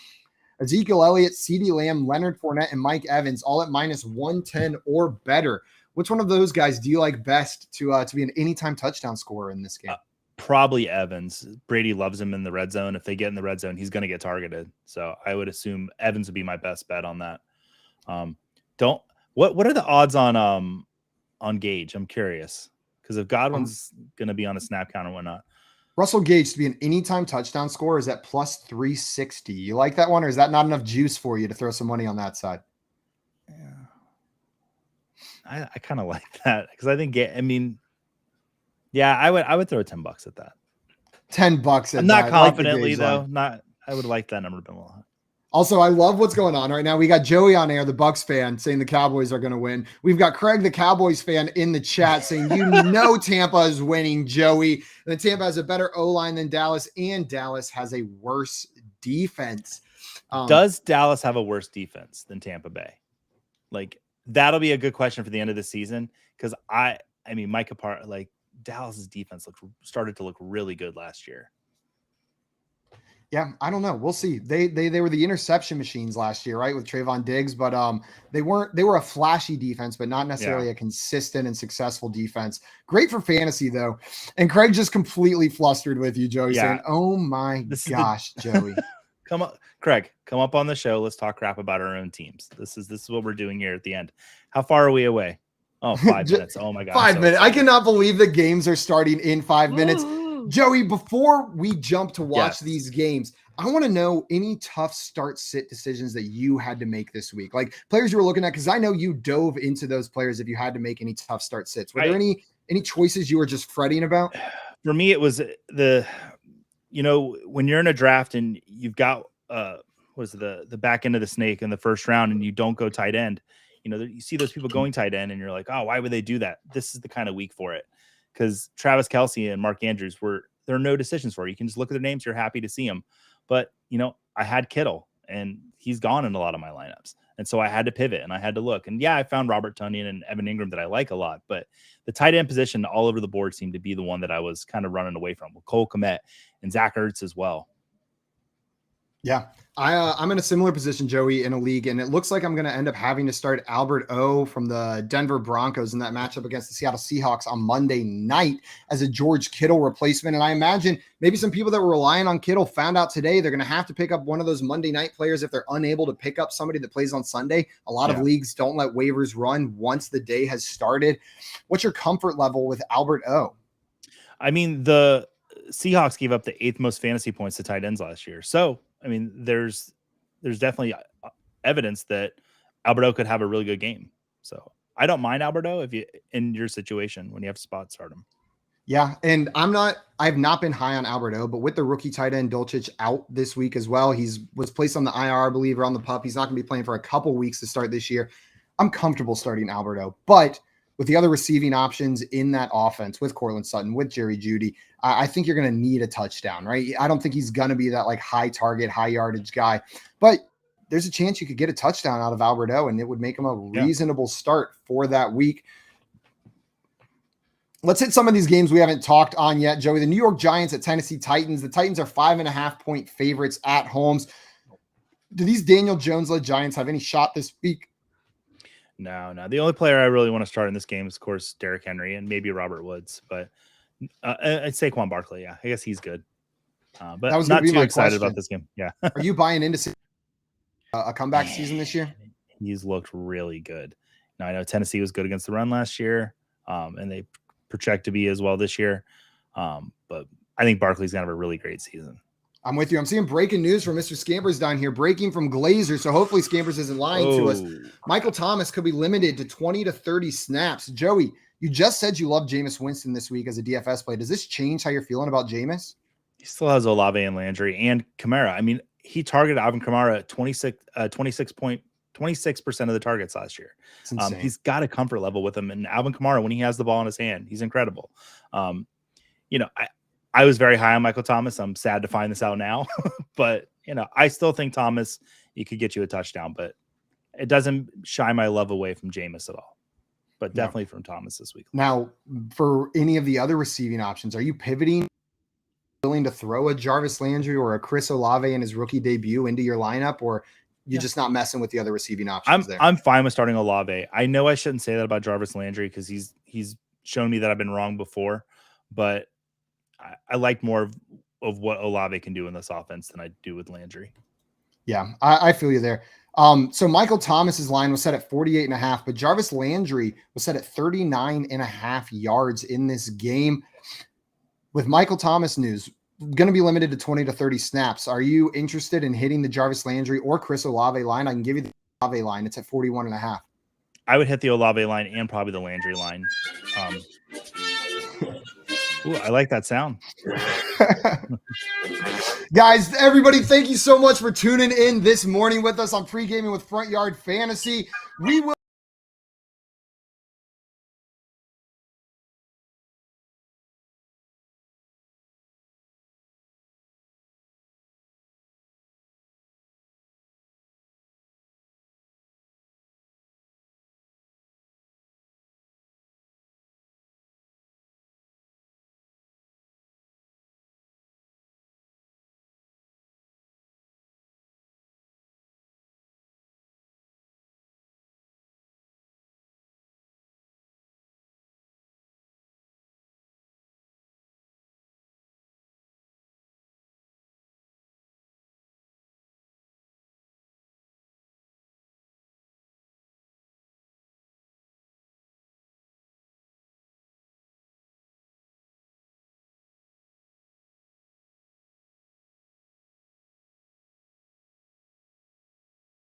Ezekiel Elliott, CeeDee Lamb, Leonard Fournette, and Mike Evans, all at minus 110 or better. Which one of those guys do you like best to be an anytime touchdown scorer in this game? Probably Evans. Brady loves him in the red zone. If they get in the red zone, he's going to get targeted. So I would assume Evans would be my best bet on that. What are the odds on Gage? I'm curious because if Godwin's going to be on a snap count or whatnot. Russell Gage to be an anytime touchdown scorer is at plus 360. You like that one, or is that not enough juice for you to throw some money on that side? Yeah, I kind of like that because I think I would throw $10 at that. $10. I'm not confidently though. I would like that number to be a lot. Also, I love what's going on right now. We got Joey on air, the Bucks fan, saying the Cowboys are going to win. We've got Craig, the Cowboys fan, in the chat saying, Tampa is winning, Joey. And then Tampa has a better O-line than Dallas, and Dallas has a worse defense. Does Dallas have a worse defense than Tampa Bay? Like, that'll be a good question for the end of the season because Micah Parsons, like Dallas's defense started to look really good last year. Yeah, I don't know. We'll see. They were the interception machines last year, right, with Trayvon Diggs, but they were a flashy defense, but not necessarily a consistent and successful defense. Great for fantasy though. And Craig just completely flustered with you, Joey, saying, "Oh my gosh, Joey." Come on, Craig, come up on the show. Let's talk crap about our own teams. This is what we're doing here at the end. How far are we away? Oh, 5 minutes. Oh my God. 5 minutes. I cannot believe the games are starting in 5 minutes. Joey, before we jump to watch these games, I want to know any tough start sit decisions that you had to make this week, like players you were looking at, because I know you dove into those players if you had to make any tough start sits. Were there any choices you were just fretting about? For me, it was when you're in a draft and you've got the back end of the snake in the first round and you don't go tight end, you see those people going tight end and you're like, oh, why would they do that? This is the kind of week for it. Because Travis Kelce and Mark Andrews there are no decisions for you. You can just look at their names. You're happy to see them. But, I had Kittle and he's gone in a lot of my lineups. And so I had to pivot and I had to look. And I found Robert Tonyan and Evan Ingram that I like a lot. But the tight end position all over the board seemed to be the one that I was kind of running away from with Cole Kmet and Zach Ertz as well. Yeah, I'm in a similar position, Joey, in a league, and it looks like I'm going to end up having to start Albert O from the Denver Broncos in that matchup against the Seattle Seahawks on Monday night as a George Kittle replacement. And I imagine maybe some people that were relying on Kittle found out today they're going to have to pick up one of those Monday night players if they're unable to pick up somebody that plays on Sunday. A lot of leagues don't let waivers run once the day has started. What's your comfort level with Albert O? I mean, the Seahawks gave up the 8th most fantasy points to tight ends last year. So, there's definitely evidence that Alberto could have a really good game. So I don't mind Alberto if you in your situation when you have spot start him. Yeah, and I've not been high on Alberto, but with the rookie tight end Dulcich out this week as well, was placed on the IR, I believe, or on the PUP. He's not going to be playing for a couple weeks to start this year. I'm comfortable starting Alberto, but with the other receiving options in that offense, with Cortland Sutton, with Jerry Jeudy, I think you're going to need a touchdown, right? I don't think he's going to be that like high target, high yardage guy, but there's a chance you could get a touchdown out of Alberto, and it would make him a reasonable start for that week. Let's hit some of these games we haven't talked on yet, Joey. The New York Giants at Tennessee Titans. The Titans are 5.5-point favorites at homes. Do these Daniel Jones-led Giants have any shot this week? No. The only player I really want to start in this game is, of course, Derrick Henry and maybe Robert Woods. But I'd say Saquon Barkley. Yeah, I guess he's good. But that was not too excited question. about this game. Yeah. Are you buying into a comeback season this year? He's looked really good. Now, I know Tennessee was good against the run last year, and they project to be as well this year. But I think Barkley's going to have a really great season. I'm with you. I'm seeing breaking news from Mr. Scampers down here, breaking from Glazer. So hopefully Scampers isn't lying to us. Michael Thomas could be limited to 20 to 30 snaps. Joey, you just said you love Jameis Winston this week as a DFS play. Does this change how you're feeling about Jameis? He still has Olave and Landry and Kamara. I mean, he targeted Alvin Kamara at 26% of the targets last year. He's got a comfort level with him. And Alvin Kamara, when he has the ball in his hand, he's incredible. I was very high on Michael Thomas. I'm sad to find this out now, but I still think Thomas, he could get you a touchdown, but it doesn't shy my love away from Jameis at all, but definitely from Thomas this week. Now, for any of the other receiving options, are you pivoting, willing to throw a Jarvis Landry or a Chris Olave in his rookie debut into your lineup, or you're just not messing with the other receiving options there? I'm fine with starting Olave. I know I shouldn't say that about Jarvis Landry because he's shown me that I've been wrong before, but I like more of what Olave can do in this offense than I do with Landry. Yeah, I feel you there. So Michael Thomas's line was set at 48.5, but Jarvis Landry was set at 39.5 yards in this game. With Michael Thomas news, going to be limited to 20 to 30 snaps. Are you interested in hitting the Jarvis Landry or Chris Olave line? I can give you the Olave line. It's at 41.5. I would hit the Olave line and probably the Landry line. Ooh, I like that sound. Guys, everybody, thank you so much for tuning in this morning with us on Pregaming with Front Yard Fantasy. We will